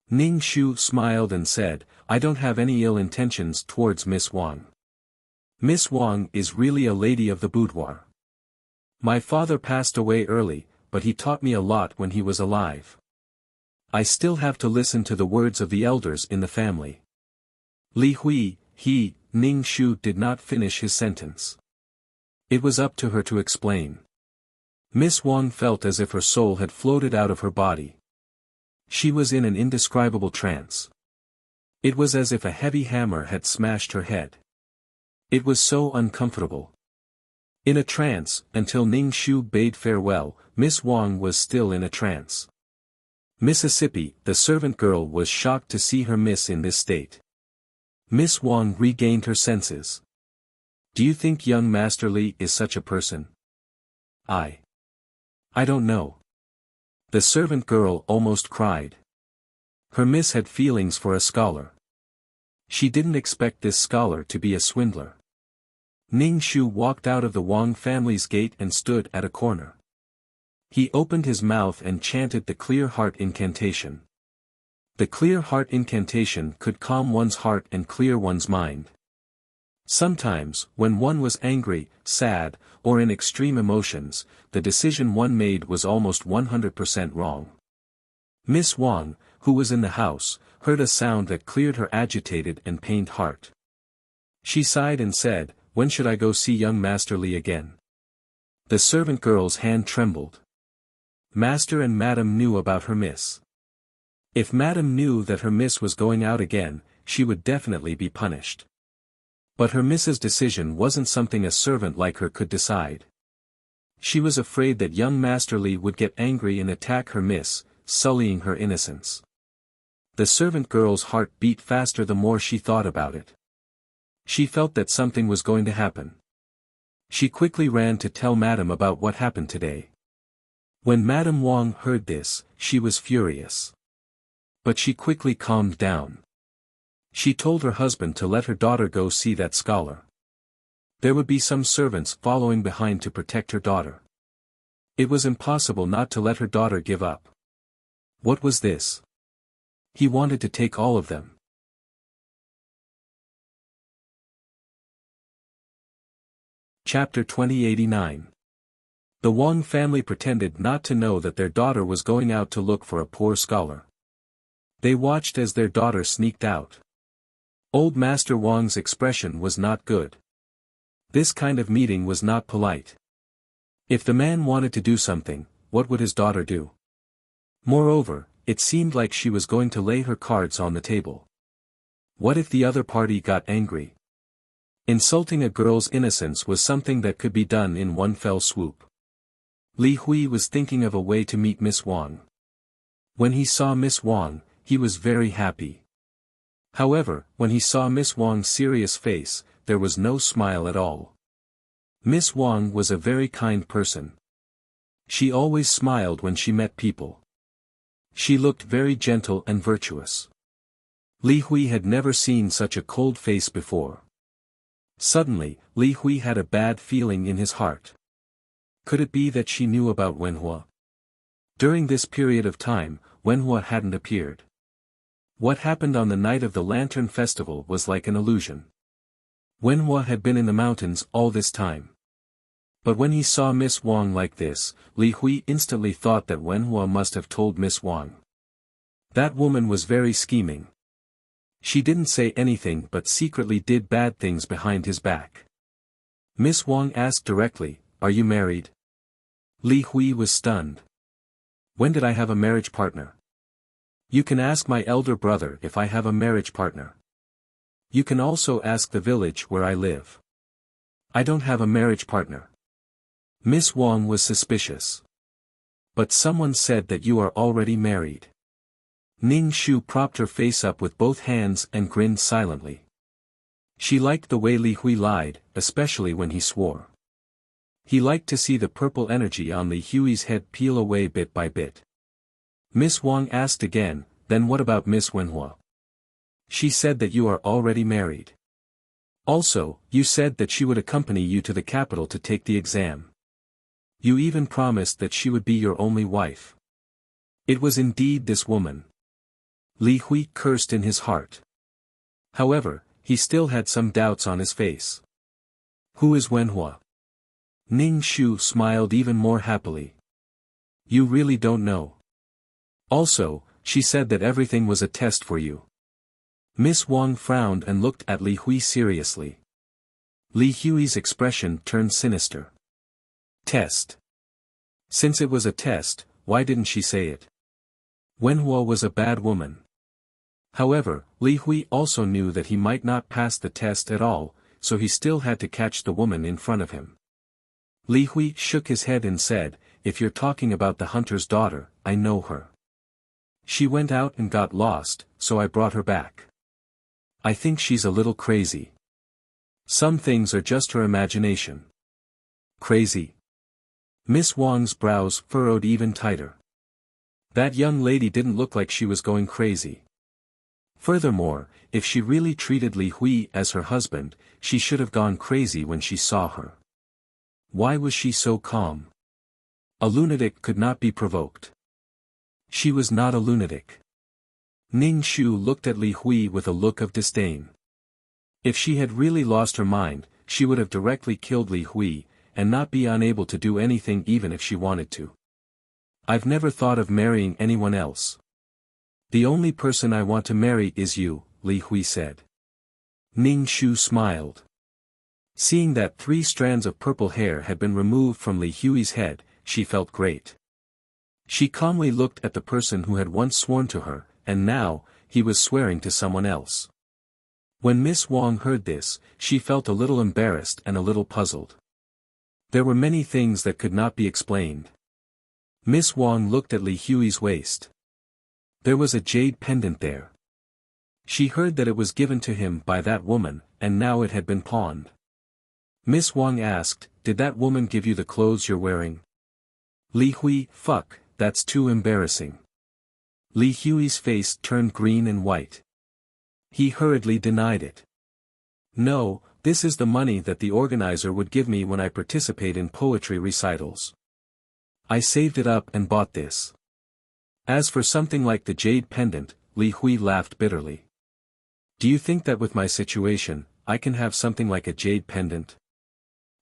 Ning Shu smiled and said, "I don't have any ill intentions towards Miss Wang. Miss Wang is really a lady of the boudoir. My father passed away early, but he taught me a lot when he was alive. I still have to listen to the words of the elders in the family." Li Hui, Ning Shu did not finish his sentence. It was up to her to explain. Miss Wang felt as if her soul had floated out of her body. She was in an indescribable trance. It was as if a heavy hammer had smashed her head. It was so uncomfortable. In a trance, until Ning Shu bade farewell, Miss Wang was still in a trance. Mississippi, the servant girl, was shocked to see her miss in this state. Miss Wang regained her senses. "Do you think young Master Li is such a person?" I don't know." The servant girl almost cried. Her miss had feelings for a scholar. She didn't expect this scholar to be a swindler. Ning Shu walked out of the Wang family's gate and stood at a corner. He opened his mouth and chanted the Clear Heart incantation. The Clear Heart incantation could calm one's heart and clear one's mind. Sometimes, when one was angry, sad, or in extreme emotions, the decision one made was almost 100% wrong. Miss Wang, who was in the house, heard a sound that cleared her agitated and pained heart. She sighed and said, "When should I go see young Master Li again?" The servant girl's hand trembled. Master and Madam knew about her miss. If Madam knew that her miss was going out again, she would definitely be punished. But her miss's decision wasn't something a servant like her could decide. She was afraid that young Master Li would get angry and attack her miss, sullying her innocence. The servant girl's heart beat faster the more she thought about it. She felt that something was going to happen. She quickly ran to tell Madam about what happened today. When Madam Wang heard this, she was furious. But she quickly calmed down. She told her husband to let her daughter go see that scholar. There would be some servants following behind to protect her daughter. It was impossible not to let her daughter give up. What was this? He wanted to take all of them. Chapter 2089. The Wang family pretended not to know that their daughter was going out to look for a poor scholar. They watched as their daughter sneaked out. Old Master Wang's expression was not good. This kind of meeting was not polite. If the man wanted to do something, what would his daughter do? Moreover, it seemed like she was going to lay her cards on the table. What if the other party got angry? Insulting a girl's innocence was something that could be done in one fell swoop. Li Hui was thinking of a way to meet Miss Wang. When he saw Miss Wang, he was very happy. However, when he saw Miss Wang's serious face, there was no smile at all. Miss Wang was a very kind person. She always smiled when she met people. She looked very gentle and virtuous. Li Hui had never seen such a cold face before. Suddenly, Li Hui had a bad feeling in his heart. Could it be that she knew about Wenhua? During this period of time, Wenhua hadn't appeared. What happened on the night of the Lantern Festival was like an illusion. Wenhua had been in the mountains all this time. But when he saw Miss Wang like this, Li Hui instantly thought that Wenhua must have told Miss Wang. That woman was very scheming. She didn't say anything but secretly did bad things behind his back. Miss Wang asked directly, "Are you married?" Li Hui was stunned. "When did I have a marriage partner?" "You can ask my elder brother if I have a marriage partner. You can also ask the village where I live. I don't have a marriage partner." Miss Wang was suspicious. "But someone said that you are already married." Ning Shu propped her face up with both hands and grinned silently. She liked the way Li Hui lied, especially when he swore. He liked to see the purple energy on Li Hui's head peel away bit by bit. Miss Wang asked again, "Then what about Miss Wenhua?" "She said that you are already married. Also, you said that she would accompany you to the capital to take the exam. You even promised that she would be your only wife." It was indeed this woman. Li Hui cursed in his heart. However, he still had some doubts on his face. "Who is Wenhua?" Ning Shu smiled even more happily. "You really don't know. Also, she said that everything was a test for you." Miss Wang frowned and looked at Li Hui seriously. Li Hui's expression turned sinister. Test. Since it was a test, why didn't she say it? Wenhua was a bad woman. However, Li Hui also knew that he might not pass the test at all, so he still had to catch the woman in front of him. Li Hui shook his head and said, "If you're talking about the hunter's daughter, I know her. She went out and got lost, so I brought her back. I think she's a little crazy. Some things are just her imagination." Crazy? Miss Wang's brows furrowed even tighter. That young lady didn't look like she was going crazy. Furthermore, if she really treated Li Hui as her husband, she should have gone crazy when she saw her. Why was she so calm? A lunatic could not be provoked. She was not a lunatic. Ning Shu looked at Li Hui with a look of disdain. If she had really lost her mind, she would have directly killed Li Hui, and not be unable to do anything even if she wanted to. "I've never thought of marrying anyone else. The only person I want to marry is you," Li Hui said. Ning Shu smiled. Seeing that 3 strands of purple hair had been removed from Li Hui's head, she felt great. She calmly looked at the person who had once sworn to her, and now, he was swearing to someone else. When Miss Wang heard this, she felt a little embarrassed and a little puzzled. There were many things that could not be explained. Miss Wang looked at Li Hui's waist. There was a jade pendant there. She heard that it was given to him by that woman, and now it had been pawned. Miss Wang asked, "Did that woman give you the clothes you're wearing?" Li Hui, "Fuck, that's too embarrassing." Li Hui's face turned green and white. He hurriedly denied it. "No, this is the money that the organizer would give me when I participate in poetry recitals. I saved it up and bought this." As for something like the jade pendant, Li Hui laughed bitterly. "Do you think that with my situation, I can have something like a jade pendant?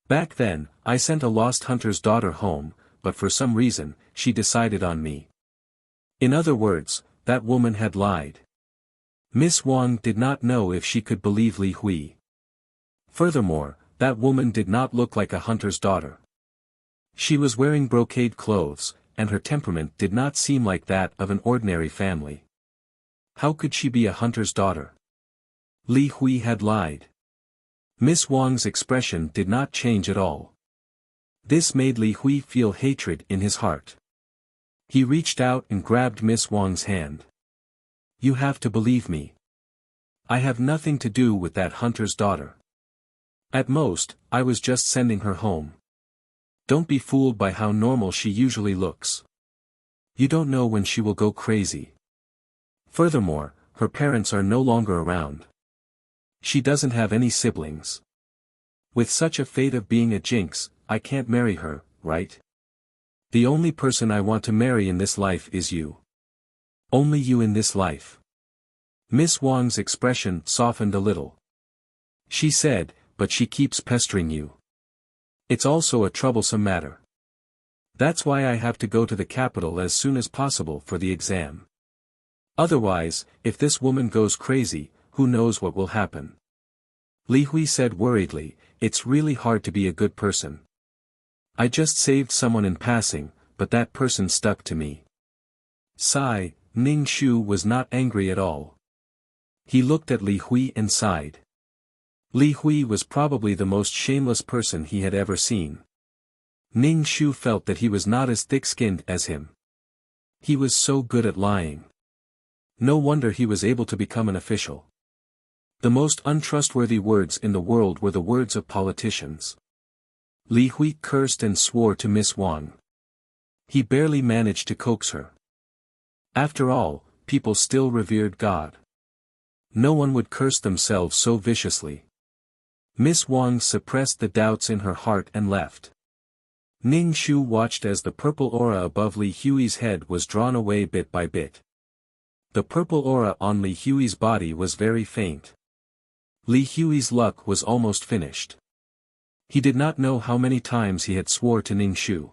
Back then, I sent a lost hunter's daughter home, but for some reason, she decided on me." In other words, that woman had lied. Miss Wang did not know if she could believe Li Hui. Furthermore, that woman did not look like a hunter's daughter. She was wearing brocade clothes, and her temperament did not seem like that of an ordinary family. How could she be a hunter's daughter? Li Hui had lied. Miss Wang's expression did not change at all. This made Li Hui feel hatred in his heart. He reached out and grabbed Miss Wang's hand. "You have to believe me. I have nothing to do with that hunter's daughter. At most, I was just sending her home. Don't be fooled by how normal she usually looks. You don't know when she will go crazy. Furthermore, her parents are no longer around. She doesn't have any siblings. With such a fate of being a jinx, I can't marry her, right? The only person I want to marry in this life is you. Only you in this life. Miss Wang's expression softened a little. She said, but she keeps pestering you. It's also a troublesome matter. That's why I have to go to the capital as soon as possible for the exam. Otherwise, if this woman goes crazy, who knows what will happen. Li Hui said worriedly, it's really hard to be a good person. I just saved someone in passing, but that person stuck to me. Sigh, Ning Shu was not angry at all. He looked at Li Hui and sighed. Li Hui was probably the most shameless person he had ever seen. Ning Shu felt that he was not as thick-skinned as him. He was so good at lying. No wonder he was able to become an official. The most untrustworthy words in the world were the words of politicians. Li Hui cursed and swore to Miss Wang. He barely managed to coax her. After all, people still revered God. No one would curse themselves so viciously. Miss Wang suppressed the doubts in her heart and left. Ning Shu watched as the purple aura above Li Hui's head was drawn away bit by bit. The purple aura on Li Hui's body was very faint. Li Hui's luck was almost finished. He did not know how many times he had swore to Ning Shu.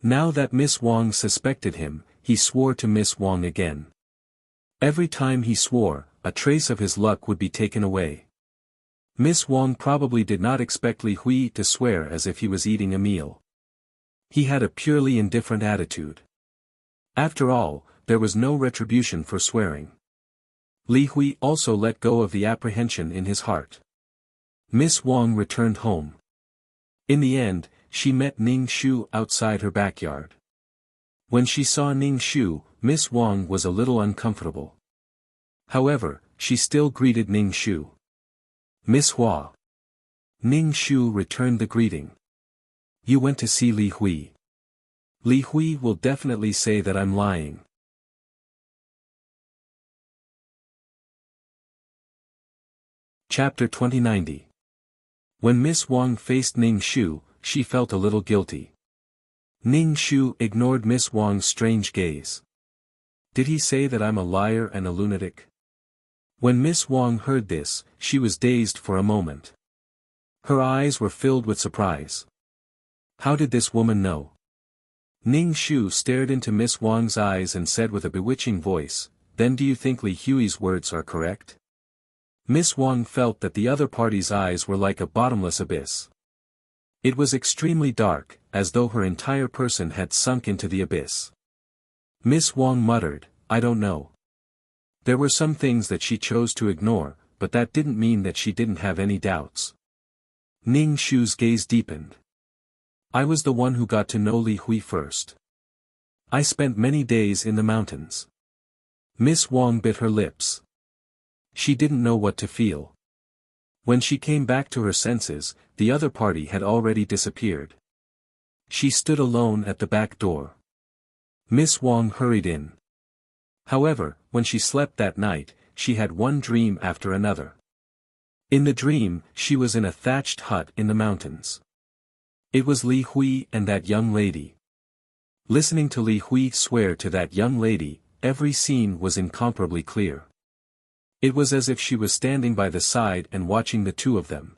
Now that Miss Wang suspected him, he swore to Miss Wang again. Every time he swore, a trace of his luck would be taken away. Miss Wang probably did not expect Li Hui to swear as if he was eating a meal. He had a purely indifferent attitude. After all, there was no retribution for swearing. Li Hui also let go of the apprehension in his heart. Miss Wang returned home. In the end, she met Ning Shu outside her backyard. When she saw Ning Shu, Miss Wang was a little uncomfortable. However, she still greeted Ning Shu. Miss Hua. Ning Shu returned the greeting. You went to see Li Hui. Li Hui will definitely say that I'm lying. Chapter 2090. When Miss Wang faced Ning Shu, she felt a little guilty. Ning Shu ignored Miss Wang's strange gaze. Did he say that I'm a liar and a lunatic? When Miss Wang heard this, she was dazed for a moment. Her eyes were filled with surprise. How did this woman know? Ning Shu stared into Miss Wang's eyes and said with a bewitching voice, then do you think Li Hui's words are correct? Miss Wang felt that the other party's eyes were like a bottomless abyss. It was extremely dark, as though her entire person had sunk into the abyss. Miss Wang muttered, I don't know. There were some things that she chose to ignore, but that didn't mean that she didn't have any doubts. Ning Shu's gaze deepened. I was the one who got to know Li Hui first. I spent many days in the mountains. Miss Wang bit her lips. She didn't know what to feel. When she came back to her senses, the other party had already disappeared. She stood alone at the back door. Miss Wang hurried in. However, when she slept that night, she had one dream after another. In the dream, she was in a thatched hut in the mountains. It was Li Hui and that young lady. Listening to Li Hui swear to that young lady, every scene was incomparably clear. It was as if she was standing by the side and watching the two of them.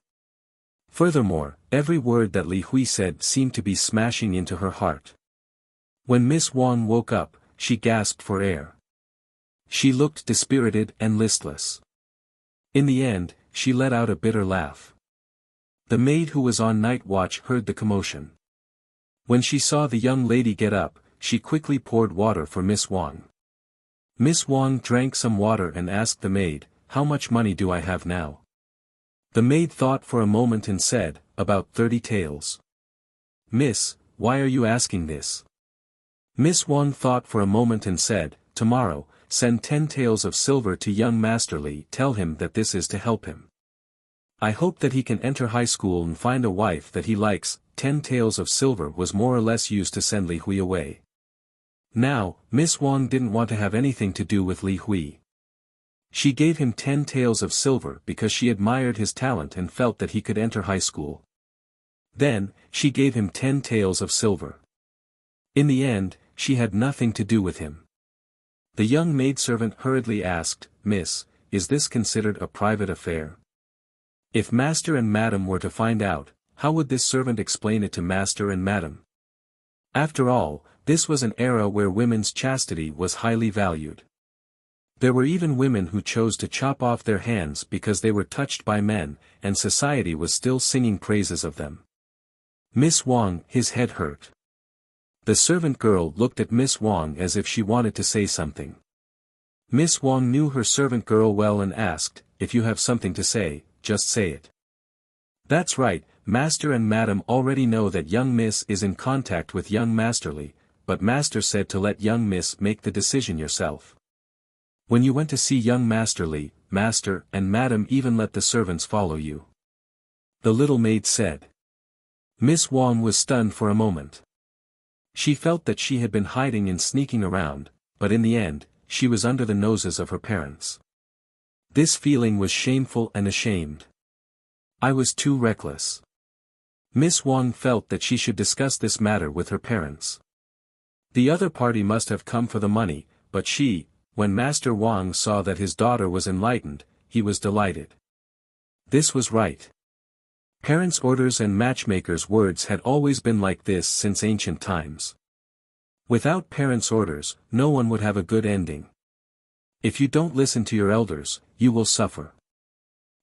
Furthermore, every word that Li Hui said seemed to be smashing into her heart. When Miss Wang woke up, she gasped for air. She looked dispirited and listless. In the end, she let out a bitter laugh. The maid who was on night watch heard the commotion. When she saw the young lady get up, she quickly poured water for Miss Wang. Miss Wang drank some water and asked the maid, how much money do I have now? The maid thought for a moment and said, about 30 taels. Miss, why are you asking this? Miss Wang thought for a moment and said, tomorrow, send 10 taels of silver to young Master Li. Tell him that this is to help him. I hope that he can enter high school and find a wife that he likes. 10 taels of silver was more or less used to send Li Hui away. Now, Miss Wang didn't want to have anything to do with Li Hui. She gave him 10 taels of silver because she admired his talent and felt that he could enter high school. Then, she gave him 10 taels of silver. In the end, she had nothing to do with him. The young maidservant hurriedly asked, "Miss, is this considered a private affair? If master and madam were to find out, how would this servant explain it to master and madam?" After all, this was an era where women's chastity was highly valued. There were even women who chose to chop off their hands because they were touched by men, and society was still singing praises of them. Miss Wang, his head hurt. The servant girl looked at Miss Wang as if she wanted to say something. Miss Wang knew her servant girl well and asked, "If you have something to say, just say it." "That's right, master and madam already know that young miss is in contact with young masterly, but master said to let young miss make the decision yourself. When you went to see young masterly, master and madam even let the servants follow you," the little maid said. Miss Wang was stunned for a moment. She felt that she had been hiding and sneaking around, but in the end, she was under the noses of her parents. This feeling was shameful and ashamed. I was too reckless. Miss Wang felt that she should discuss this matter with her parents. The other party must have come for the money, but when Master Wang saw that his daughter was enlightened, he was delighted. This was right. Parents' orders and matchmakers' words had always been like this since ancient times. Without parents' orders, no one would have a good ending. If you don't listen to your elders, you will suffer.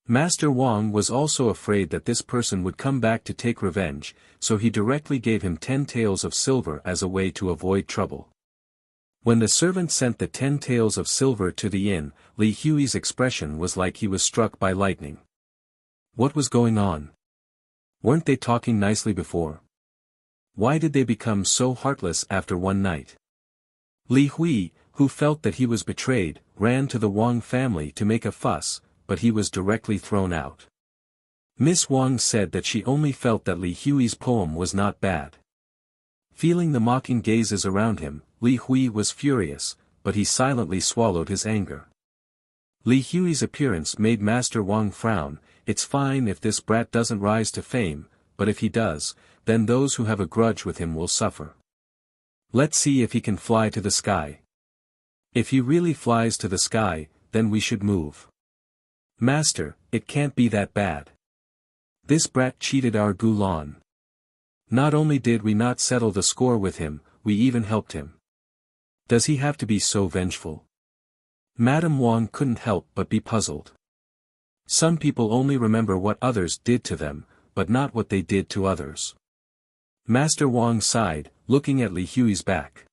Master Wang was also afraid that this person would come back to take revenge, so he directly gave him 10 taels of silver as a way to avoid trouble. When the servant sent the 10 taels of silver to the inn, Li Hui's expression was like he was struck by lightning. What was going on? Weren't they talking nicely before? Why did they become so heartless after one night? Li Hui, who felt that he was betrayed, ran to the Wang family to make a fuss, but he was directly thrown out. Miss Wang said that she only felt that Li Hui's poem was not bad. Feeling the mocking gazes around him, Li Hui was furious, but he silently swallowed his anger. Li Hui's appearance made Master Wang frown. "It's fine if this brat doesn't rise to fame, but if he does, then those who have a grudge with him will suffer. Let's see if he can fly to the sky. If he really flies to the sky, then we should move. Master, it can't be that bad. This brat cheated our Gulan. Not only did we not settle the score with him, we even helped him. Does he have to be so vengeful?" Madame Wang couldn't help but be puzzled. Some people only remember what others did to them, but not what they did to others. Master Wang sighed, looking at Li Hui's back.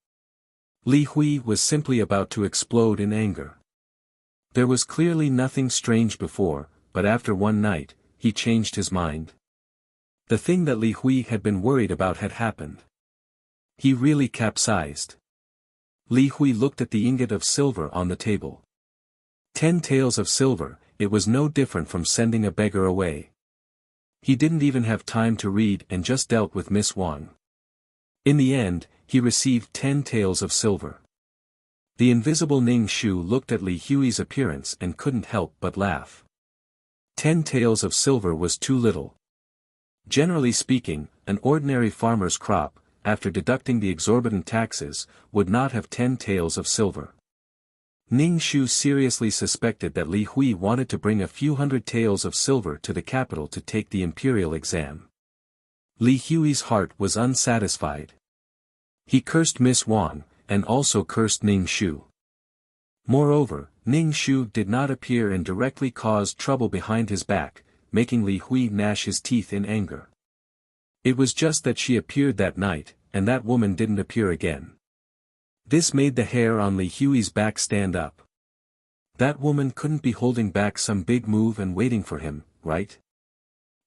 Li Hui was simply about to explode in anger. There was clearly nothing strange before, but after one night, he changed his mind. The thing that Li Hui had been worried about had happened. He really capsized. Li Hui looked at the ingot of silver on the table. 10 taels of silver. It was no different from sending a beggar away. He didn't even have time to read and just dealt with Miss Wang. In the end, he received 10 taels of silver. The invisible Ning Shu looked at Li Hui's appearance and couldn't help but laugh. 10 taels of silver was too little. Generally speaking, an ordinary farmer's crop, after deducting the exorbitant taxes, would not have 10 taels of silver. Ning Shu seriously suspected that Li Hui wanted to bring a few hundred taels of silver to the capital to take the imperial exam. Li Hui's heart was unsatisfied. He cursed Miss Wang, and also cursed Ning Shu. Moreover, Ning Shu did not appear and directly caused trouble behind his back, making Li Hui gnash his teeth in anger. It was just that she appeared that night, and that woman didn't appear again. This made the hair on Li Hui's back stand up. That woman couldn't be holding back some big move and waiting for him, right?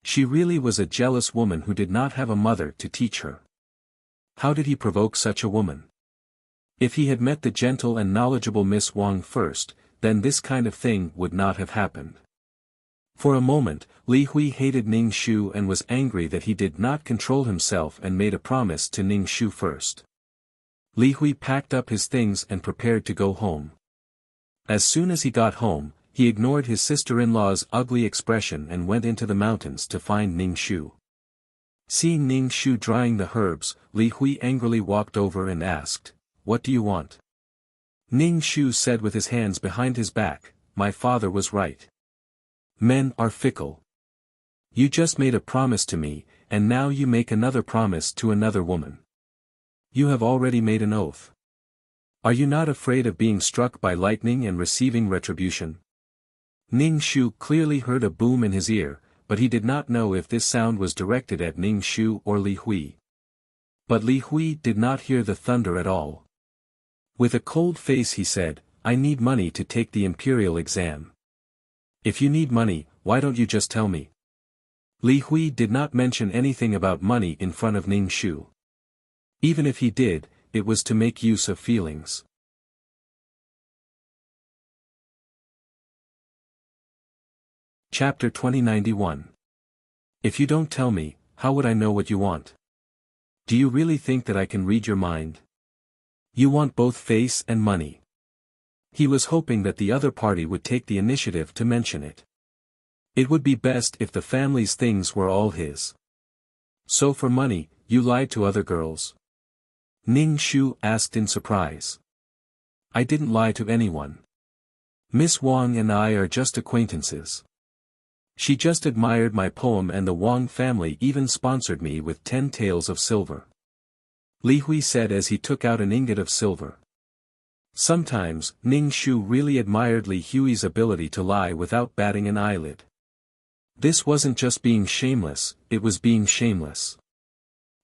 She really was a jealous woman who did not have a mother to teach her. How did he provoke such a woman? If he had met the gentle and knowledgeable Miss Wang first, then this kind of thing would not have happened. For a moment, Li Hui hated Ning Shu and was angry that he did not control himself and made a promise to Ning Shu first. Li Hui packed up his things and prepared to go home. As soon as he got home, he ignored his sister-in-law's ugly expression and went into the mountains to find Ning Shu. Seeing Ning Shu drying the herbs, Li Hui angrily walked over and asked, "What do you want?" Ning Shu said with his hands behind his back, "My father was right. Men are fickle. You just made a promise to me, and now you make another promise to another woman. You have already made an oath. Are you not afraid of being struck by lightning and receiving retribution?" Ning Shu clearly heard a boom in his ear, but he did not know if this sound was directed at Ning Shu or Li Hui. But Li Hui did not hear the thunder at all. With a cold face he said, "I need money to take the imperial exam." "If you need money, why don't you just tell me?" Li Hui did not mention anything about money in front of Ning Shu. Even if he did, it was to make use of feelings. Chapter 2091. If you don't tell me, how would I know what you want? Do you really think that I can read your mind? You want both face and money. He was hoping that the other party would take the initiative to mention it. It would be best if the family's things were all his. "So for money, you lied to other girls?" Ning Shu asked in surprise. "I didn't lie to anyone. Miss Wang and I are just acquaintances. She just admired my poem and the Wang family even sponsored me with 10 taels of silver," Li Hui said as he took out an ingot of silver. Sometimes, Ning Shu really admired Li Hui's ability to lie without batting an eyelid. This wasn't just being shameless, it was being shameless.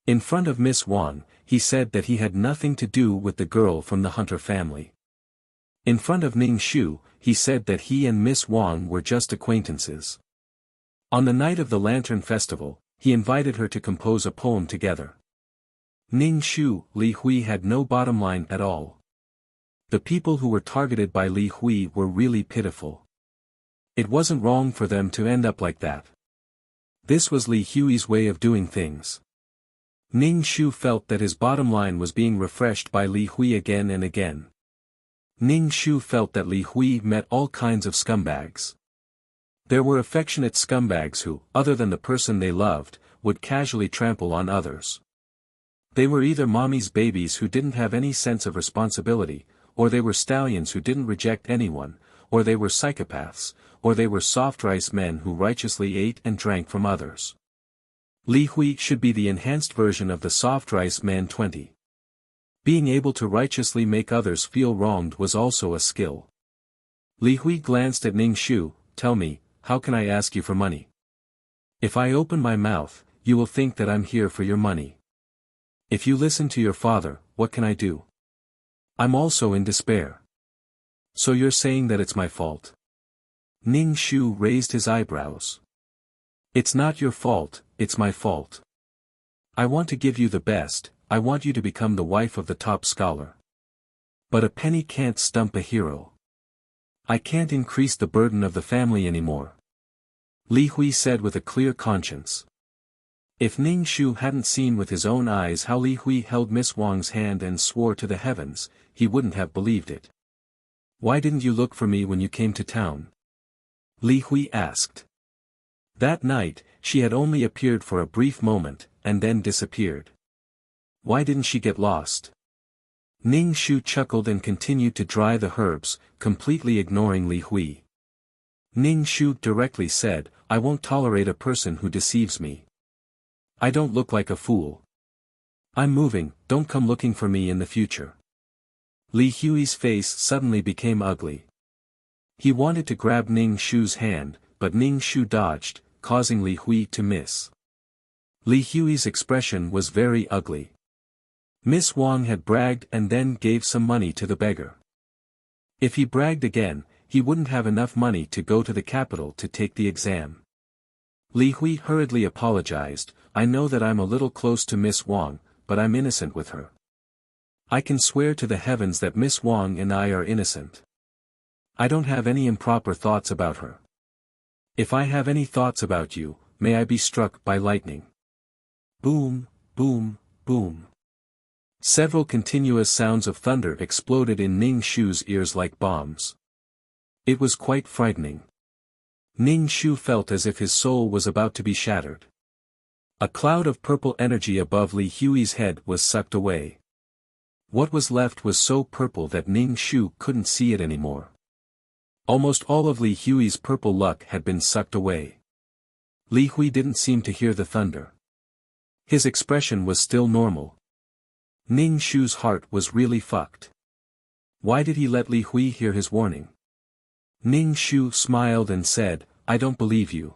In front of Miss Wang, he said that he had nothing to do with the girl from the Hunter family. In front of Ning Shu, he said that he and Miss Wang were just acquaintances. On the night of the Lantern Festival, he invited her to compose a poem together. Ning Shu, Li Hui had no bottom line at all. The people who were targeted by Li Hui were really pitiful. It wasn't wrong for them to end up like that. This was Li Hui's way of doing things. Ning Shu felt that his bottom line was being refreshed by Li Hui again and again. Ning Shu felt that Li Hui met all kinds of scumbags. There were affectionate scumbags who, other than the person they loved, would casually trample on others. They were either mommy's babies who didn't have any sense of responsibility, or they were stallions who didn't reject anyone, or they were psychopaths, or they were soft rice men who righteously ate and drank from others. Li Hui should be the enhanced version of the soft rice man 20. Being able to righteously make others feel wronged was also a skill. Li Hui glanced at Ning Shu. "Tell me, how can I ask you for money? If I open my mouth, you will think that I'm here for your money. If you listen to your father, what can I do? I'm also in despair. So you're saying that it's my fault?" Ning Shu raised his eyebrows. "It's not your fault, it's my fault. I want to give you the best, I want you to become the wife of the top scholar. But a penny can't stump a hero. I can't increase the burden of the family anymore," Li Hui said with a clear conscience. If Ning Shu hadn't seen with his own eyes how Li Hui held Miss Wang's hand and swore to the heavens, he wouldn't have believed it. "Why didn't you look for me when you came to town?" Li Hui asked. That night, she had only appeared for a brief moment, and then disappeared. Why didn't she get lost? Ning Shu chuckled and continued to dry the herbs, completely ignoring Li Hui. Ning Shu directly said, "I won't tolerate a person who deceives me. I don't look like a fool. I'm moving, don't come looking for me in the future." Li Hui's face suddenly became ugly. He wanted to grab Ning Shu's hand, but Ning Shu dodged, causing Li Hui to miss. Li Hui's expression was very ugly. Miss Wang had bragged and then gave some money to the beggar. If he bragged again, he wouldn't have enough money to go to the capital to take the exam. Li Hui hurriedly apologized, "I know that I'm a little close to Miss Wang, but I'm innocent with her. I can swear to the heavens that Miss Wang and I are innocent. I don't have any improper thoughts about her. If I have any thoughts about you, may I be struck by lightning." Boom, boom, boom. Several continuous sounds of thunder exploded in Ning Shu's ears like bombs. It was quite frightening. Ning Shu felt as if his soul was about to be shattered. A cloud of purple energy above Li Hui's head was sucked away. What was left was so purple that Ning Shu couldn't see it anymore. Almost all of Li Hui's purple luck had been sucked away. Li Hui didn't seem to hear the thunder. His expression was still normal. Ning Shu's heart was really fucked. Why did he let Li Hui hear his warning? Ning Shu smiled and said, "I don't believe you.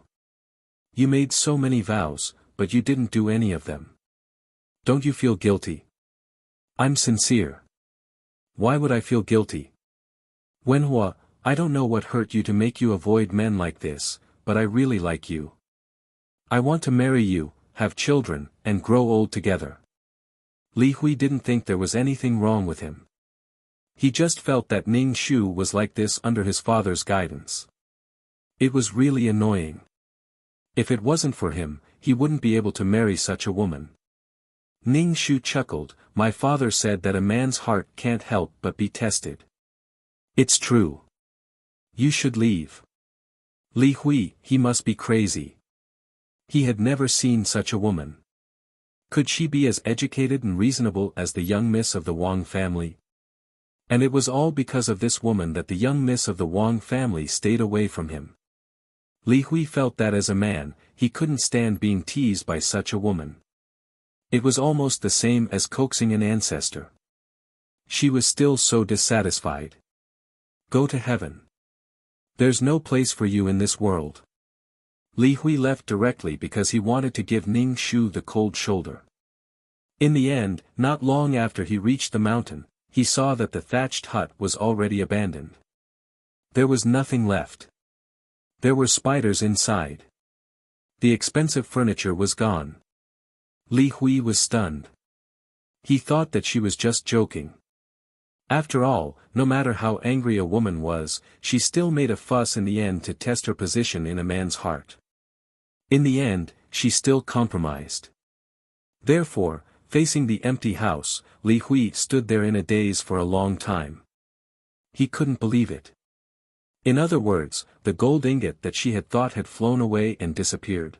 You made so many vows, but you didn't do any of them. Don't you feel guilty?" "I'm sincere. Why would I feel guilty? Wenhua, I don't know what hurt you to make you avoid men like this, but I really like you. I want to marry you, have children, and grow old together." Li Hui didn't think there was anything wrong with him. He just felt that Ning Shu was like this under his father's guidance. It was really annoying. If it wasn't for him, he wouldn't be able to marry such a woman. Ning Shu chuckled, "My father said that a man's heart can't help but be tested. It's true. You should leave." Li Hui, he must be crazy. He had never seen such a woman. Could she be as educated and reasonable as the young miss of the Wang family? And it was all because of this woman that the young miss of the Wang family stayed away from him. Li Hui felt that as a man, he couldn't stand being teased by such a woman. It was almost the same as coaxing an ancestor. She was still so dissatisfied. Go to heaven. There's no place for you in this world. Li Hui left directly because he wanted to give Ning Shu the cold shoulder. In the end, not long after he reached the mountain, he saw that the thatched hut was already abandoned. There was nothing left. There were spiders inside. The expensive furniture was gone. Li Hui was stunned. He thought that she was just joking. After all, no matter how angry a woman was, she still made a fuss in the end to test her position in a man's heart. In the end, she still compromised. Therefore, facing the empty house, Li Hui stood there in a daze for a long time. He couldn't believe it. In other words, the gold ingot that she had thought had flown away and disappeared.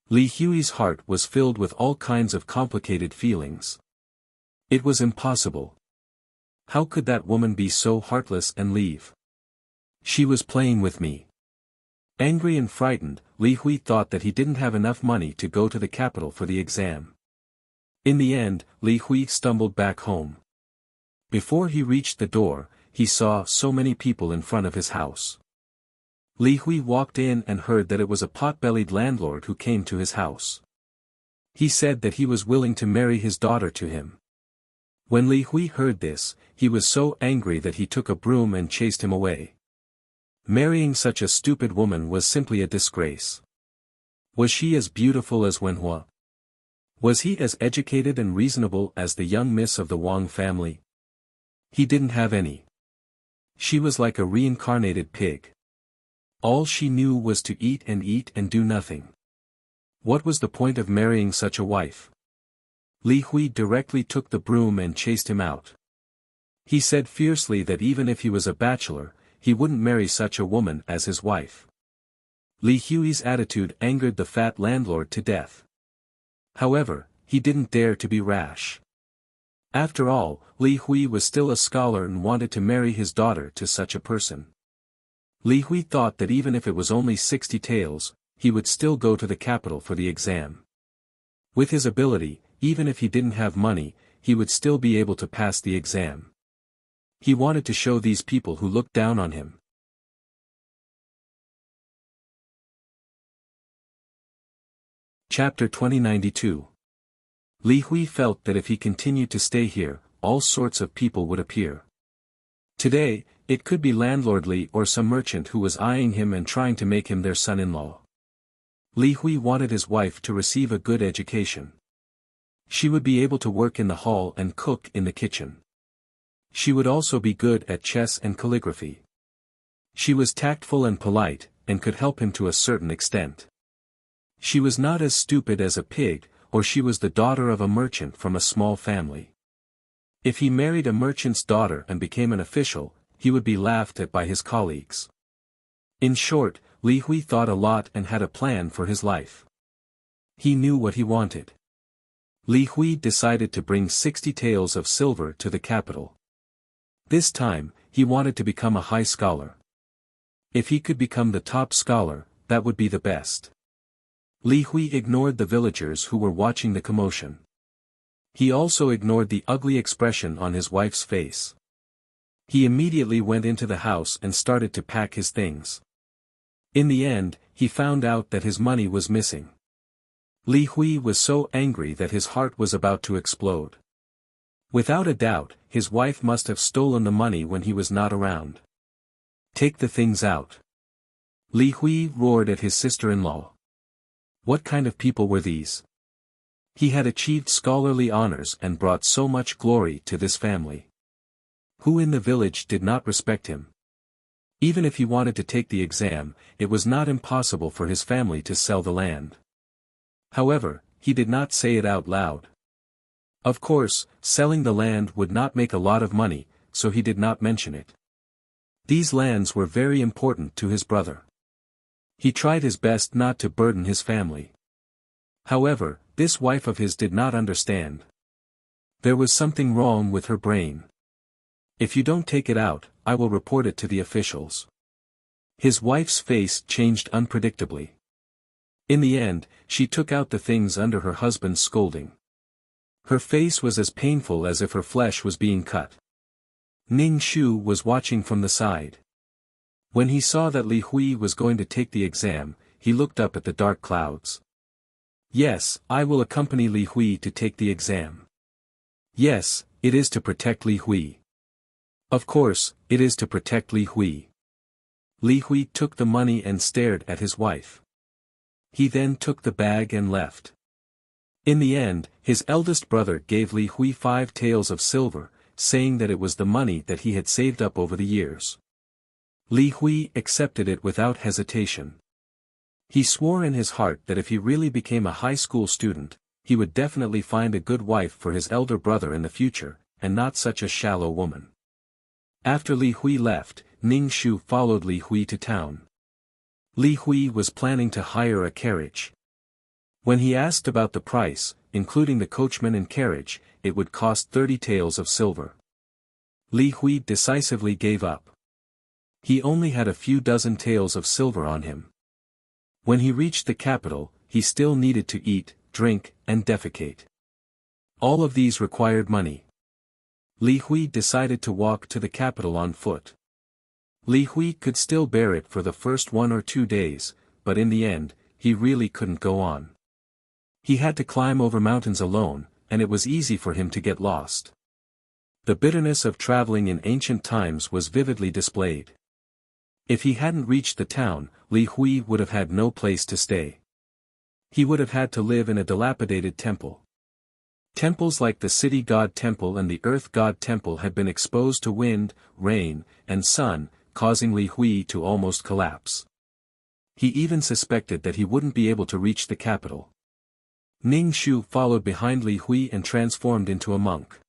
Li Hui's heart was filled with all kinds of complicated feelings. It was impossible. How could that woman be so heartless and leave? She was playing with me. Angry and frightened, Li Hui thought that he didn't have enough money to go to the capital for the exam. In the end, Li Hui stumbled back home. Before he reached the door, he saw so many people in front of his house. Li Hui walked in and heard that it was a pot-bellied landlord who came to his house. He said that he was willing to marry his daughter to him. When Li Hui heard this, he was so angry that he took a broom and chased him away. Marrying such a stupid woman was simply a disgrace. Was she as beautiful as Wenhua? Was he as educated and reasonable as the young miss of the Wang family? He didn't have any. She was like a reincarnated pig. All she knew was to eat and do nothing. What was the point of marrying such a wife? Li Hui directly took the broom and chased him out. He said fiercely that even if he was a bachelor, he wouldn't marry such a woman as his wife. Li Hui's attitude angered the fat landlord to death. However, he didn't dare to be rash. After all, Li Hui was still a scholar and wanted to marry his daughter to such a person. Li Hui thought that even if it was only 60 taels, he would still go to the capital for the exam. With his ability, even if he didn't have money, he would still be able to pass the exam. He wanted to show these people who looked down on him. Chapter 2092. Li Hui felt that if he continued to stay here, all sorts of people would appear. Today, it could be landlord Li or some merchant who was eyeing him and trying to make him their son-in-law. Li Hui wanted his wife to receive a good education. She would be able to work in the hall and cook in the kitchen. She would also be good at chess and calligraphy. She was tactful and polite, and could help him to a certain extent. She was not as stupid as a pig, or she was the daughter of a merchant from a small family. If he married a merchant's daughter and became an official, he would be laughed at by his colleagues. In short, Li Hui thought a lot and had a plan for his life. He knew what he wanted. Li Hui decided to bring 60 taels of silver to the capital. This time, he wanted to become a high scholar. If he could become the top scholar, that would be the best. Li Hui ignored the villagers who were watching the commotion. He also ignored the ugly expression on his wife's face. He immediately went into the house and started to pack his things. In the end, he found out that his money was missing. Li Hui was so angry that his heart was about to explode. Without a doubt, his wife must have stolen the money when he was not around. Take the things out. Li Hui roared at his sister-in-law. What kind of people were these? He had achieved scholarly honors and brought so much glory to this family. Who in the village did not respect him? Even if he wanted to take the exam, it was not impossible for his family to sell the land. However, he did not say it out loud. Of course, selling the land would not make a lot of money, so he did not mention it. These lands were very important to his brother. He tried his best not to burden his family. However, this wife of his did not understand. There was something wrong with her brain. If you don't take it out, I will report it to the officials. His wife's face changed unpredictably. In the end, she took out the things under her husband's scolding. Her face was as painful as if her flesh was being cut. Ning Shu was watching from the side. When he saw that Li Hui was going to take the exam, he looked up at the dark clouds. Yes, I will accompany Li Hui to take the exam. Yes, it is to protect Li Hui. Of course, it is to protect Li Hui. Li Hui took the money and stared at his wife. He then took the bag and left. In the end, his eldest brother gave Li Hui 5 taels of silver, saying that it was the money that he had saved up over the years. Li Hui accepted it without hesitation. He swore in his heart that if he really became a high school student, he would definitely find a good wife for his elder brother in the future, and not such a shallow woman. After Li Hui left, Ning Shu followed Li Hui to town. Li Hui was planning to hire a carriage. When he asked about the price, including the coachman and carriage, it would cost 30 taels of silver. Li Hui decisively gave up. He only had a few dozen taels of silver on him. When he reached the capital, he still needed to eat, drink, and defecate. All of these required money. Li Hui decided to walk to the capital on foot. Li Hui could still bear it for the first 1 or 2 days, but in the end, he really couldn't go on. He had to climb over mountains alone, and it was easy for him to get lost. The bitterness of traveling in ancient times was vividly displayed. If he hadn't reached the town, Li Hui would have had no place to stay. He would have had to live in a dilapidated temple. Temples like the city god temple and the earth god temple had been exposed to wind, rain, and sun, causing Li Hui to almost collapse. He even suspected that he wouldn't be able to reach the capital. Ning Shu followed behind Li Hui and transformed into a monk.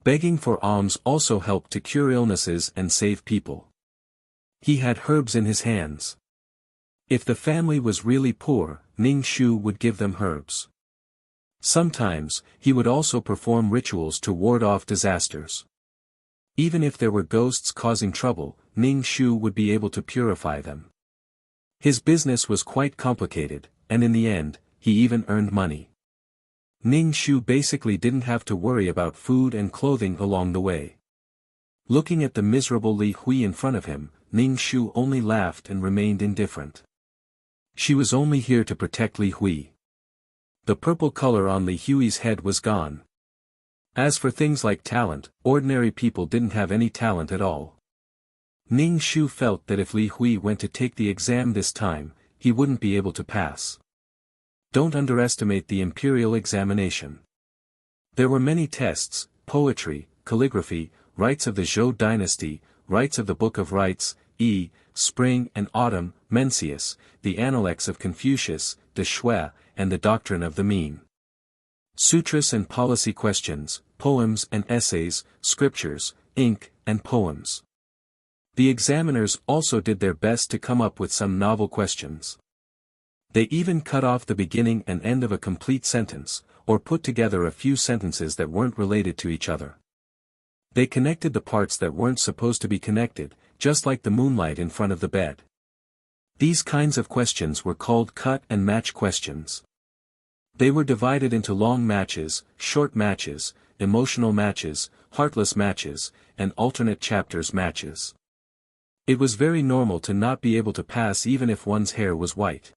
Begging for alms also helped to cure illnesses and save people. He had herbs in his hands. If the family was really poor, Ning Shu would give them herbs. Sometimes, he would also perform rituals to ward off disasters. Even if there were ghosts causing trouble, Ning Shu would be able to purify them. His business was quite complicated, and in the end, he even earned money. Ning Shu basically didn't have to worry about food and clothing along the way. Looking at the miserable Li Hui in front of him, Ning Shu only laughed and remained indifferent. She was only here to protect Li Hui. The purple color on Li Hui's head was gone. As for things like talent, ordinary people didn't have any talent at all. Ning Shu felt that if Li Hui went to take the exam this time, he wouldn't be able to pass. Don't underestimate the imperial examination. There were many tests: poetry, calligraphy, rites of the Zhou dynasty, rites of the Book of Rites, Spring and Autumn, Mencius, the Analects of Confucius, De Shui, and the Doctrine of the Mean. Sutras and policy questions, poems and essays, scriptures, ink, and poems. The examiners also did their best to come up with some novel questions. They even cut off the beginning and end of a complete sentence, or put together a few sentences that weren't related to each other. They connected the parts that weren't supposed to be connected, just like the moonlight in front of the bed. These kinds of questions were called cut and match questions. They were divided into long matches, short matches, emotional matches, heartless matches, and alternate chapters matches. It was very normal to not be able to pass even if one's hair was white.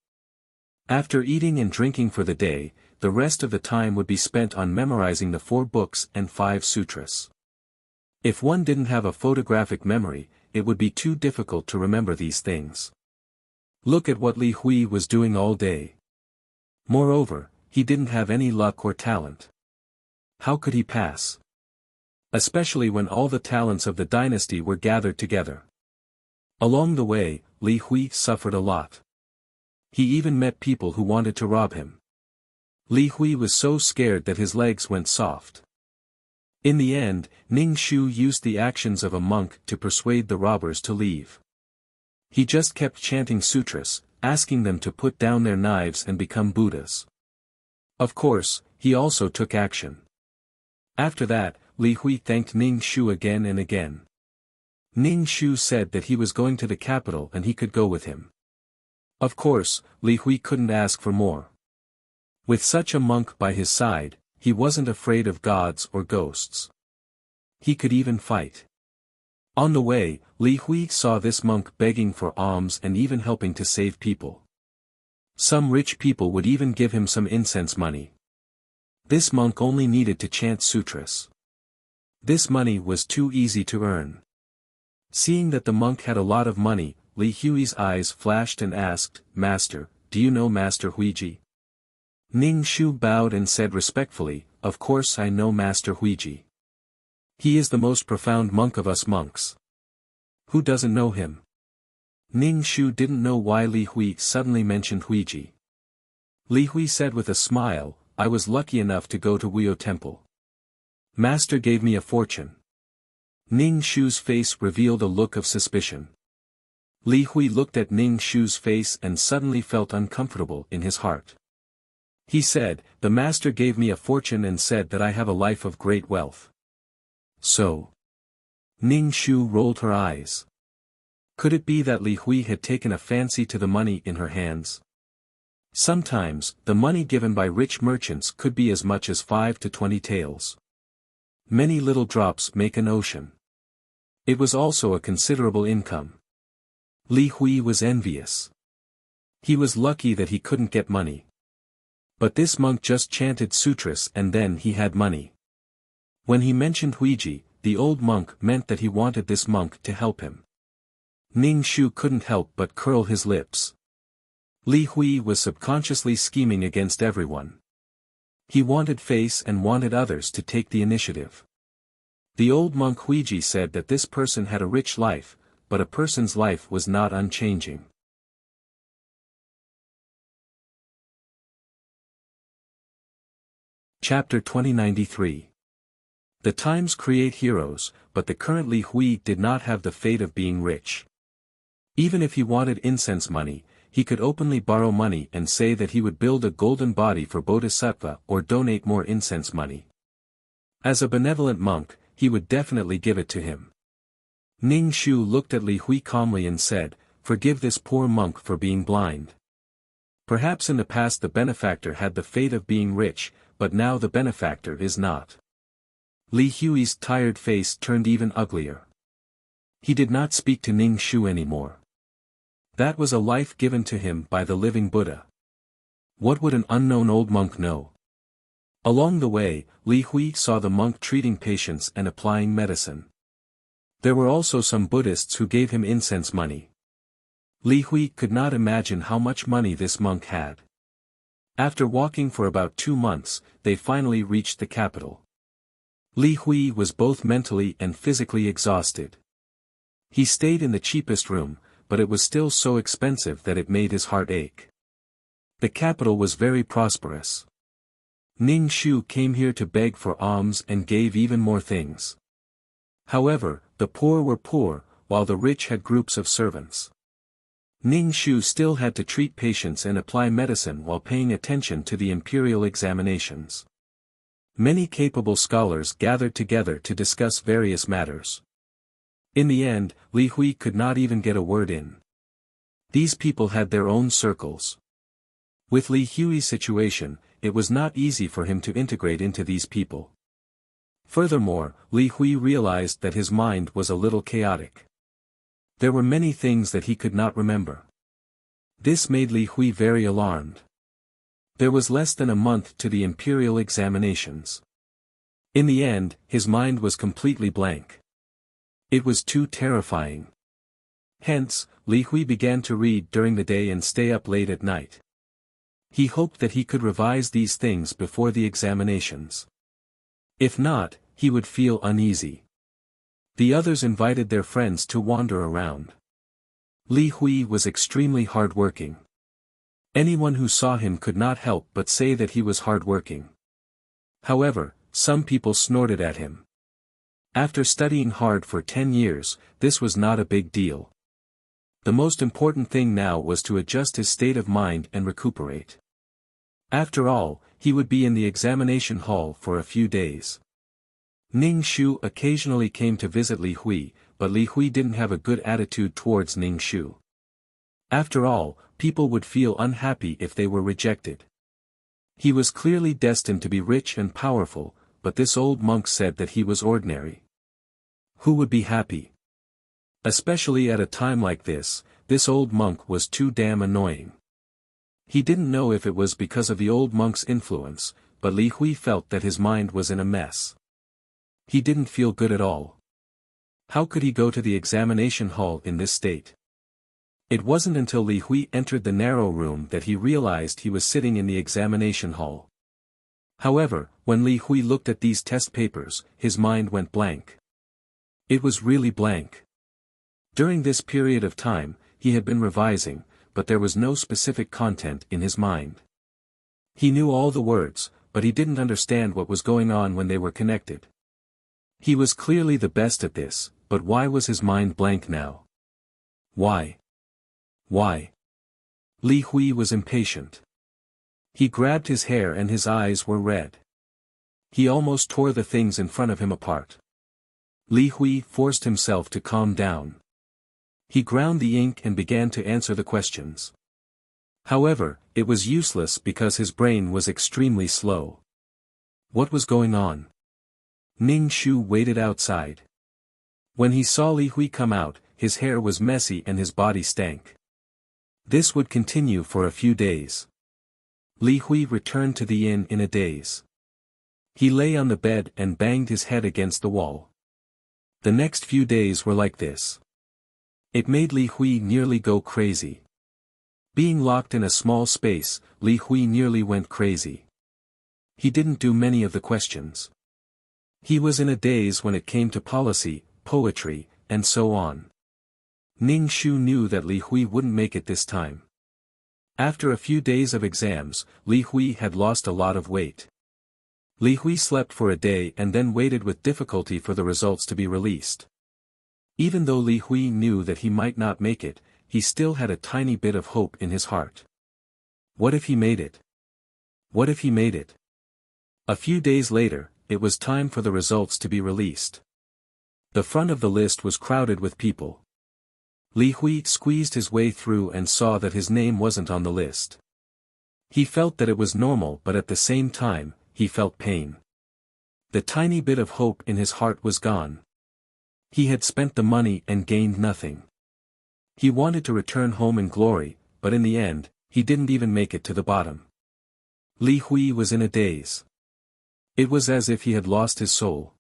After eating and drinking for the day, the rest of the time would be spent on memorizing the 4 books and 5 sutras. If one didn't have a photographic memory, it would be too difficult to remember these things. Look at what Li Hui was doing all day. Moreover, he didn't have any luck or talent. How could he pass? Especially when all the talents of the dynasty were gathered together. Along the way, Li Hui suffered a lot. He even met people who wanted to rob him. Li Hui was so scared that his legs went soft. In the end, Ning Shu used the actions of a monk to persuade the robbers to leave. He just kept chanting sutras, asking them to put down their knives and become Buddhas. Of course, he also took action. After that, Li Hui thanked Ning Shu again and again. Ning Shu said that he was going to the capital and he could go with him. Of course, Li Hui couldn't ask for more. With such a monk by his side, he wasn't afraid of gods or ghosts. He could even fight. On the way, Li Hui saw this monk begging for alms and even helping to save people. Some rich people would even give him some incense money. This monk only needed to chant sutras. This money was too easy to earn. Seeing that the monk had a lot of money, Li Hui's eyes flashed and asked, "Master, do you know Master Huiji?" Ning Shu bowed and said respectfully, "Of course I know Master Huiji. He is the most profound monk of us monks. Who doesn't know him?" Ning Shu didn't know why Li Hui suddenly mentioned Huiji. Li Hui said with a smile, "I was lucky enough to go to Wuxia Temple. Master gave me a fortune." Ning Shu's face revealed a look of suspicion. Li Hui looked at Ning Shu's face and suddenly felt uncomfortable in his heart. He said, "The master gave me a fortune and said that I have a life of great wealth. So?" Ning Shu rolled her eyes. Could it be that Li Hui had taken a fancy to the money in her hands? Sometimes, the money given by rich merchants could be as much as 5 to 20 taels. Many little drops make an ocean. It was also a considerable income. Li Hui was envious. He was lucky that he couldn't get money. But this monk just chanted sutras and then he had money. When he mentioned Huiji, the old monk meant that he wanted this monk to help him. Ning Shu couldn't help but curl his lips. Li Hui was subconsciously scheming against everyone. He wanted face and wanted others to take the initiative. The old monk Huiji said that this person had a rich life, but a person's life was not unchanging. Chapter 2093. The times create heroes, but the current Li Hui did not have the fate of being rich. Even if he wanted incense money, he could openly borrow money and say that he would build a golden body for Bodhisattva or donate more incense money. As a benevolent monk, he would definitely give it to him. Ning Shu looked at Li Hui calmly and said, "Forgive this poor monk for being blind. Perhaps in the past the benefactor had the fate of being rich, but now the benefactor is not." Li Hui's tired face turned even uglier. He did not speak to Ning Shu anymore. That was a life given to him by the living Buddha. What would an unknown old monk know? Along the way, Li Hui saw the monk treating patients and applying medicine. There were also some Buddhists who gave him incense money. Li Hui could not imagine how much money this monk had. After walking for about 2 months, they finally reached the capital. Li Hui was both mentally and physically exhausted. He stayed in the cheapest room, but it was still so expensive that it made his heart ache. The capital was very prosperous. Ning Shu came here to beg for alms and gave even more things. However, the poor were poor, while the rich had groups of servants. Ning Shu still had to treat patients and apply medicine while paying attention to the imperial examinations. Many capable scholars gathered together to discuss various matters. In the end, Li Hui could not even get a word in. These people had their own circles. With Li Hui's situation, it was not easy for him to integrate into these people. Furthermore, Li Hui realized that his mind was a little chaotic. There were many things that he could not remember. This made Li Hui very alarmed. There was less than a month to the imperial examinations. In the end, his mind was completely blank. It was too terrifying. Hence, Li Hui began to read during the day and stay up late at night. He hoped that he could revise these things before the examinations. If not, he would feel uneasy. The others invited their friends to wander around. Li Hui was extremely hard-working. Anyone who saw him could not help but say that he was hard-working. However, some people snorted at him. After studying hard for 10 years, this was not a big deal. The most important thing now was to adjust his state of mind and recuperate. After all, he would be in the examination hall for a few days. Ning Shu occasionally came to visit Li Hui, but Li Hui didn't have a good attitude towards Ning Shu. After all, people would feel unhappy if they were rejected. He was clearly destined to be rich and powerful, but this old monk said that he was ordinary. Who would be happy? Especially at a time like this old monk was too damn annoying. He didn't know if it was because of the old monk's influence, but Li Hui felt that his mind was in a mess. He didn't feel good at all. How could he go to the examination hall in this state? It wasn't until Li Hui entered the narrow room that he realized he was sitting in the examination hall. However, when Li Hui looked at these test papers, his mind went blank. It was really blank. During this period of time, he had been revising, but there was no specific content in his mind. He knew all the words, but he didn't understand what was going on when they were connected. He was clearly the best at this, but why was his mind blank now? Why? Why? Li Hui was impatient. He grabbed his hair and his eyes were red. He almost tore the things in front of him apart. Li Hui forced himself to calm down. He ground the ink and began to answer the questions. However, it was useless because his brain was extremely slow. What was going on? Ning Shu waited outside. When he saw Li Hui come out, his hair was messy and his body stank. This would continue for a few days. Li Hui returned to the inn in a daze. He lay on the bed and banged his head against the wall. The next few days were like this. It made Li Hui nearly go crazy. Being locked in a small space, Li Hui nearly went crazy. He didn't do many of the questions. He was in a daze when it came to policy, poetry, and so on. Ning Shu knew that Li Hui wouldn't make it this time. After a few days of exams, Li Hui had lost a lot of weight. Li Hui slept for a day and then waited with difficulty for the results to be released. Even though Li Hui knew that he might not make it, he still had a tiny bit of hope in his heart. What if he made it? What if he made it? A few days later, it was time for the results to be released. The front of the list was crowded with people. Li Hui squeezed his way through and saw that his name wasn't on the list. He felt that it was normal, but at the same time, he felt pain. The tiny bit of hope in his heart was gone. He had spent the money and gained nothing. He wanted to return home in glory, but in the end, he didn't even make it to the bottom. Li Hui was in a daze. It was as if he had lost his soul.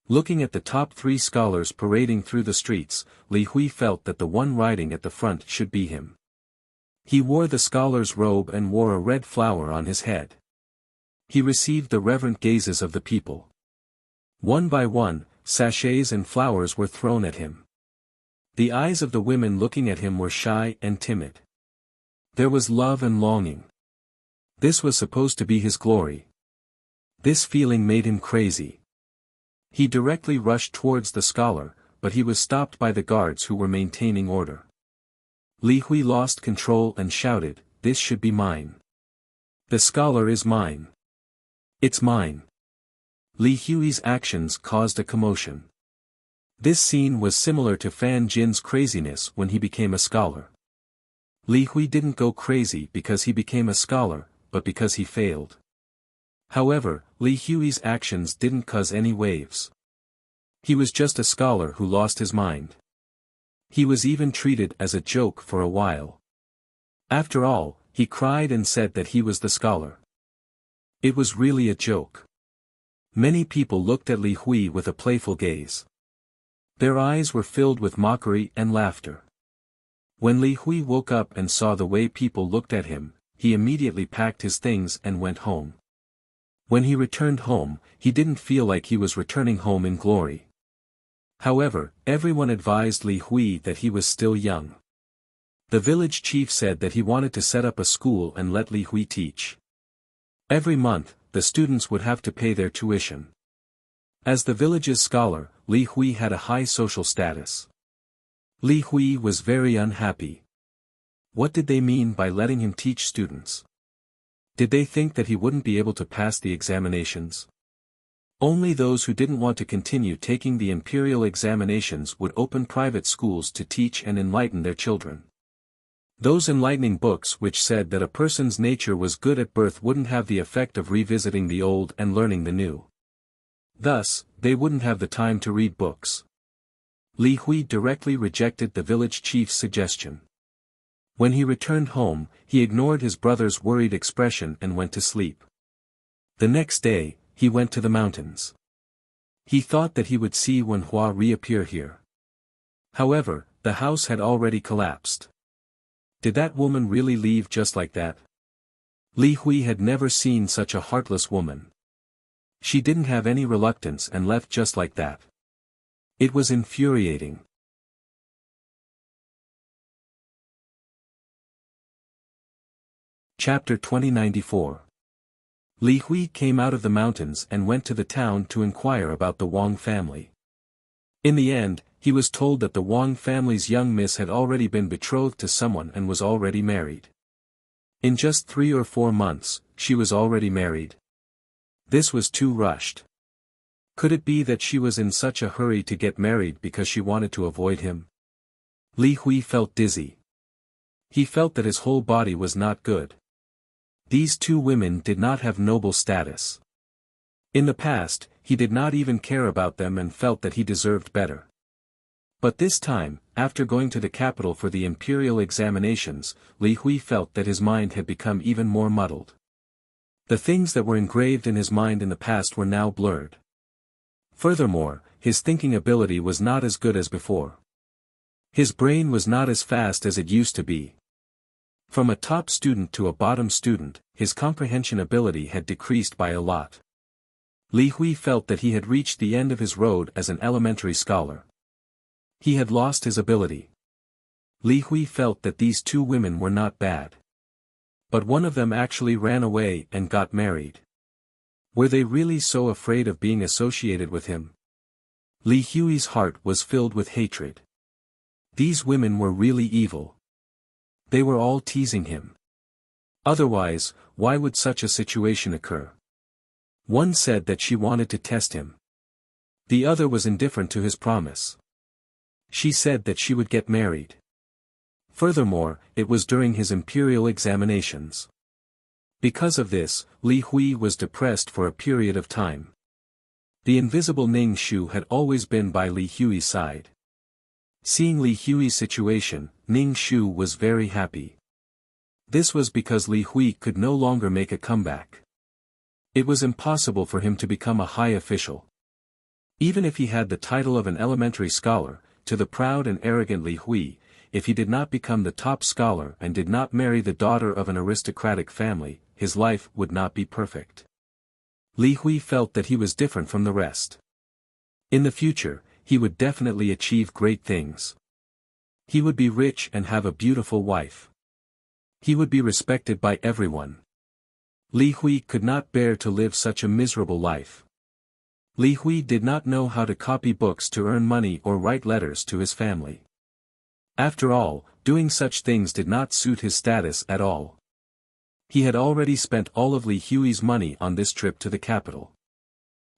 Looking at the top 3 scholars parading through the streets, Li Hui felt that the one riding at the front should be him. He wore the scholar's robe and wore a red flower on his head. He received the reverent gazes of the people. One by one, sachets and flowers were thrown at him. The eyes of the women looking at him were shy and timid. There was love and longing. This was supposed to be his glory. This feeling made him crazy. He directly rushed towards the scholar, but he was stopped by the guards who were maintaining order. Li Hui lost control and shouted, "This should be mine. The scholar is mine. It's mine." Li Hui's actions caused a commotion. This scene was similar to Fan Jin's craziness when he became a scholar. Li Hui didn't go crazy because he became a scholar, but because he failed. However, Li Hui's actions didn't cause any waves. He was just a scholar who lost his mind. He was even treated as a joke for a while. After all, he cried and said that he was the scholar. It was really a joke. Many people looked at Li Hui with a playful gaze. Their eyes were filled with mockery and laughter. When Li Hui woke up and saw the way people looked at him, he immediately packed his things and went home. When he returned home, he didn't feel like he was returning home in glory. However, everyone advised Li Hui that he was still young. The village chief said that he wanted to set up a school and let Li Hui teach. Every month, the students would have to pay their tuition. As the village's scholar, Li Hui had a high social status. Li Hui was very unhappy. What did they mean by letting him teach students? Did they think that he wouldn't be able to pass the examinations? Only those who didn't want to continue taking the imperial examinations would open private schools to teach and enlighten their children. Those enlightening books which said that a person's nature was good at birth wouldn't have the effect of revisiting the old and learning the new. Thus, they wouldn't have the time to read books. Li Hui directly rejected the village chief's suggestion. When he returned home, he ignored his brother's worried expression and went to sleep. The next day, he went to the mountains. He thought that he would see Wenhua reappear here. However, the house had already collapsed. Did that woman really leave just like that? Li Hui had never seen such a heartless woman. She didn't have any reluctance and left just like that. It was infuriating. Chapter 2094. Li Hui came out of the mountains and went to the town to inquire about the Wang family. In the end, he was told that the Wang family's young miss had already been betrothed to someone and was already married. In just 3 or 4 months, she was already married. This was too rushed. Could it be that she was in such a hurry to get married because she wanted to avoid him? Li Hui felt dizzy. He felt that his whole body was not good. These 2 women did not have noble status. In the past, he did not even care about them and felt that he deserved better. But this time, after going to the capital for the imperial examinations, Li Hui felt that his mind had become even more muddled. The things that were engraved in his mind in the past were now blurred. Furthermore, his thinking ability was not as good as before. His brain was not as fast as it used to be. From a top student to a bottom student, his comprehension ability had decreased by a lot. Li Hui felt that he had reached the end of his road as an elementary scholar. He had lost his ability. Li Hui felt that these 2 women were not bad. But one of them actually ran away and got married. Were they really so afraid of being associated with him? Li Hui's heart was filled with hatred. These women were really evil. They were all teasing him. Otherwise, why would such a situation occur? One said that she wanted to test him. The other was indifferent to his promise. She said that she would get married. Furthermore, it was during his imperial examinations. Because of this, Li Hui was depressed for a period of time. The invisible Ning Shu had always been by Li Hui's side. Seeing Li Hui's situation, Ning Shu was very happy. This was because Li Hui could no longer make a comeback. It was impossible for him to become a high official. Even if he had the title of an elementary scholar, to the proud and arrogant Li Hui, if he did not become the top scholar and did not marry the daughter of an aristocratic family, his life would not be perfect. Li Hui felt that he was different from the rest. In the future, he would definitely achieve great things. He would be rich and have a beautiful wife. He would be respected by everyone. Li Hui could not bear to live such a miserable life. Li Hui did not know how to copy books to earn money or write letters to his family. After all, doing such things did not suit his status at all. He had already spent all of Li Hui's money on this trip to the capital.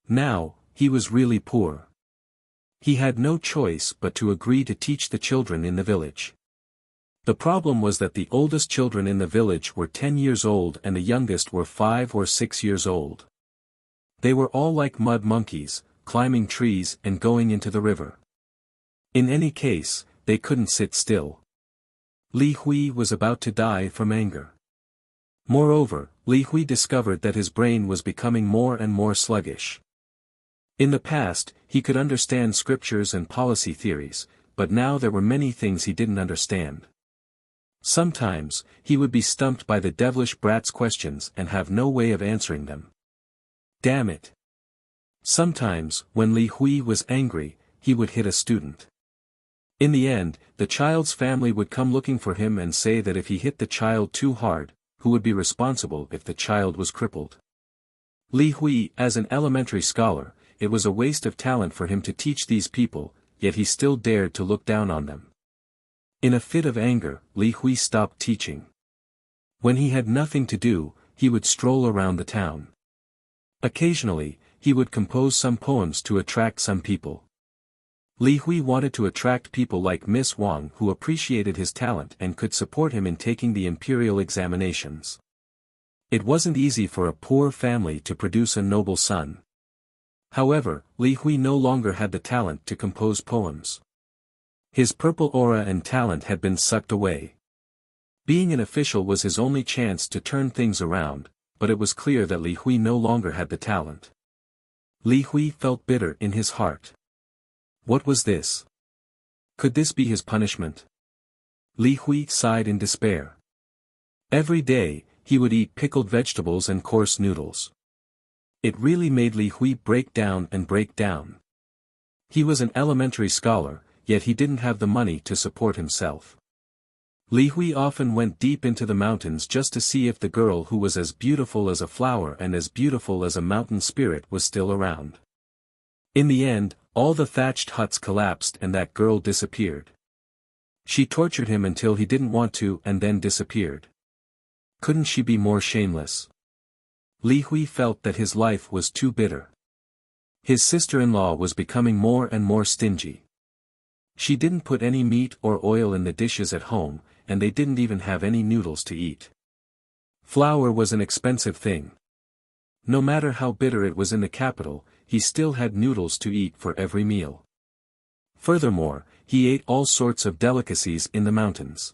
Now, he was really poor. He had no choice but to agree to teach the children in the village. The problem was that the oldest children in the village were 10 years old and the youngest were 5 or 6 years old. They were all like mud monkeys, climbing trees and going into the river. In any case, they couldn't sit still. Li Hui was about to die from anger. Moreover, Li Hui discovered that his brain was becoming more and more sluggish. In the past, he could understand scriptures and policy theories, but now there were many things he didn't understand. Sometimes, he would be stumped by the devilish brat's questions and have no way of answering them. Damn it! Sometimes, when Li Hui was angry, he would hit a student. In the end, the child's family would come looking for him and say that if he hit the child too hard, who would be responsible if the child was crippled? Li Hui, as an elementary scholar, it was a waste of talent for him to teach these people, yet he still dared to look down on them. In a fit of anger, Li Hui stopped teaching. When he had nothing to do, he would stroll around the town. Occasionally, he would compose some poems to attract some people. Li Hui wanted to attract people like Miss Wang who appreciated his talent and could support him in taking the imperial examinations. It wasn't easy for a poor family to produce a noble son. However, Li Hui no longer had the talent to compose poems. His purple aura and talent had been sucked away. Being an official was his only chance to turn things around, but it was clear that Li Hui no longer had the talent. Li Hui felt bitter in his heart. What was this? Could this be his punishment? Li Hui sighed in despair. Every day, he would eat pickled vegetables and coarse noodles. It really made Li Hui break down and break down. He was an elementary scholar, yet he didn't have the money to support himself. Li Hui often went deep into the mountains just to see if the girl who was as beautiful as a flower and as beautiful as a mountain spirit was still around. In the end, all the thatched huts collapsed and that girl disappeared. She tortured him until he didn't want to and then disappeared. Couldn't she be more shameless? Li Hui felt that his life was too bitter. His sister-in-law was becoming more and more stingy. She didn't put any meat or oil in the dishes at home, and they didn't even have any noodles to eat. Flour was an expensive thing. No matter how bitter it was in the capital, he still had noodles to eat for every meal. Furthermore, he ate all sorts of delicacies in the mountains.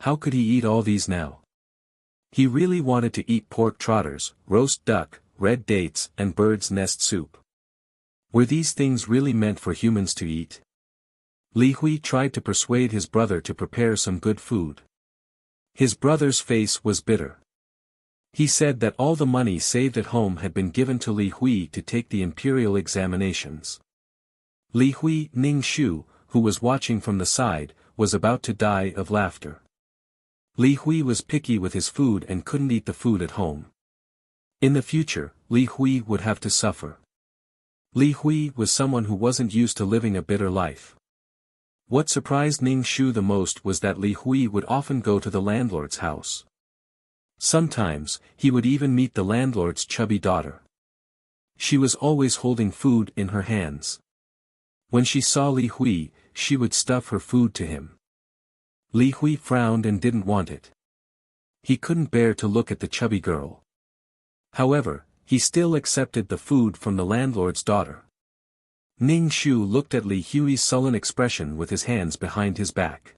How could he eat all these now? He really wanted to eat pork trotters, roast duck, red dates, and bird's nest soup. Were these things really meant for humans to eat? Li Hui tried to persuade his brother to prepare some good food. His brother's face was bitter. He said that all the money saved at home had been given to Li Hui to take the imperial examinations. Li Hui Ning Shu, who was watching from the side, was about to die of laughter. Li Hui was picky with his food and couldn't eat the food at home. In the future, Li Hui would have to suffer. Li Hui was someone who wasn't used to living a bitter life. What surprised Ning Shu the most was that Li Hui would often go to the landlord's house. Sometimes, he would even meet the landlord's chubby daughter. She was always holding food in her hands. When she saw Li Hui, she would stuff her food to him. Li Hui frowned and didn't want it. He couldn't bear to look at the chubby girl. However, he still accepted the food from the landlord's daughter. Ning Shu looked at Li Hui's sullen expression with his hands behind his back.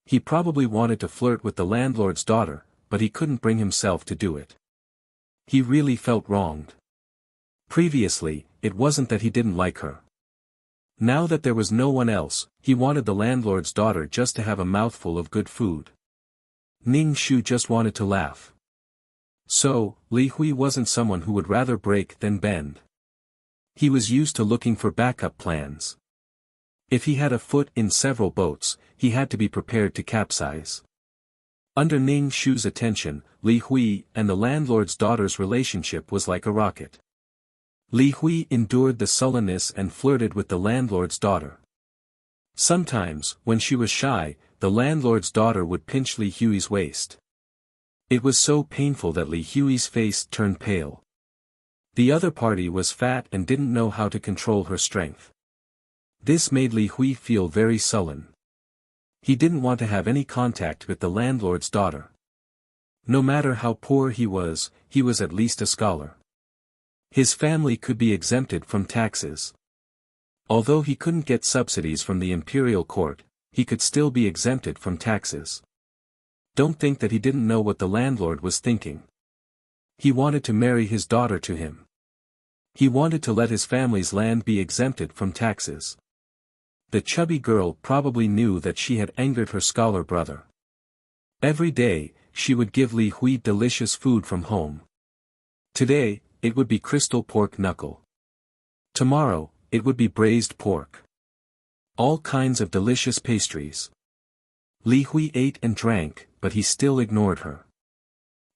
He probably wanted to flirt with the landlord's daughter, but he couldn't bring himself to do it. He really felt wronged. Previously, it wasn't that he didn't like her. Now that there was no one else, he wanted the landlord's daughter just to have a mouthful of good food. Ning Shu just wanted to laugh. So, Li Hui wasn't someone who would rather break than bend. He was used to looking for backup plans. If he had a foot in several boats, he had to be prepared to capsize. Under Ning Shu's attention, Li Hui and the landlord's daughter's relationship was like a rocket. Li Hui endured the sullenness and flirted with the landlord's daughter. Sometimes, when she was shy, the landlord's daughter would pinch Li Hui's waist. It was so painful that Li Hui's face turned pale. The other party was fat and didn't know how to control her strength. This made Li Hui feel very sullen. He didn't want to have any contact with the landlord's daughter. No matter how poor he was at least a scholar. His family could be exempted from taxes. Although he couldn't get subsidies from the imperial court, he could still be exempted from taxes. Don't think that he didn't know what the landlord was thinking. He wanted to marry his daughter to him. He wanted to let his family's land be exempted from taxes. The chubby girl probably knew that she had angered her scholar brother. Every day, she would give Li Hui delicious food from home. Today, it would be crystal pork knuckle. Tomorrow, it would be braised pork. All kinds of delicious pastries. Li Hui ate and drank, but he still ignored her.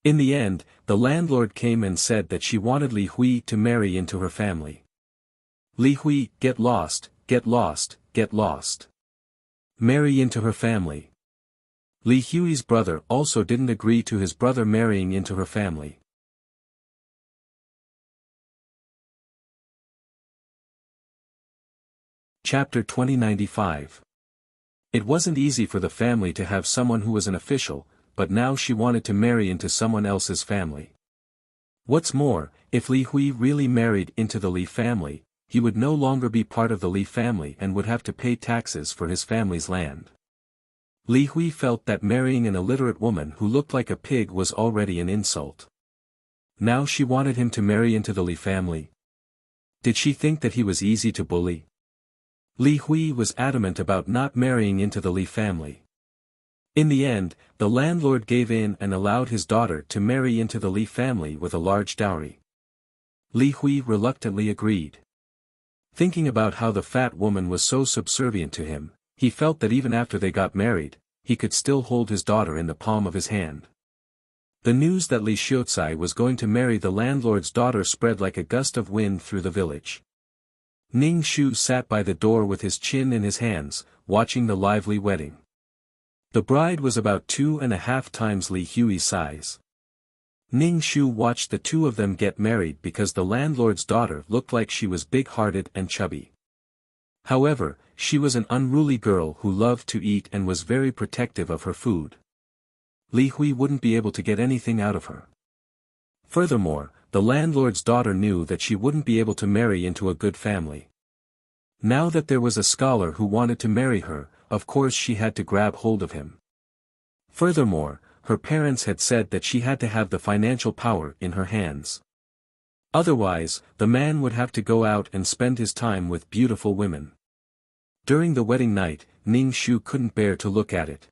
In the end, the landlord came and said that she wanted Li Hui to marry into her family. Li Hui, get lost, get lost, get lost. Marry into her family. Li Hui's brother also didn't agree to his brother marrying into her family. Chapter 2095. It wasn't easy for the family to have someone who was an official, but now she wanted to marry into someone else's family. What's more, if Li Hui really married into the Li family, he would no longer be part of the Li family and would have to pay taxes for his family's land. Li Hui felt that marrying an illiterate woman who looked like a pig was already an insult. Now she wanted him to marry into the Li family. Did she think that he was easy to bully? Li Hui was adamant about not marrying into the Li family. In the end, the landlord gave in and allowed his daughter to marry into the Li family with a large dowry. Li Hui reluctantly agreed. Thinking about how the fat woman was so subservient to him, he felt that even after they got married, he could still hold his daughter in the palm of his hand. The news that Li Xiaocai was going to marry the landlord's daughter spread like a gust of wind through the village. Ning Shu sat by the door with his chin in his hands, watching the lively wedding. The bride was about 2.5 times Li Hui's size. Ning Shu watched the two of them get married because the landlord's daughter looked like she was big-hearted and chubby. However, she was an unruly girl who loved to eat and was very protective of her food. Li Hui wouldn't be able to get anything out of her. Furthermore, the landlord's daughter knew that she wouldn't be able to marry into a good family. Now that there was a scholar who wanted to marry her, of course she had to grab hold of him. Furthermore, her parents had said that she had to have the financial power in her hands. Otherwise, the man would have to go out and spend his time with beautiful women. During the wedding night, Ning Shu couldn't bear to look at it.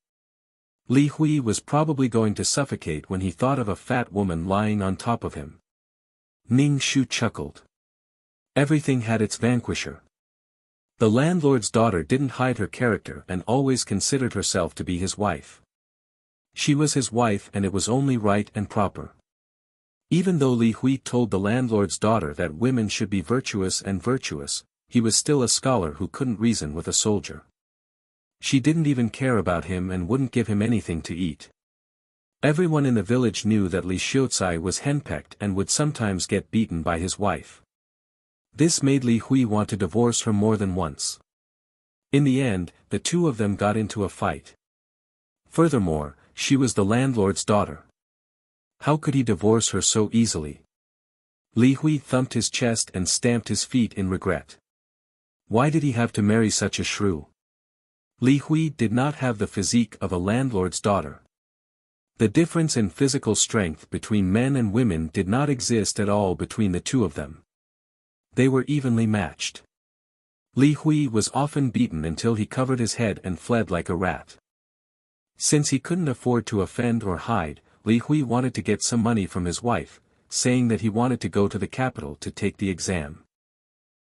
Li Hui was probably going to suffocate when he thought of a fat woman lying on top of him. Ning Shu chuckled. Everything had its vanquisher. The landlord's daughter didn't hide her character and always considered herself to be his wife. She was his wife and it was only right and proper. Even though Li Hui told the landlord's daughter that women should be virtuous, he was still a scholar who couldn't reason with a soldier. She didn't even care about him and wouldn't give him anything to eat. Everyone in the village knew that Li Xiaocai was henpecked and would sometimes get beaten by his wife. This made Li Hui want to divorce her more than once. In the end, the two of them got into a fight. Furthermore, she was the landlord's daughter. How could he divorce her so easily? Li Hui thumped his chest and stamped his feet in regret. Why did he have to marry such a shrew? Li Hui did not have the physique of a landlord's daughter. The difference in physical strength between men and women did not exist at all between the two of them. They were evenly matched. Li Hui was often beaten until he covered his head and fled like a rat. Since he couldn't afford to offend or hide, Li Hui wanted to get some money from his wife, saying that he wanted to go to the capital to take the exam.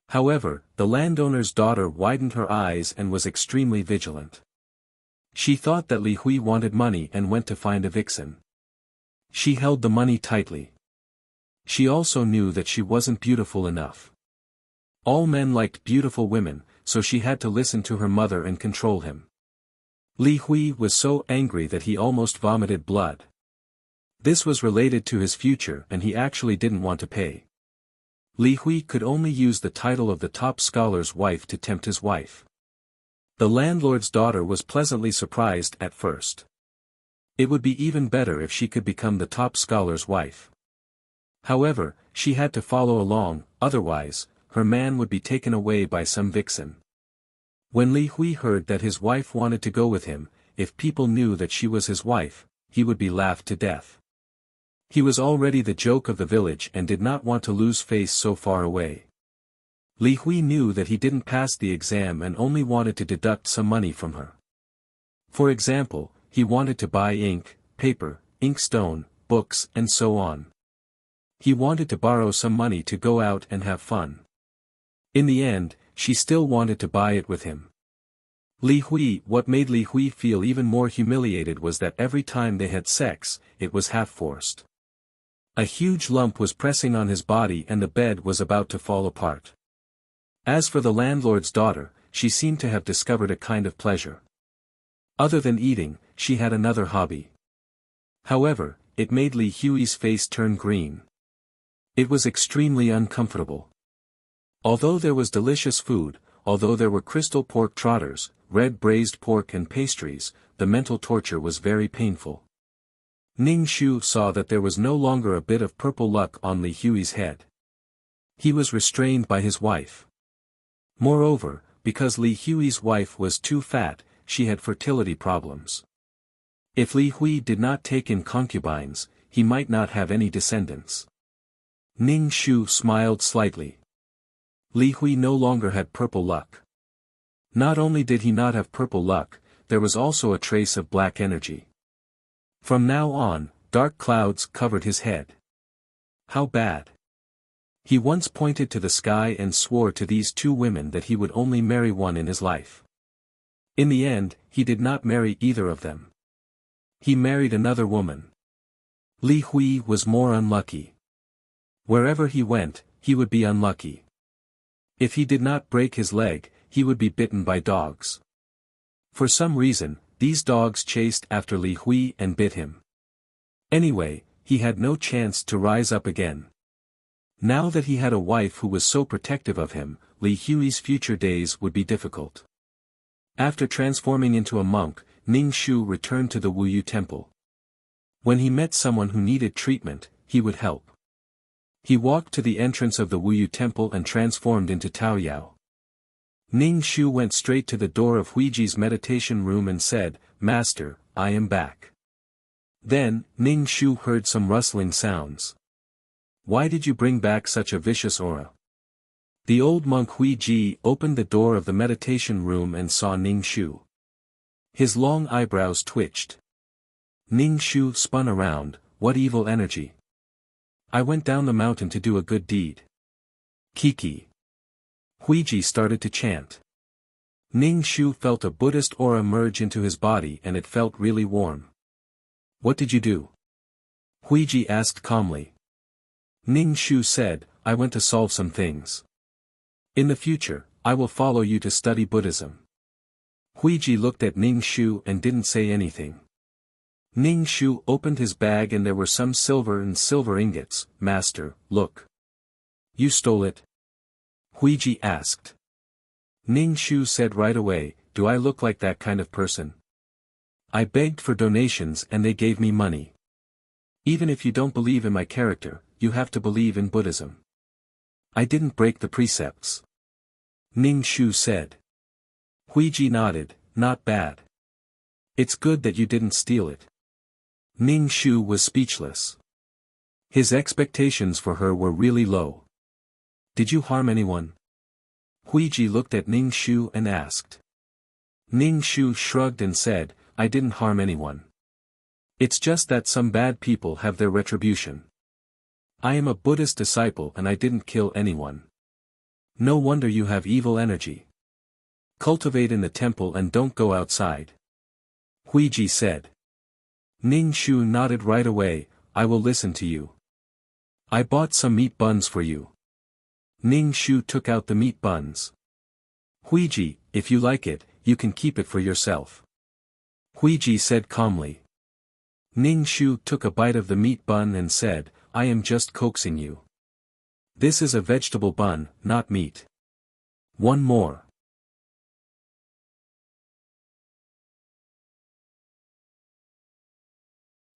However, the landowner's daughter widened her eyes and was extremely vigilant. She thought that Li Hui wanted money and went to find a vixen. She held the money tightly. She also knew that she wasn't beautiful enough. All men liked beautiful women, so she had to listen to her mother and control him. Li Hui was so angry that he almost vomited blood. This was related to his future and he actually didn't want to pay. Li Hui could only use the title of the top scholar's wife to tempt his wife. The landlord's daughter was pleasantly surprised at first. It would be even better if she could become the top scholar's wife. However, she had to follow along, otherwise, her man would be taken away by some vixen. When Li Hui heard that his wife wanted to go with him, if people knew that she was his wife, he would be laughed to death. He was already the joke of the village and did not want to lose face so far away. Li Hui knew that he didn't pass the exam and only wanted to deduct some money from her. For example, he wanted to buy ink, paper, inkstone, books and so on. He wanted to borrow some money to go out and have fun. In the end, she still wanted to buy it with him. What made Li Hui feel even more humiliated was that every time they had sex, it was half forced. A huge lump was pressing on his body and the bed was about to fall apart. As for the landlord's daughter, she seemed to have discovered a kind of pleasure. Other than eating, she had another hobby. However, it made Li Hui's face turn green. It was extremely uncomfortable. Although there was delicious food, although there were crystal pork trotters, red braised pork and pastries, the mental torture was very painful. Ning Shu saw that there was no longer a bit of purple luck on Li Hui's head. He was restrained by his wife. Moreover, because Li Hui's wife was too fat, she had fertility problems. If Li Hui did not take in concubines, he might not have any descendants. Ning Shu smiled slightly. Li Hui no longer had purple luck. Not only did he not have purple luck, there was also a trace of black energy. From now on, dark clouds covered his head. How bad. He once pointed to the sky and swore to these two women that he would only marry one in his life. In the end, he did not marry either of them. He married another woman. Li Hui was more unlucky. Wherever he went, he would be unlucky. If he did not break his leg, he would be bitten by dogs. For some reason, these dogs chased after Li Hui and bit him. Anyway, he had no chance to rise up again. Now that he had a wife who was so protective of him, Li Hui's future days would be difficult. After transforming into a monk, Ning Shu returned to the Wuyu temple. When he met someone who needed treatment, he would help. He walked to the entrance of the Wuyu temple and transformed into Taoyao. Ning Shu went straight to the door of Huiji's meditation room and said, "Master, I am back." Then, Ning Shu heard some rustling sounds. "Why did you bring back such a vicious aura?" The old monk Huiji opened the door of the meditation room and saw Ning Shu. His long eyebrows twitched. Ning Shu spun around. "What evil energy? I went down the mountain to do a good deed." Kiki. Huiji started to chant. Ning Shu felt a Buddhist aura merge into his body and it felt really warm. "What did you do?" Huiji asked calmly. Ning Shu said, "I went to solve some things. In the future, I will follow you to study Buddhism." Huiji looked at Ning Shu and didn't say anything. Ning Shu opened his bag and there were some silver and silver ingots. "Master, look. You stole it?" Huiji asked. Ning Shu said right away, "Do I look like that kind of person? I begged for donations and they gave me money. Even if you don't believe in my character, you have to believe in Buddhism. I didn't break the precepts." Ning Shu said. Huiji nodded, "Not bad. It's good that you didn't steal it." Ning Shu was speechless. His expectations for her were really low. "Did you harm anyone?" Huiji looked at Ning Shu and asked. Ning Shu shrugged and said, "I didn't harm anyone. It's just that some bad people have their retribution. I am a Buddhist disciple and I didn't kill anyone. No wonder you have evil energy. Cultivate in the temple and don't go outside." Huiji said. Ning Shu nodded right away, "I will listen to you. I bought some meat buns for you. Ning Shu took out the meat buns. Huiji, if you like it, you can keep it for yourself. Huiji said calmly. Ning Shu took a bite of the meat bun and said, I am just coaxing you. This is a vegetable bun, not meat. One more.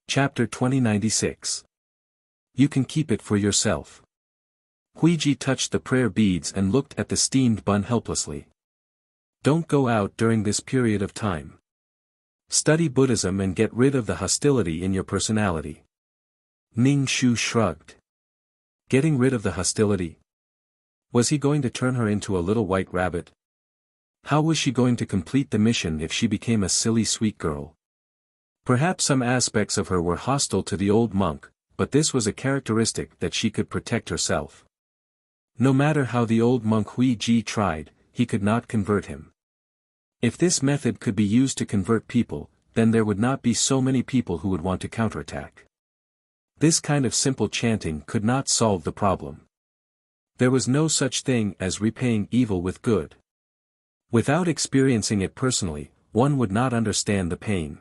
Chapter 2096. You can keep it for yourself. Huiji touched the prayer beads and looked at the steamed bun helplessly. Don't go out during this period of time. Study Buddhism and get rid of the hostility in your personality. Ning Shu shrugged. Getting rid of the hostility? Was he going to turn her into a little white rabbit? How was she going to complete the mission if she became a silly sweet girl? Perhaps some aspects of her were hostile to the old monk, but this was a characteristic that she could protect herself. No matter how the old monk Huiji tried, he could not convert him. If this method could be used to convert people, then there would not be so many people who would want to counterattack. This kind of simple chanting could not solve the problem. There was no such thing as repaying evil with good. Without experiencing it personally, one would not understand the pain.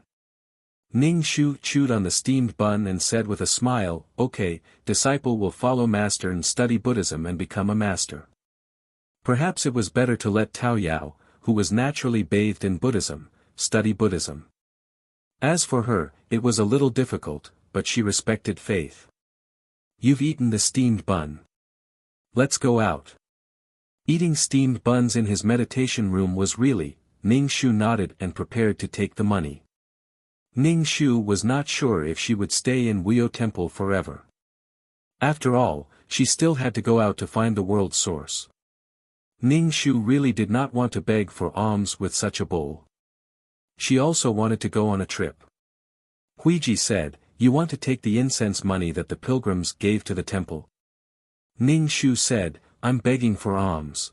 Ning Shu chewed on the steamed bun and said with a smile, okay, disciple will follow master and study Buddhism and become a master. Perhaps it was better to let Tao Yao, who was naturally bathed in Buddhism, study Buddhism. As for her, it was a little difficult, but she respected faith. You've eaten the steamed bun. Let's go out. Eating steamed buns in his meditation room was really, Ning Shu nodded and prepared to take the money. Ning Shu was not sure if she would stay in Wuxia Temple forever. After all, she still had to go out to find the world's source. Ning Shu really did not want to beg for alms with such a bowl. She also wanted to go on a trip. Huiji said, you want to take the incense money that the pilgrims gave to the temple? Ning Shu said, I'm begging for alms.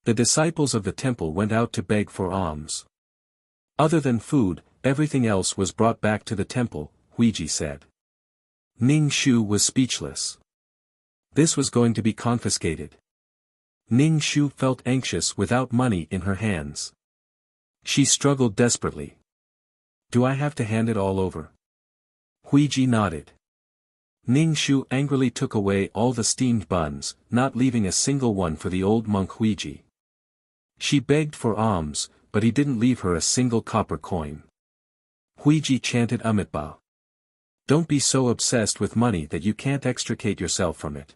The disciples of the temple went out to beg for alms. Other than food, everything else was brought back to the temple, Huiji said. Ning Shu was speechless. This was going to be confiscated. Ning Shu felt anxious without money in her hands. She struggled desperately. Do I have to hand it all over? Huiji nodded. Ning Shu angrily took away all the steamed buns, not leaving a single one for the old monk Huiji. She begged for alms, but he didn't leave her a single copper coin. Huiji chanted Amitabha. Don't be so obsessed with money that you can't extricate yourself from it.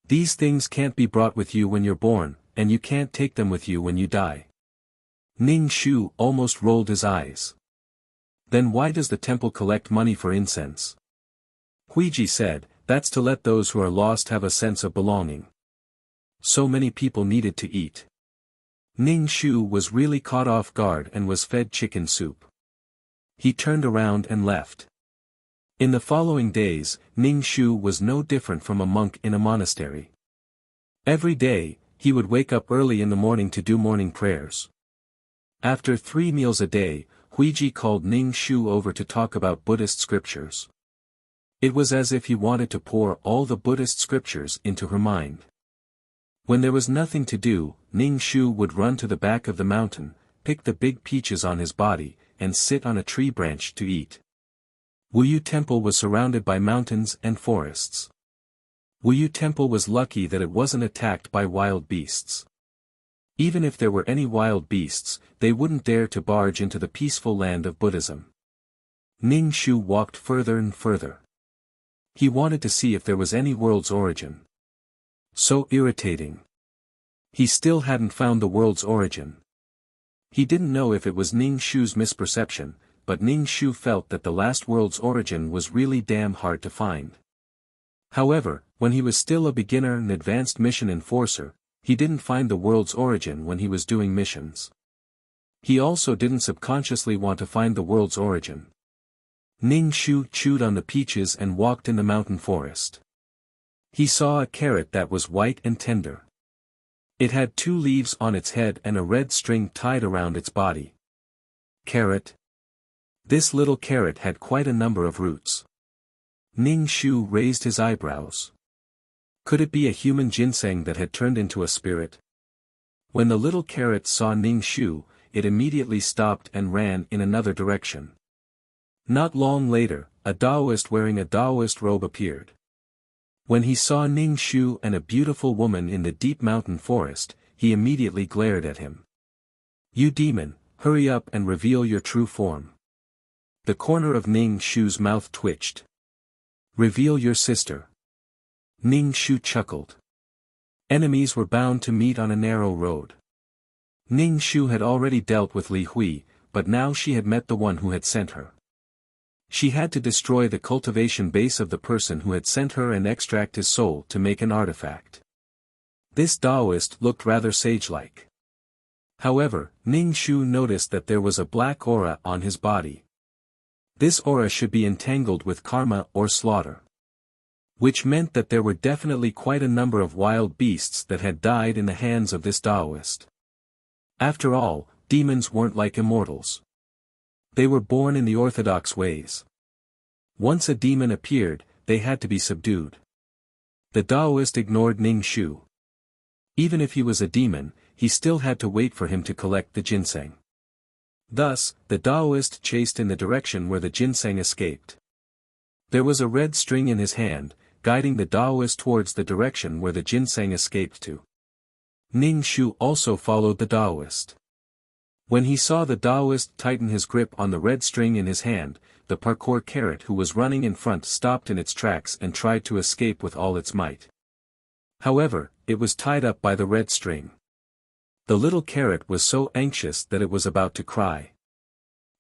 These things can't be brought with you when you're born, and you can't take them with you when you die. Ning Shu almost rolled his eyes. Then why does the temple collect money for incense? Huiji said, that's to let those who are lost have a sense of belonging. So many people needed to eat. Ning Shu was really caught off guard and was fed chicken soup. He turned around and left. In the following days, Ning Shu was no different from a monk in a monastery. Every day, he would wake up early in the morning to do morning prayers. After 3 meals a day, Huiji called Ning Shu over to talk about Buddhist scriptures. It was as if he wanted to pour all the Buddhist scriptures into her mind. When there was nothing to do, Ning Shu would run to the back of the mountain, pick the big peaches on his body, and sit on a tree branch to eat. Wuxia Temple was surrounded by mountains and forests. Wuxia Temple was lucky that it wasn't attacked by wild beasts. Even if there were any wild beasts, they wouldn't dare to barge into the peaceful land of Buddhism. Ning Shu walked further and further. He wanted to see if there was any world's origin. So irritating. He still hadn't found the world's origin. He didn't know if it was Ning Shu's misperception, but Ning Shu felt that the last world's origin was really damn hard to find. However, when he was still a beginner and advanced mission enforcer, he didn't find the world's origin when he was doing missions. He also didn't subconsciously want to find the world's origin. Ning Shu chewed on the peaches and walked in the mountain forest. He saw a carrot that was white and tender. It had 2 leaves on its head and a red string tied around its body. Carrot. This little carrot had quite a number of roots. Ning Shu raised his eyebrows. Could it be a human ginseng that had turned into a spirit? When the little carrot saw Ning Shu, it immediately stopped and ran in another direction. Not long later, a Taoist wearing a Taoist robe appeared. When he saw Ning Shu and a beautiful woman in the deep mountain forest, he immediately glared at him. "You demon, hurry up and reveal your true form." The corner of Ning Shu's mouth twitched. "Reveal your sister." Ning Shu chuckled. Enemies were bound to meet on a narrow road. Ning Shu had already dealt with Li Hui, but now she had met the one who had sent her. She had to destroy the cultivation base of the person who had sent her and extract his soul to make an artifact. This Taoist looked rather sage-like. However, Ning Shu noticed that there was a black aura on his body. This aura should be entangled with karma or slaughter. Which meant that there were definitely quite a number of wild beasts that had died in the hands of this Taoist. After all, demons weren't like immortals. They were born in the orthodox ways. Once a demon appeared, they had to be subdued. The Taoist ignored Ning Shu. Even if he was a demon, he still had to wait for him to collect the ginseng. Thus, the Taoist chased in the direction where the ginseng escaped. There was a red string in his hand, guiding the Taoist towards the direction where the ginseng escaped to. Ning Shu also followed the Taoist. When he saw the Taoist tighten his grip on the red string in his hand, the parkour carrot who was running in front stopped in its tracks and tried to escape with all its might. However, it was tied up by the red string. The little carrot was so anxious that it was about to cry.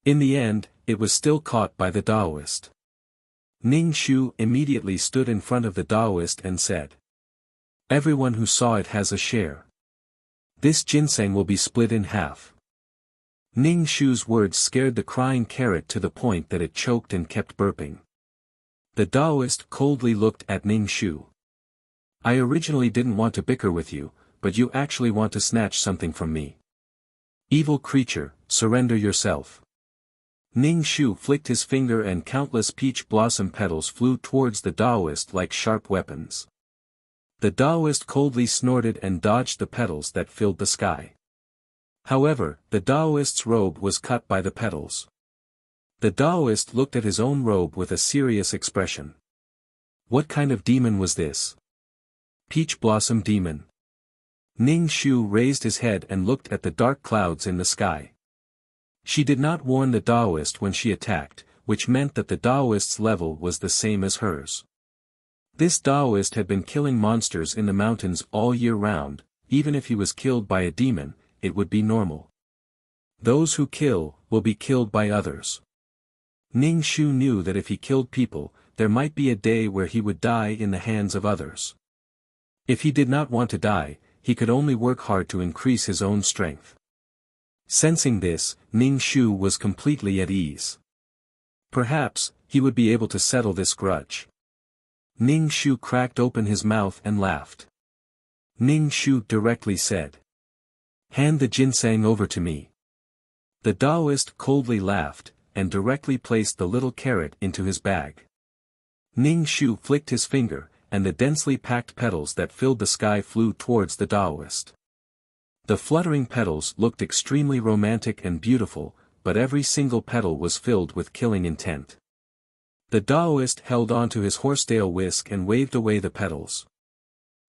In the end, it was still caught by the Taoist. Ning Shu immediately stood in front of the Taoist and said, "Everyone who saw it has a share. This ginseng will be split in half." Ning Shu's words scared the crying carrot to the point that it choked and kept burping. The Taoist coldly looked at Ning Shu. "I originally didn't want to bicker with you, but you actually want to snatch something from me. Evil creature, surrender yourself." Ning Shu flicked his finger and countless peach blossom petals flew towards the Taoist like sharp weapons. The Taoist coldly snorted and dodged the petals that filled the sky. However, the Taoist's robe was cut by the petals. The Taoist looked at his own robe with a serious expression. What kind of demon was this? Peach blossom demon. Ning Shu raised his head and looked at the dark clouds in the sky. She did not warn the Taoist when she attacked, which meant that the Taoist's level was the same as hers. This Taoist had been killing monsters in the mountains all year round. Even if he was killed by a demon, it would be normal. Those who kill, will be killed by others. Ning Shu knew that if he killed people, there might be a day where he would die in the hands of others. If he did not want to die, he could only work hard to increase his own strength. Sensing this, Ning Shu was completely at ease. Perhaps, he would be able to settle this grudge. Ning Shu cracked open his mouth and laughed. Ning Shu directly said, "Hand the ginseng over to me." The Taoist coldly laughed, and directly placed the little carrot into his bag. Ning Shu flicked his finger, and the densely packed petals that filled the sky flew towards the Taoist. The fluttering petals looked extremely romantic and beautiful, but every single petal was filled with killing intent. The Taoist held onto his horsetail whisk and waved away the petals.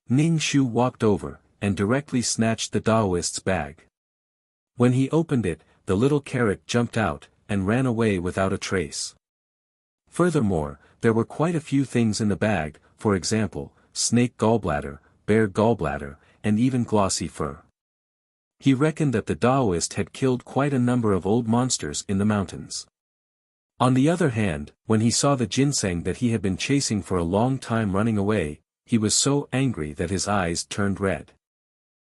Ning Shu walked over, and directly snatched the Taoist's bag. When he opened it, the little carrot jumped out, and ran away without a trace. Furthermore, there were quite a few things in the bag, for example, snake gallbladder, bear gallbladder, and even glossy fur. He reckoned that the Taoist had killed quite a number of old monsters in the mountains. On the other hand, when he saw the ginseng that he had been chasing for a long time running away, he was so angry that his eyes turned red.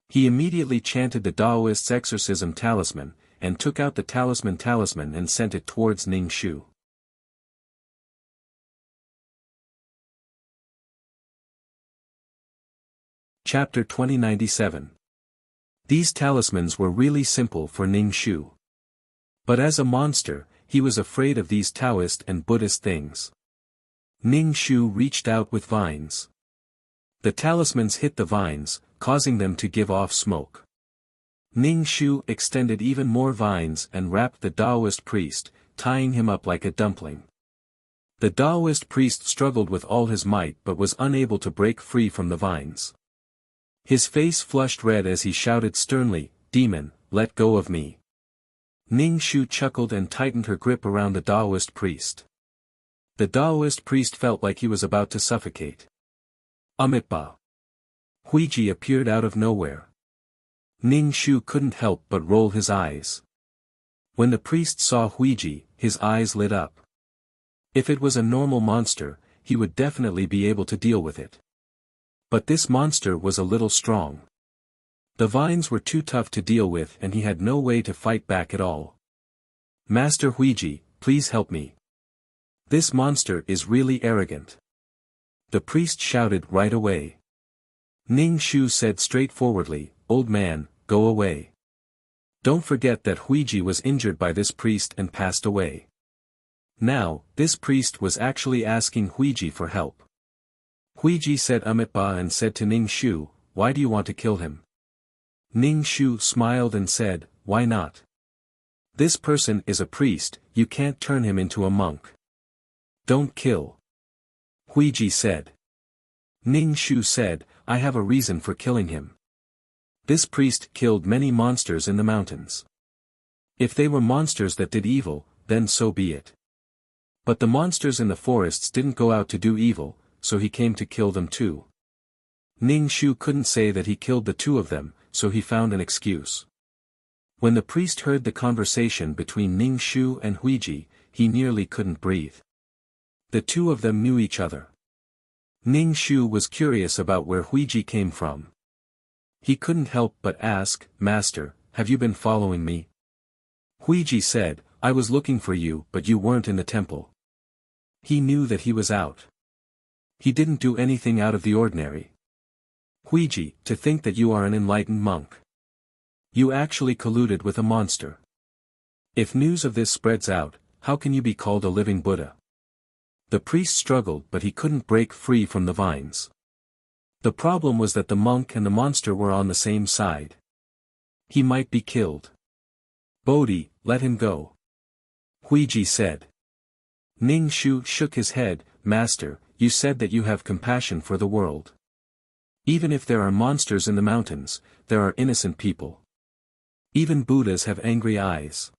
He immediately chanted the Taoist's exorcism talisman, and took out the talisman and sent it towards Ning Shu. Chapter 2097. These talismans were really simple for Ning Shu. But as a monster, he was afraid of these Taoist and Buddhist things. Ning Shu reached out with vines. The talismans hit the vines, causing them to give off smoke. Ning Shu extended even more vines and wrapped the Taoist priest, tying him up like a dumpling. The Taoist priest struggled with all his might but was unable to break free from the vines. His face flushed red as he shouted sternly, "Demon, let go of me." Ning Shu chuckled and tightened her grip around the Taoist priest. The Taoist priest felt like he was about to suffocate. Amitabha. Huiji appeared out of nowhere. Ning Shu couldn't help but roll his eyes. When the priest saw Huiji, his eyes lit up. If it was a normal monster, he would definitely be able to deal with it. But this monster was a little strong. The vines were too tough to deal with and he had no way to fight back at all. "Master Huiji, please help me. This monster is really arrogant." The priest shouted right away. Ning Shu said straightforwardly, "Old man, go away. Don't forget that Huiji was injured by this priest and passed away." Now, this priest was actually asking Huiji for help. Huiji said Amitabha and said to Ning Shu, "Why do you want to kill him?" Ning Shu smiled and said, "Why not? This person is a priest, you can't turn him into a monk." "Don't kill." Huiji said. Ning Shu said, "I have a reason for killing him. This priest killed many monsters in the mountains. If they were monsters that did evil, then so be it. But the monsters in the forests didn't go out to do evil, so he came to kill them too." Ning Shu couldn't say that he killed the two of them, so he found an excuse. When the priest heard the conversation between Ning Shu and Huiji, he nearly couldn't breathe. The two of them knew each other. Ning Shu was curious about where Huiji came from. He couldn't help but ask, "Master, have you been following me?" Huiji said, "I was looking for you but you weren't in the temple." He knew that he was out. He didn't do anything out of the ordinary. "Huiji, to think that you are an enlightened monk. You actually colluded with a monster. If news of this spreads out, how can you be called a living Buddha?" The priest struggled but he couldn't break free from the vines. The problem was that the monk and the monster were on the same side. He might be killed. "Bodhi, let him go," Huiji said. Ning Shu shook his head, "Master, you said that you have compassion for the world. Even if there are monsters in the mountains, there are innocent people. Even Buddhas have angry eyes.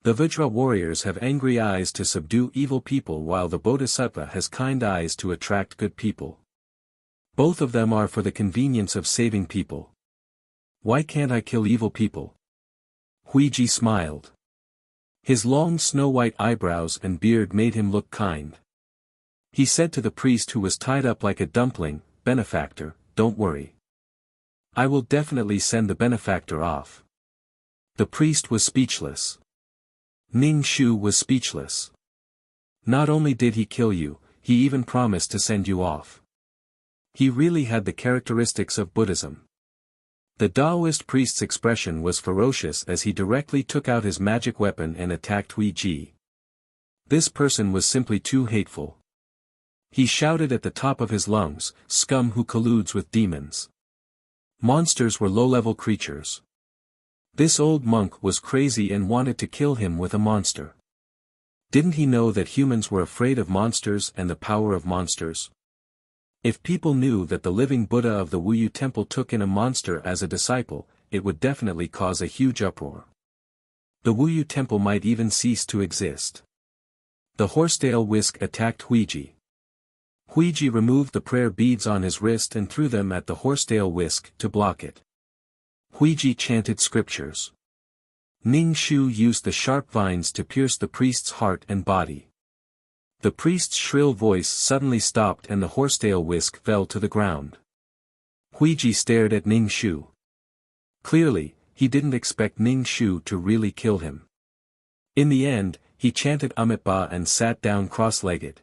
The Vajra warriors have angry eyes to subdue evil people while the Bodhisattva has kind eyes to attract good people. Both of them are for the convenience of saving people. Why can't I kill evil people?" Huiji smiled. His long snow-white eyebrows and beard made him look kind. He said to the priest who was tied up like a dumpling, "Benefactor, don't worry. I will definitely send the benefactor off." The priest was speechless. Ning Shu was speechless. Not only did he kill you, he even promised to send you off. He really had the characteristics of Buddhism. The Taoist priest's expression was ferocious as he directly took out his magic weapon and attacked Huiji. This person was simply too hateful. He shouted at the top of his lungs, "Scum who colludes with demons." Monsters were low-level creatures. This old monk was crazy and wanted to kill him with a monster. Didn't he know that humans were afraid of monsters and the power of monsters? If people knew that the living Buddha of the Wuyu temple took in a monster as a disciple, it would definitely cause a huge uproar. The Wuyu temple might even cease to exist. The horsetail whisk attacked Huiji. Huiji removed the prayer beads on his wrist and threw them at the horsetail whisk to block it. Huiji chanted scriptures. Ning Shu used the sharp vines to pierce the priest's heart and body. The priest's shrill voice suddenly stopped and the horsetail whisk fell to the ground. Huiji stared at Ning Shu. Clearly, he didn't expect Ning Shu to really kill him. In the end, he chanted Amitabha and sat down cross-legged.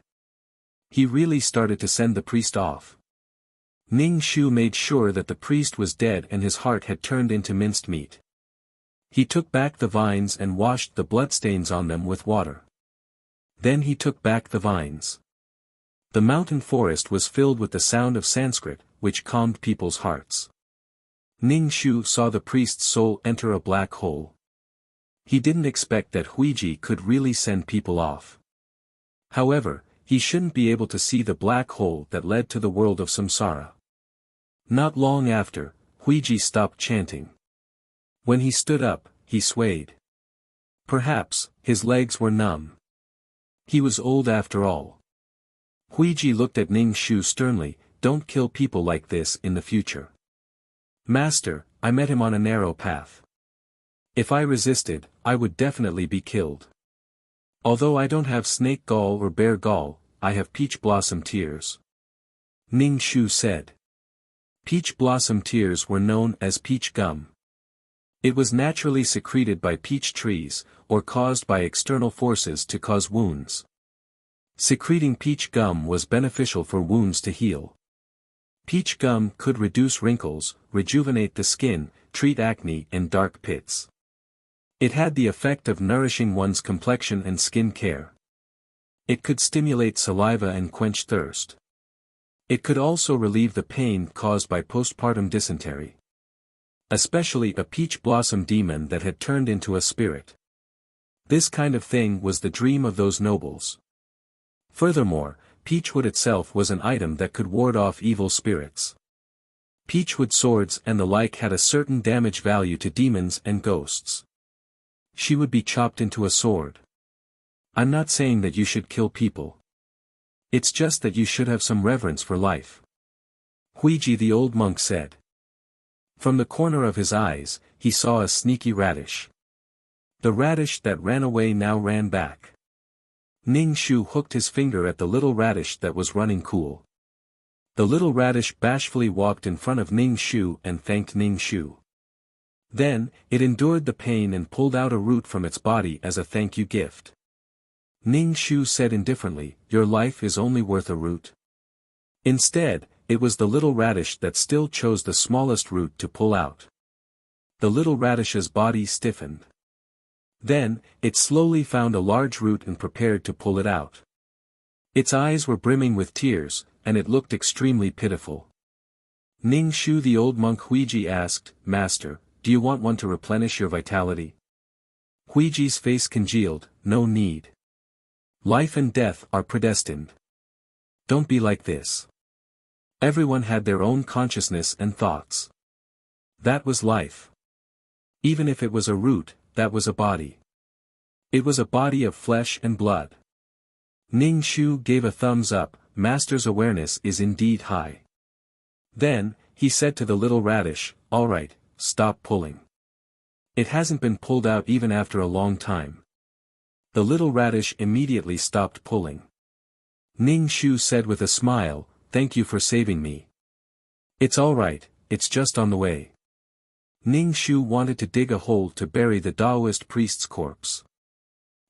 He really started to send the priest off. Ning Shu made sure that the priest was dead and his heart had turned into minced meat. He took back the vines and washed the bloodstains on them with water. Then he took back the vines. The mountain forest was filled with the sound of Sanskrit, which calmed people's hearts. Ning Shu saw the priest's soul enter a black hole. He didn't expect that Huiji could really send people off. However, he shouldn't be able to see the black hole that led to the world of samsara. Not long after, Huiji stopped chanting. When he stood up, he swayed. Perhaps, his legs were numb. He was old after all. Huiji looked at Ning Shu sternly, "Don't kill people like this in the future." "Master, I met him on a narrow path. If I resisted, I would definitely be killed. Although I don't have snake gall or bear gall, I have peach blossom tears," Ning Shu said. Peach blossom tears were known as peach gum. It was naturally secreted by peach trees, or caused by external forces to cause wounds. Secreting peach gum was beneficial for wounds to heal. Peach gum could reduce wrinkles, rejuvenate the skin, treat acne and dark pits. It had the effect of nourishing one's complexion and skin care. It could stimulate saliva and quench thirst. It could also relieve the pain caused by postpartum dysentery. Especially a peach blossom demon that had turned into a spirit. This kind of thing was the dream of those nobles. Furthermore, peachwood itself was an item that could ward off evil spirits. Peachwood swords and the like had a certain damage value to demons and ghosts. She would be chopped into a sword. I'm not saying that you should kill people. It's just that you should have some reverence for life, Huiji the old monk said. From the corner of his eyes, he saw a sneaky radish. The radish that ran away now ran back. Ning Shu hooked his finger at the little radish that was running cool. The little radish bashfully walked in front of Ning Shu and thanked Ning Shu. Then, it endured the pain and pulled out a root from its body as a thank you gift. Ning Shu said indifferently, "Your life is only worth a root." Instead, it was the little radish that still chose the smallest root to pull out. The little radish's body stiffened. Then, it slowly found a large root and prepared to pull it out. Its eyes were brimming with tears, and it looked extremely pitiful. Ning Shu the old monk Huiji asked, "Master, do you want one to replenish your vitality?" Huiji's face congealed, "No need. Life and death are predestined. Don't be like this." Everyone had their own consciousness and thoughts. That was life. Even if it was a root, that was a body. It was a body of flesh and blood. Ning Shu gave a thumbs up, "Master's awareness is indeed high." Then, he said to the little radish, "All right, stop pulling. It hasn't been pulled out even after a long time." The little radish immediately stopped pulling. Ning Shu said with a smile, "Thank you for saving me. It's all right, it's just on the way." Ning Shu wanted to dig a hole to bury the Taoist priest's corpse.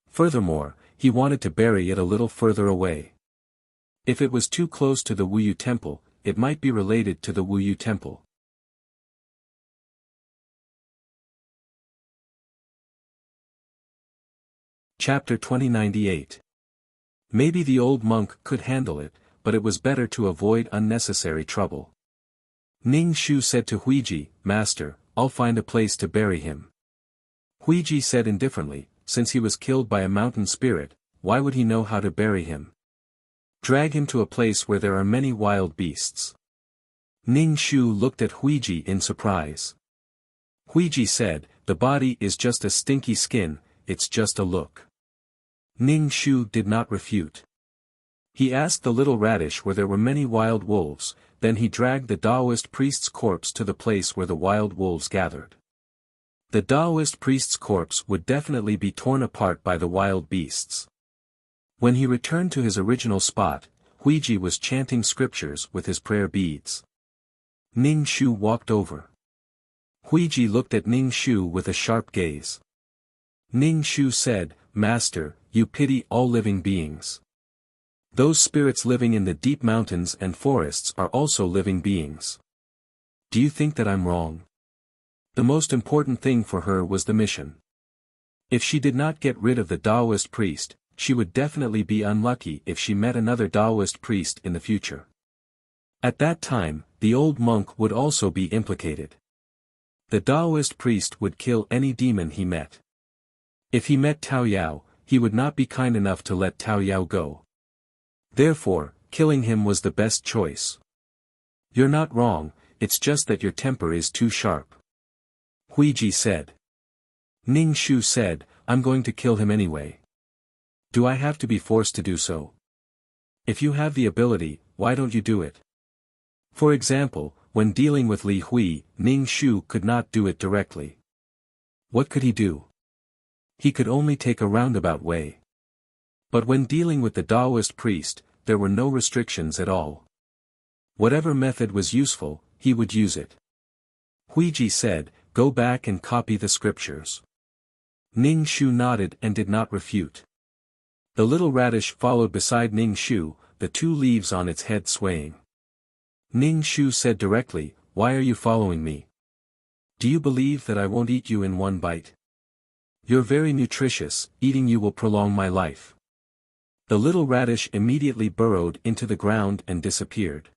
Furthermore, he wanted to bury it a little further away. If it was too close to the Wuyu temple, it might be related to the Wuyu temple. Chapter 2098. Maybe the old monk could handle it, but it was better to avoid unnecessary trouble. Ning Shu said to Huiji, "Master, I'll find a place to bury him." Huiji said indifferently, "Since he was killed by a mountain spirit, why would he know how to bury him? Drag him to a place where there are many wild beasts." Ning Shu looked at Huiji in surprise. Huiji said, "The body is just a stinky skin, it's just a look." Ning Shu did not refute. He asked the little radish where there were many wild wolves, then he dragged the Taoist priest's corpse to the place where the wild wolves gathered. The Taoist priest's corpse would definitely be torn apart by the wild beasts. When he returned to his original spot, Huiji was chanting scriptures with his prayer beads. Ning Shu walked over. Huiji looked at Ning Shu with a sharp gaze. Ning Shu said, "Master, you pity all living beings. Those spirits living in the deep mountains and forests are also living beings. Do you think that I'm wrong?" The most important thing for her was the mission. If she did not get rid of the Taoist priest, she would definitely be unlucky if she met another Taoist priest in the future. At that time, the old monk would also be implicated. The Taoist priest would kill any demon he met. If he met Tao Yao, he would not be kind enough to let Tao Yao go. Therefore, killing him was the best choice. You're not wrong, it's just that your temper is too sharp. Huiji said. Ning Shu said, I'm going to kill him anyway. Do I have to be forced to do so? If you have the ability, why don't you do it? For example, when dealing with Li Hui, Ning Shu could not do it directly. What could he do? He could only take a roundabout way. But when dealing with the Taoist priest, there were no restrictions at all. Whatever method was useful, he would use it. Huiji said, go back and copy the scriptures. Ning Shu nodded and did not refute. The little radish followed beside Ning Shu, the two leaves on its head swaying. Ning Shu said directly, why are you following me? Do you believe that I won't eat you in one bite? You're very nutritious, eating you will prolong my life. The little radish immediately burrowed into the ground and disappeared.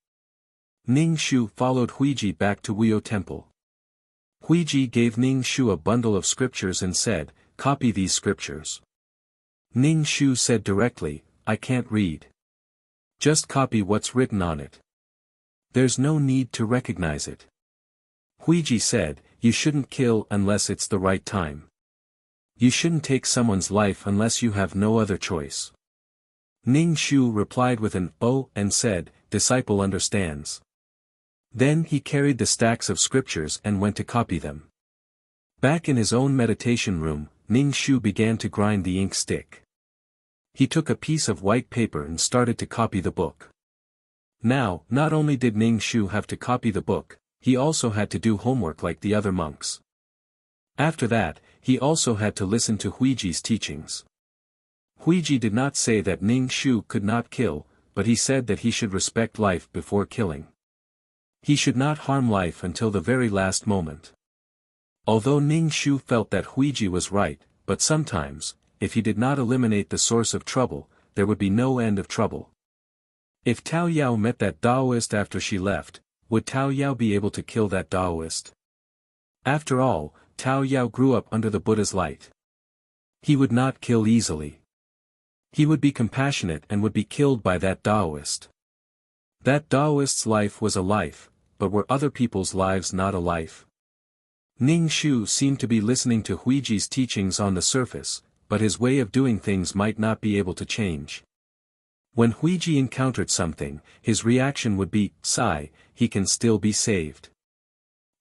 Ning Shu followed Huiji back to Wuyo Temple. Huiji gave Ning Shu a bundle of scriptures and said, copy these scriptures. Ning Shu said directly, I can't read. Just copy what's written on it. There's no need to recognize it. Huiji said, you shouldn't kill unless it's the right time. You shouldn't take someone's life unless you have no other choice. Ning Shu replied with an "oh" and said, disciple understands. Then he carried the stacks of scriptures and went to copy them. Back in his own meditation room, Ning Shu began to grind the ink stick. He took a piece of white paper and started to copy the book. Now, not only did Ning Shu have to copy the book, he also had to do homework like the other monks. After that, he also had to listen to Huiji's teachings. Huiji did not say that Ning Shu could not kill, but he said that he should respect life before killing. He should not harm life until the very last moment. Although Ning Shu felt that Huiji was right, but sometimes, if he did not eliminate the source of trouble, there would be no end of trouble. If Tao Yao met that Taoist after she left, would Tao Yao be able to kill that Taoist? After all, Tao Yao grew up under the Buddha's light. He would not kill easily. He would be compassionate and would be killed by that Taoist. That Taoist's life was a life, but were other people's lives not a life? Ning Shu seemed to be listening to Huiji's teachings on the surface, but his way of doing things might not be able to change. When Huiji encountered something, his reaction would be, sigh, he can still be saved.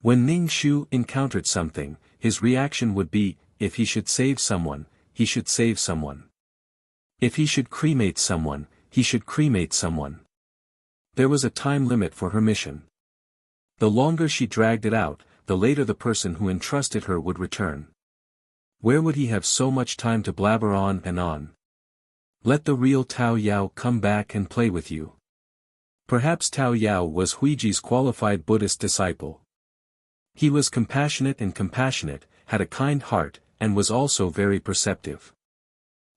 When Ning Shu encountered something, his reaction would be, if he should save someone, he should save someone. If he should cremate someone, he should cremate someone. There was a time limit for her mission. The longer she dragged it out, the later the person who entrusted her would return. Where would he have so much time to blabber on and on? Let the real Tao Yao come back and play with you. Perhaps Tao Yao was Huiji's qualified Buddhist disciple. He was compassionate, had a kind heart, and was also very perceptive.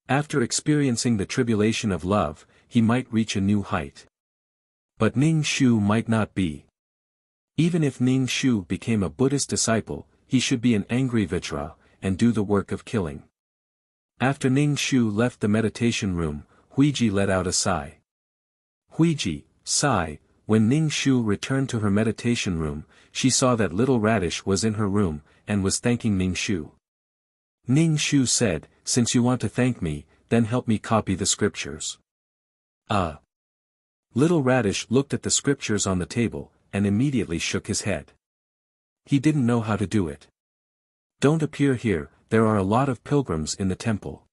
After experiencing the tribulation of love, he might reach a new height. But Ning Shu might not be. Even if Ning Shu became a Buddhist disciple, he should be an angry Vajra, and do the work of killing. After Ning Shu left the meditation room, Huiji let out a sigh. Huiji, sigh. When Ning Shu returned to her meditation room, she saw that little radish was in her room, and was thanking Ning Shu. Ning Shu said, since you want to thank me, then help me copy the scriptures. Little radish looked at the scriptures on the table, and immediately shook his head. He didn't know how to do it. Don't appear here, there are a lot of pilgrims in the temple.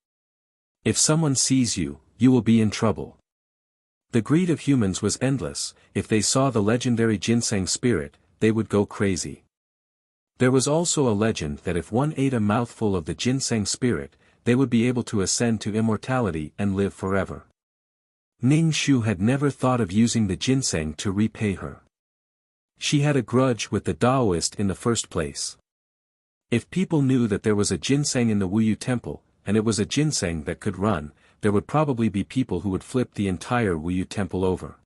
If someone sees you, you will be in trouble. The greed of humans was endless. If they saw the legendary ginseng spirit, they would go crazy. There was also a legend that if one ate a mouthful of the ginseng spirit, they would be able to ascend to immortality and live forever. Ning Shu had never thought of using the ginseng to repay her. She had a grudge with the Taoist in the first place. If people knew that there was a ginseng in the Wuyu temple, and it was a ginseng that could run, there would probably be people who would flip the entire Wuyu temple over.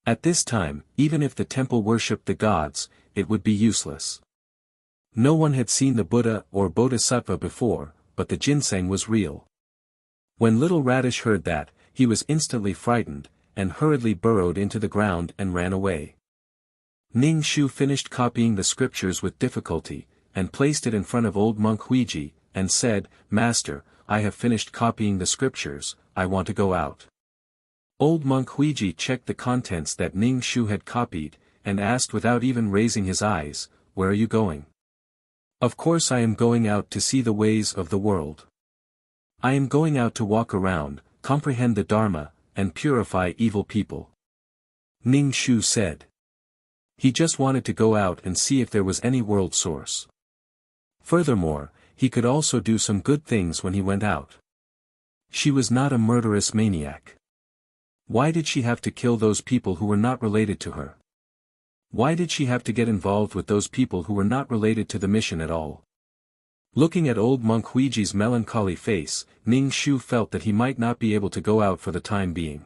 At this time, even if the temple worshipped the gods, it would be useless. No one had seen the Buddha or Bodhisattva before, but the ginseng was real. When Little Radish heard that, he was instantly frightened, and hurriedly burrowed into the ground and ran away. Ning Shu finished copying the scriptures with difficulty, and placed it in front of old monk Huiji, and said, "Master, I have finished copying the scriptures, I want to go out." Old monk Huiji checked the contents that Ning Shu had copied, and asked without even raising his eyes, "Where are you going?" "Of course I am going out to see the ways of the world. I am going out to walk around, comprehend the Dharma, and purify evil people," Ning Shu said. He just wanted to go out and see if there was any world source. Furthermore, he could also do some good things when he went out. She was not a murderous maniac. Why did she have to kill those people who were not related to her? Why did she have to get involved with those people who were not related to the mission at all? Looking at old monk Huiji's melancholy face, Ning Shu felt that he might not be able to go out for the time being.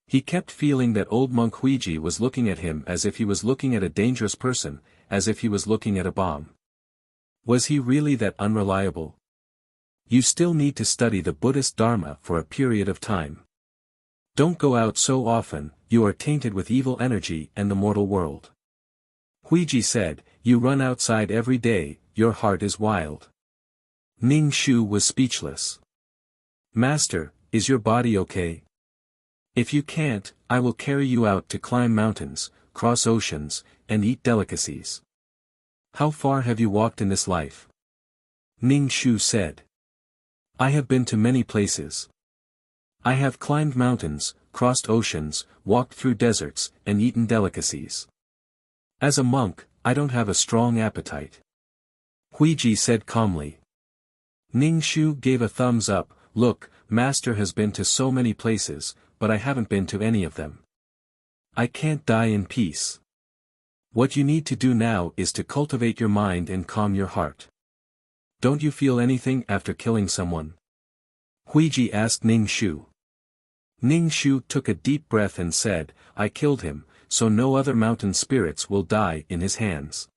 He kept feeling that old monk Huiji was looking at him as if he was looking at a dangerous person, as if he was looking at a bomb. Was he really that unreliable? You still need to study the Buddhist Dharma for a period of time. Don't go out so often, you are tainted with evil energy and the mortal world. Huiji said, "You run outside every day, your heart is wild." Ning Shu was speechless. "Master, is your body okay? If you can't, I will carry you out to climb mountains, cross oceans, and eat delicacies." "How far have you walked in this life?" Ning Shu said. "I have been to many places. I have climbed mountains, crossed oceans, walked through deserts, and eaten delicacies. As a monk, I don't have a strong appetite," Huiji said calmly. Ning Shu gave a thumbs up. "Look, Master has been to so many places, but I haven't been to any of them. I can't die in peace. What you need to do now is to cultivate your mind and calm your heart. Don't you feel anything after killing someone?" Huiji asked Ning Shu. Ning Shu took a deep breath and said, "I killed him, so no other mountain spirits will die in his hands."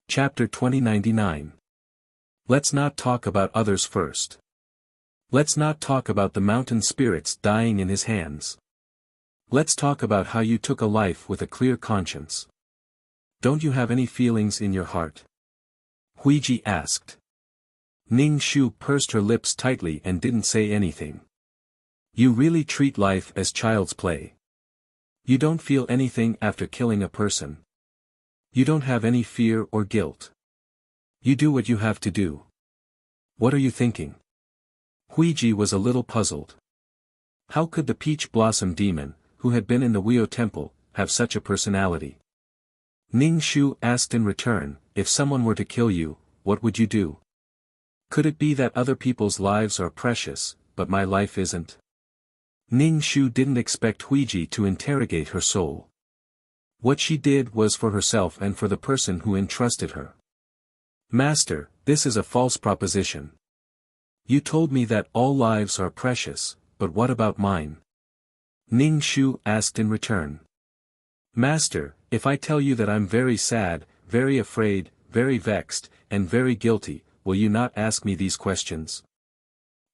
Chapter 2099. Let's not talk about others first. Let's not talk about the mountain spirits dying in his hands. Let's talk about how you took a life with a clear conscience. Don't you have any feelings in your heart?" Huiji asked. Ning Shu pursed her lips tightly and didn't say anything. "You really treat life as child's play. You don't feel anything after killing a person. You don't have any fear or guilt. You do what you have to do. What are you thinking?" Huiji was a little puzzled. How could the peach blossom demon, who had been in the Wuyo temple, have such a personality? Ning Shu asked in return, "If someone were to kill you, what would you do? Could it be that other people's lives are precious, but my life isn't?" Ning Shu didn't expect Huiji to interrogate her soul. What she did was for herself and for the person who entrusted her. "Master, this is a false proposition. You told me that all lives are precious, but what about mine?" Ning Shu asked in return. "Master, if I tell you that I'm very sad, very afraid, very vexed, and very guilty, will you not ask me these questions?"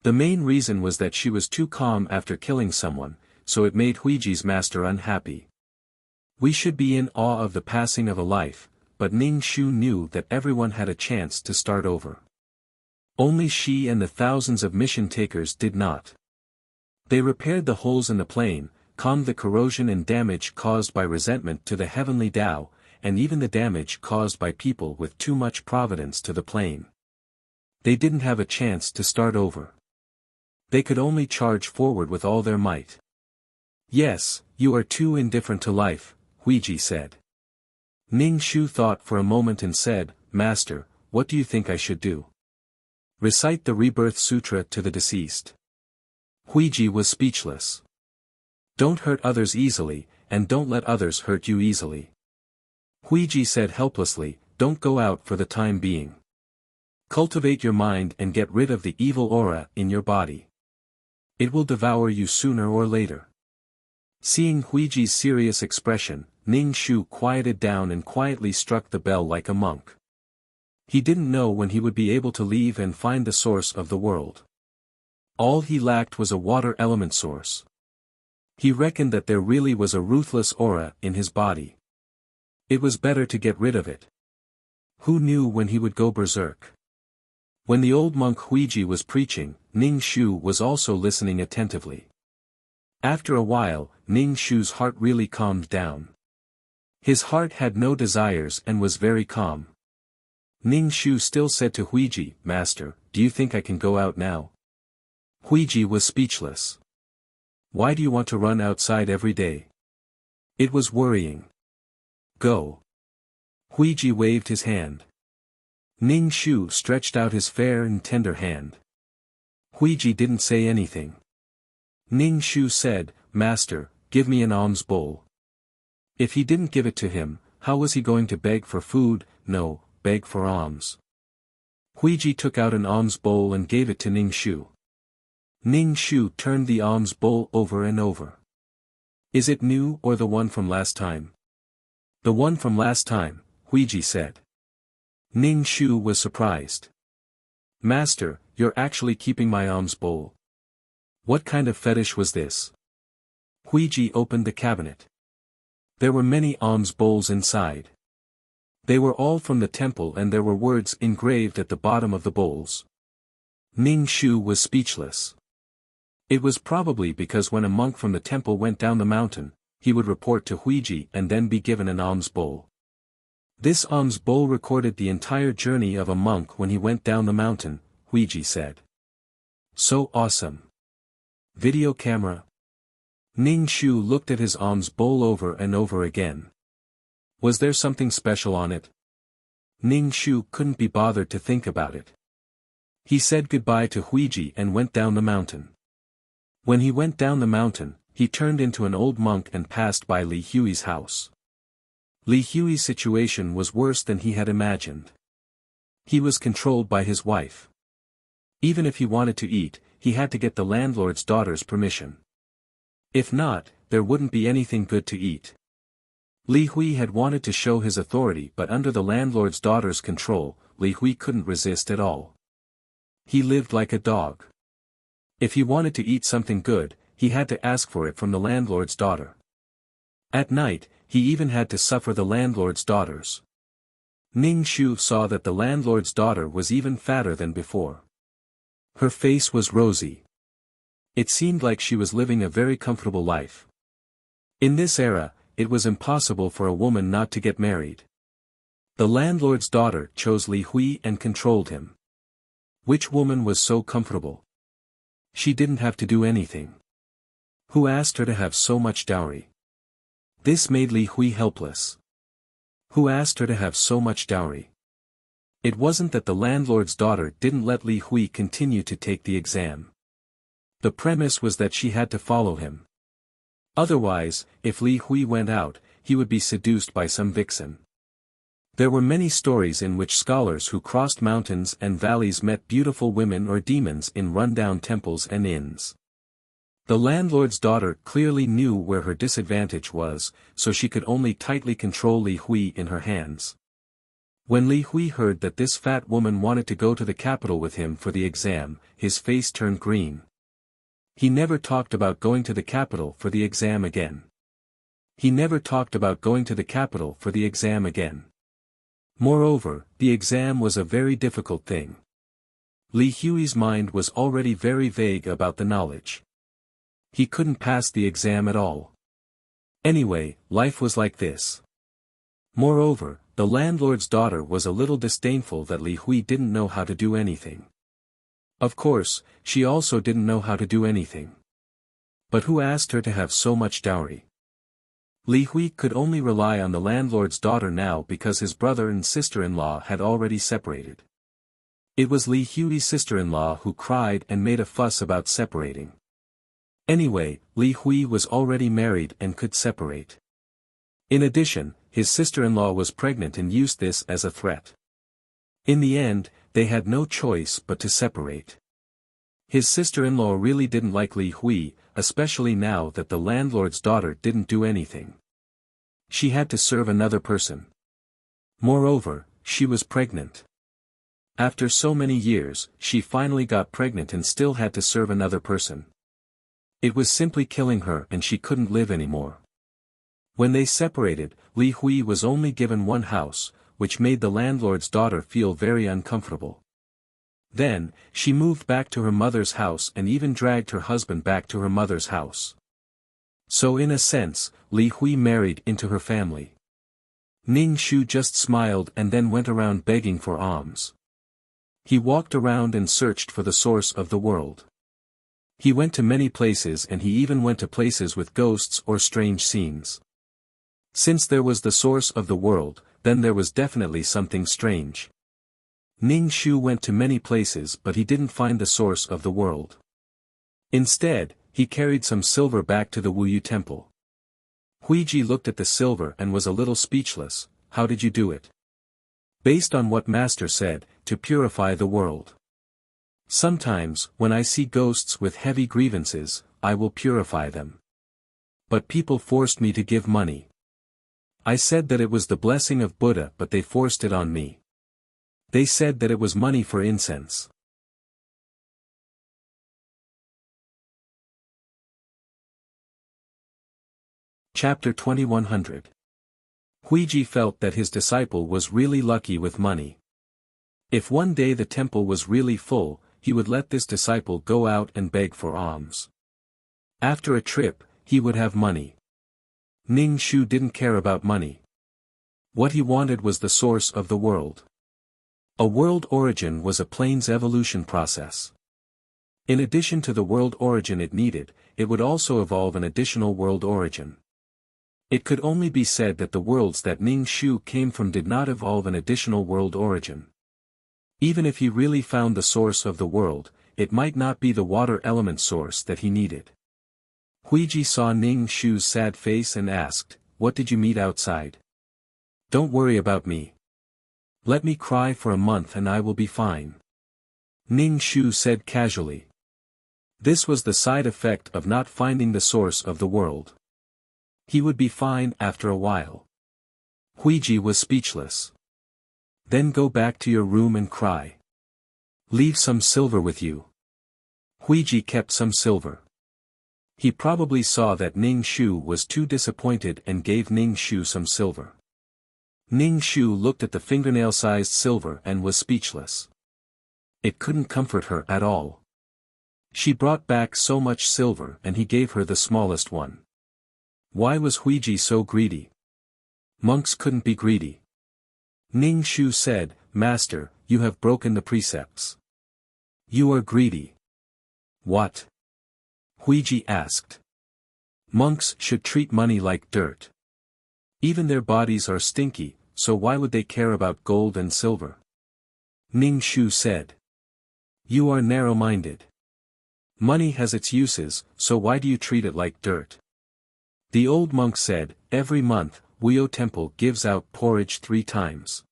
The main reason was that she was too calm after killing someone, so it made Huiji's master unhappy. We should be in awe of the passing of a life, but Ning Shu knew that everyone had a chance to start over. Only she and the thousands of mission takers did not. They repaired the holes in the plane, calmed the corrosion and damage caused by resentment to the heavenly Tao, and even the damage caused by people with too much providence to the plane. They didn't have a chance to start over. They could only charge forward with all their might. "Yes, you are too indifferent to life," Huiji said. Ning Shu thought for a moment and said, "Master, what do you think I should do?" "Recite the Rebirth Sutra to the deceased." Huiji was speechless. "Don't hurt others easily, and don't let others hurt you easily," Huiji said helplessly, don't go out for the time being. Cultivate your mind and get rid of the evil aura in your body. It will devour you sooner or later. Seeing Huiji's serious expression, Ning Shu quieted down and quietly struck the bell like a monk. He didn't know when he would be able to leave and find the source of the world. All he lacked was a water element source. He reckoned that there really was a ruthless aura in his body. It was better to get rid of it. Who knew when he would go berserk? When the old monk Huiji was preaching, Ning Shu was also listening attentively. After a while, Ning Shu's heart really calmed down. His heart had no desires and was very calm. Ning Shu still said to Huiji, "Master, do you think I can go out now?" Huiji was speechless. "Why do you want to run outside every day?" It was worrying. "Go." Huiji waved his hand. Ning Shu stretched out his fair and tender hand. Huiji didn't say anything. Ning Shu said, "Master, give me an alms bowl." If he didn't give it to him, how was he going to beg for food? No, beg for alms. Huiji took out an alms bowl and gave it to Ning Shu. Ning Shu turned the alms bowl over and over. "Is it new or the one from last time?" "The one from last time," Huiji said. Ning Shu was surprised. "Master, you're actually keeping my alms bowl. What kind of fetish was this?" Huiji opened the cabinet. There were many alms bowls inside. They were all from the temple and there were words engraved at the bottom of the bowls. Ning Shu was speechless. It was probably because when a monk from the temple went down the mountain, he would report to Huiji and then be given an alms bowl. This alms bowl recorded the entire journey of a monk when he went down the mountain, Huiji said. So awesome. Video camera. Ning Shu looked at his alms bowl over and over again. Was there something special on it? Ning Shu couldn't be bothered to think about it. He said goodbye to Huiji and went down the mountain. When he went down the mountain, he turned into an old monk and passed by Li Hui's house. Li Hui's situation was worse than he had imagined. He was controlled by his wife. Even if he wanted to eat, he had to get the landlord's daughter's permission. If not, there wouldn't be anything good to eat. Li Hui had wanted to show his authority but under the landlord's daughter's control, Li Hui couldn't resist at all. He lived like a dog. If he wanted to eat something good, he had to ask for it from the landlord's daughter. At night, he even had to suffer the landlord's daughters. Ning Shu saw that the landlord's daughter was even fatter than before. Her face was rosy. It seemed like she was living a very comfortable life. In this era, it was impossible for a woman not to get married. The landlord's daughter chose Li Hui and controlled him. Which woman was so comfortable? She didn't have to do anything. Who asked her to have so much dowry? This made Li Hui helpless. Who asked her to have so much dowry? It wasn't that the landlord's daughter didn't let Li Hui continue to take the exam. The premise was that she had to follow him. Otherwise, if Li Hui went out, he would be seduced by some vixen. There were many stories in which scholars who crossed mountains and valleys met beautiful women or demons in rundown temples and inns. The landlord's daughter clearly knew where her disadvantage was, so she could only tightly control Li Hui in her hands. When Li Hui heard that this fat woman wanted to go to the capital with him for the exam, his face turned green. He never talked about going to the capital for the exam again. He never talked about going to the capital for the exam again. Moreover, the exam was a very difficult thing. Li Hui's mind was already very vague about the knowledge. He couldn't pass the exam at all. Anyway, life was like this. Moreover, the landlord's daughter was a little disdainful that Li Hui didn't know how to do anything. Of course, she also didn't know how to do anything. But who asked her to have so much dowry? Li Hui could only rely on the landlord's daughter now because his brother and sister-in-law had already separated. It was Li Hui's sister-in-law who cried and made a fuss about separating. Anyway, Li Hui was already married and could separate. In addition, his sister-in-law was pregnant and used this as a threat. In the end, they had no choice but to separate. His sister-in-law really didn't like Li Hui, especially now that the landlord's daughter didn't do anything. She had to serve another person. Moreover, she was pregnant. After so many years, she finally got pregnant and still had to serve another person. It was simply killing her and she couldn't live anymore. When they separated, Li Hui was only given one house, which made the landlord's daughter feel very uncomfortable. Then, she moved back to her mother's house and even dragged her husband back to her mother's house. So in a sense, Li Hui married into her family. Ning Shu just smiled and then went around begging for alms. He walked around and searched for the source of the world. He went to many places and he even went to places with ghosts or strange scenes. Since there was the source of the world, then there was definitely something strange. Ning Shu went to many places but he didn't find the source of the world. Instead, he carried some silver back to the Wuyu temple. Huiji looked at the silver and was a little speechless. How did you do it? Based on what Master said, to purify the world. Sometimes, when I see ghosts with heavy grievances, I will purify them. But people forced me to give money. I said that it was the blessing of Buddha but they forced it on me. They said that it was money for incense. Chapter 2100. Huiji felt that his disciple was really lucky with money. If one day the temple was really full, he would let this disciple go out and beg for alms. After a trip, he would have money. Ning Shu didn't care about money. What he wanted was the source of the world. A world origin was a plane's evolution process. In addition to the world origin it needed, it would also evolve an additional world origin. It could only be said that the worlds that Ning Shu came from did not evolve an additional world origin. Even if he really found the source of the world, it might not be the water element source that he needed. Huiji saw Ning Shu's sad face and asked, "What did you meet outside?" "Don't worry about me. Let me cry for a month and I will be fine," Ning Shu said casually. This was the side effect of not finding the source of the world. He would be fine after a while. Huiji was speechless. "Then go back to your room and cry. Leave some silver with you." Huiji kept some silver. He probably saw that Ning Shu was too disappointed and gave Ning Shu some silver. Ning Shu looked at the fingernail-sized silver and was speechless. It couldn't comfort her at all. She brought back so much silver and he gave her the smallest one. Why was Huiji so greedy? Monks couldn't be greedy. Ning Shu said, "Master, you have broken the precepts. You are greedy." "What?" Huiji asked. "Monks should treat money like dirt. Even their bodies are stinky, so why would they care about gold and silver?" Ning Shu said. "You are narrow-minded. Money has its uses, so why do you treat it like dirt?" The old monk said, "Every month, Wuyo Temple gives out porridge 3 times.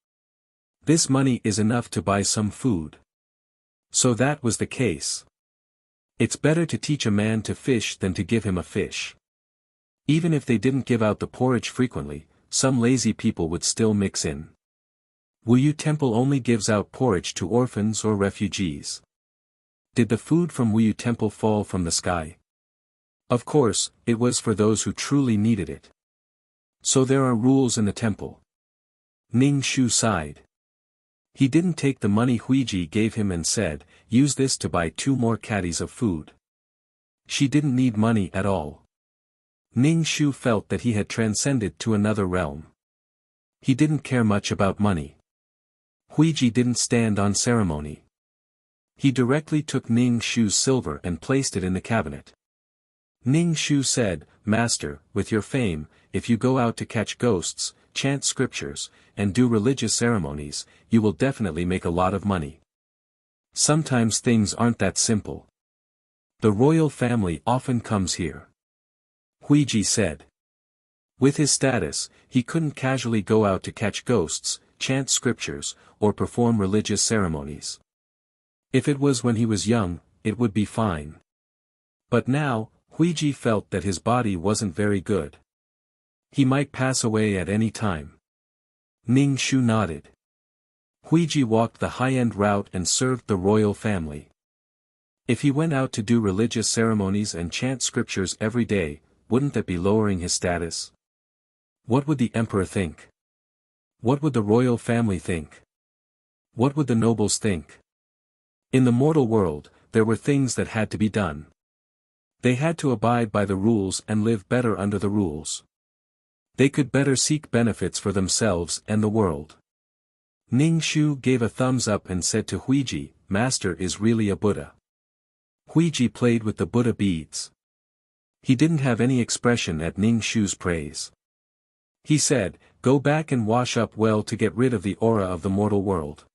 This money is enough to buy some food." So that was the case. It's better to teach a man to fish than to give him a fish. Even if they didn't give out the porridge frequently, some lazy people would still mix in. Wuyu Temple only gives out porridge to orphans or refugees. Did the food from Wuyu Temple fall from the sky? Of course, it was for those who truly needed it. So there are rules in the temple. Ning Shu sighed. He didn't take the money Huiji gave him and said, "Use this to buy 2 more caddies of food." She didn't need money at all. Ning Shu felt that he had transcended to another realm. He didn't care much about money. Huiji didn't stand on ceremony. He directly took Ning Shu's silver and placed it in the cabinet. Ning Shu said, "Master, with your fame, if you go out to catch ghosts, chant scriptures, and do religious ceremonies, you will definitely make a lot of money. Sometimes things aren't that simple. The royal family often comes here." Huiji said. With his status, he couldn't casually go out to catch ghosts, chant scriptures, or perform religious ceremonies. If it was when he was young, it would be fine. But now, Huiji felt that his body wasn't very good. He might pass away at any time. Ning Shu nodded. Huiji walked the high-end route and served the royal family. If he went out to do religious ceremonies and chant scriptures every day, wouldn't that be lowering his status? What would the emperor think? What would the royal family think? What would the nobles think? In the mortal world, there were things that had to be done. They had to abide by the rules and live better under the rules. They could better seek benefits for themselves and the world. Ning Shu gave a thumbs up and said to Huiji, "Master is really a Buddha." Huiji played with the Buddha beads. He didn't have any expression at Ning Shu's praise. He said, "Go back and wash up well to get rid of the aura of the mortal world.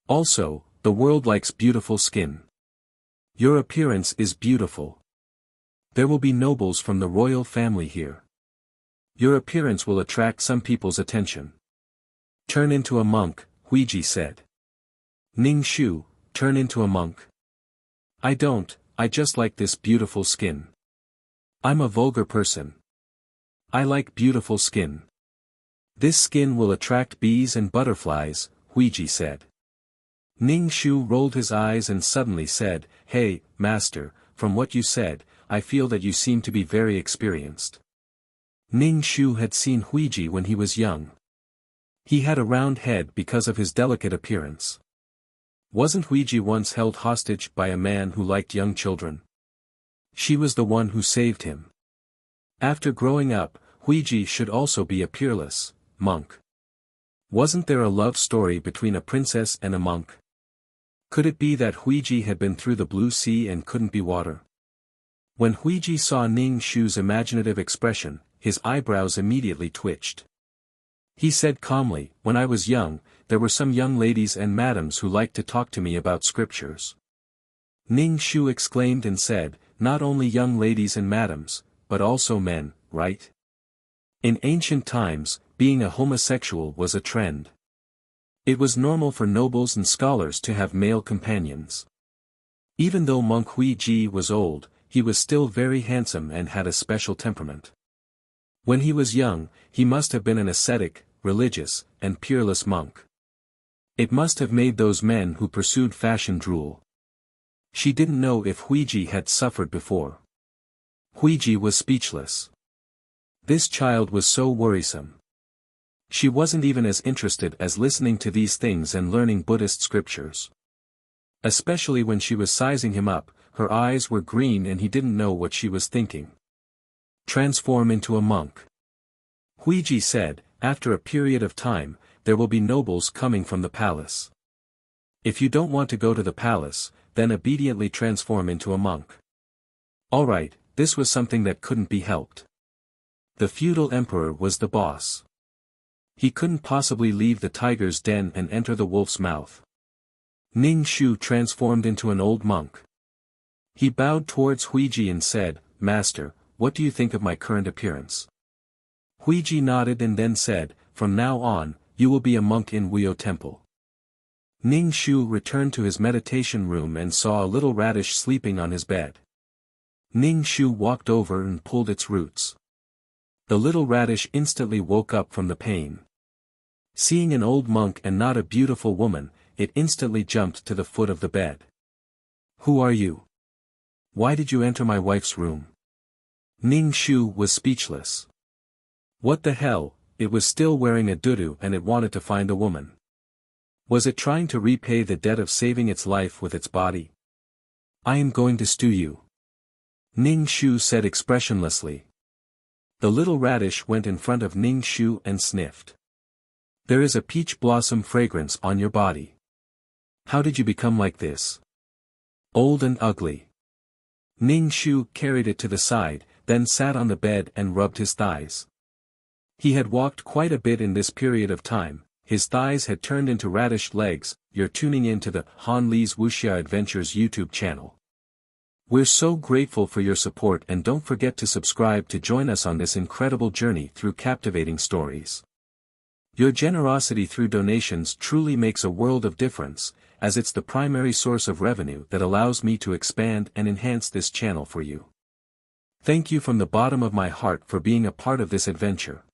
Also, the world likes beautiful skin. Your appearance is beautiful. There will be nobles from the royal family here. Your appearance will attract some people's attention." "Turn into a monk," Huiji said. "Ning Shu, turn into a monk." "I don't, I just like this beautiful skin. I'm a vulgar person. I like beautiful skin. This skin will attract bees and butterflies," Huiji said. Ning Shu rolled his eyes and suddenly said, "Hey, master, from what you said, I feel that you seem to be very experienced." Ning Shu had seen Huiji when he was young. He had a round head because of his delicate appearance. Wasn't Huiji once held hostage by a man who liked young children? She was the one who saved him. After growing up, Huiji should also be a peerless monk. Wasn't there a love story between a princess and a monk? Could it be that Huiji had been through the blue sea and couldn't be water? When Huiji saw Ning Shu's imaginative expression, his eyebrows immediately twitched. He said calmly, "When I was young, there were some young ladies and madams who liked to talk to me about scriptures." Ning Shu exclaimed and said, "Not only young ladies and madams, but also men, right?" In ancient times, being a homosexual was a trend. It was normal for nobles and scholars to have male companions. Even though monk Huiji was old, he was still very handsome and had a special temperament. When he was young, he must have been an ascetic, religious, and peerless monk. It must have made those men who pursued fashion drool. She didn't know if Huiji had suffered before. Huiji was speechless. This child was so worrisome. She wasn't even as interested as listening to these things and learning Buddhist scriptures. Especially when she was sizing him up, her eyes were green and he didn't know what she was thinking. "Transform into a monk," Huiji said. "After a period of time, there will be nobles coming from the palace. If you don't want to go to the palace, then obediently transform into a monk." Alright, this was something that couldn't be helped. The feudal emperor was the boss. He couldn't possibly leave the tiger's den and enter the wolf's mouth. Ning Shu transformed into an old monk. He bowed towards Huiji and said, "Master, what do you think of my current appearance?" Huiji nodded and then said, "From now on, you will be a monk in Wuxia Temple." Ning Shu returned to his meditation room and saw a little radish sleeping on his bed. Ning Shu walked over and pulled its roots. The little radish instantly woke up from the pain. Seeing an old monk and not a beautiful woman, it instantly jumped to the foot of the bed. "Who are you? Why did you enter my wife's room?" Ning Shu was speechless. What the hell, it was still wearing a dudu and it wanted to find a woman. Was it trying to repay the debt of saving its life with its body? "I am going to stew you," Ning Shu said expressionlessly. The little radish went in front of Ning Shu and sniffed. "There is a peach blossom fragrance on your body. How did you become like this? Old and ugly." Ning Shu carried it to the side, then sat on the bed and rubbed his thighs. He had walked quite a bit in this period of time, his thighs had turned into radish legs. You're tuning in to the Han Lee's Wuxia Adventures YouTube channel. We're so grateful for your support, and don't forget to subscribe to join us on this incredible journey through captivating stories. Your generosity through donations truly makes a world of difference, as it's the primary source of revenue that allows me to expand and enhance this channel for you. Thank you from the bottom of my heart for being a part of this adventure.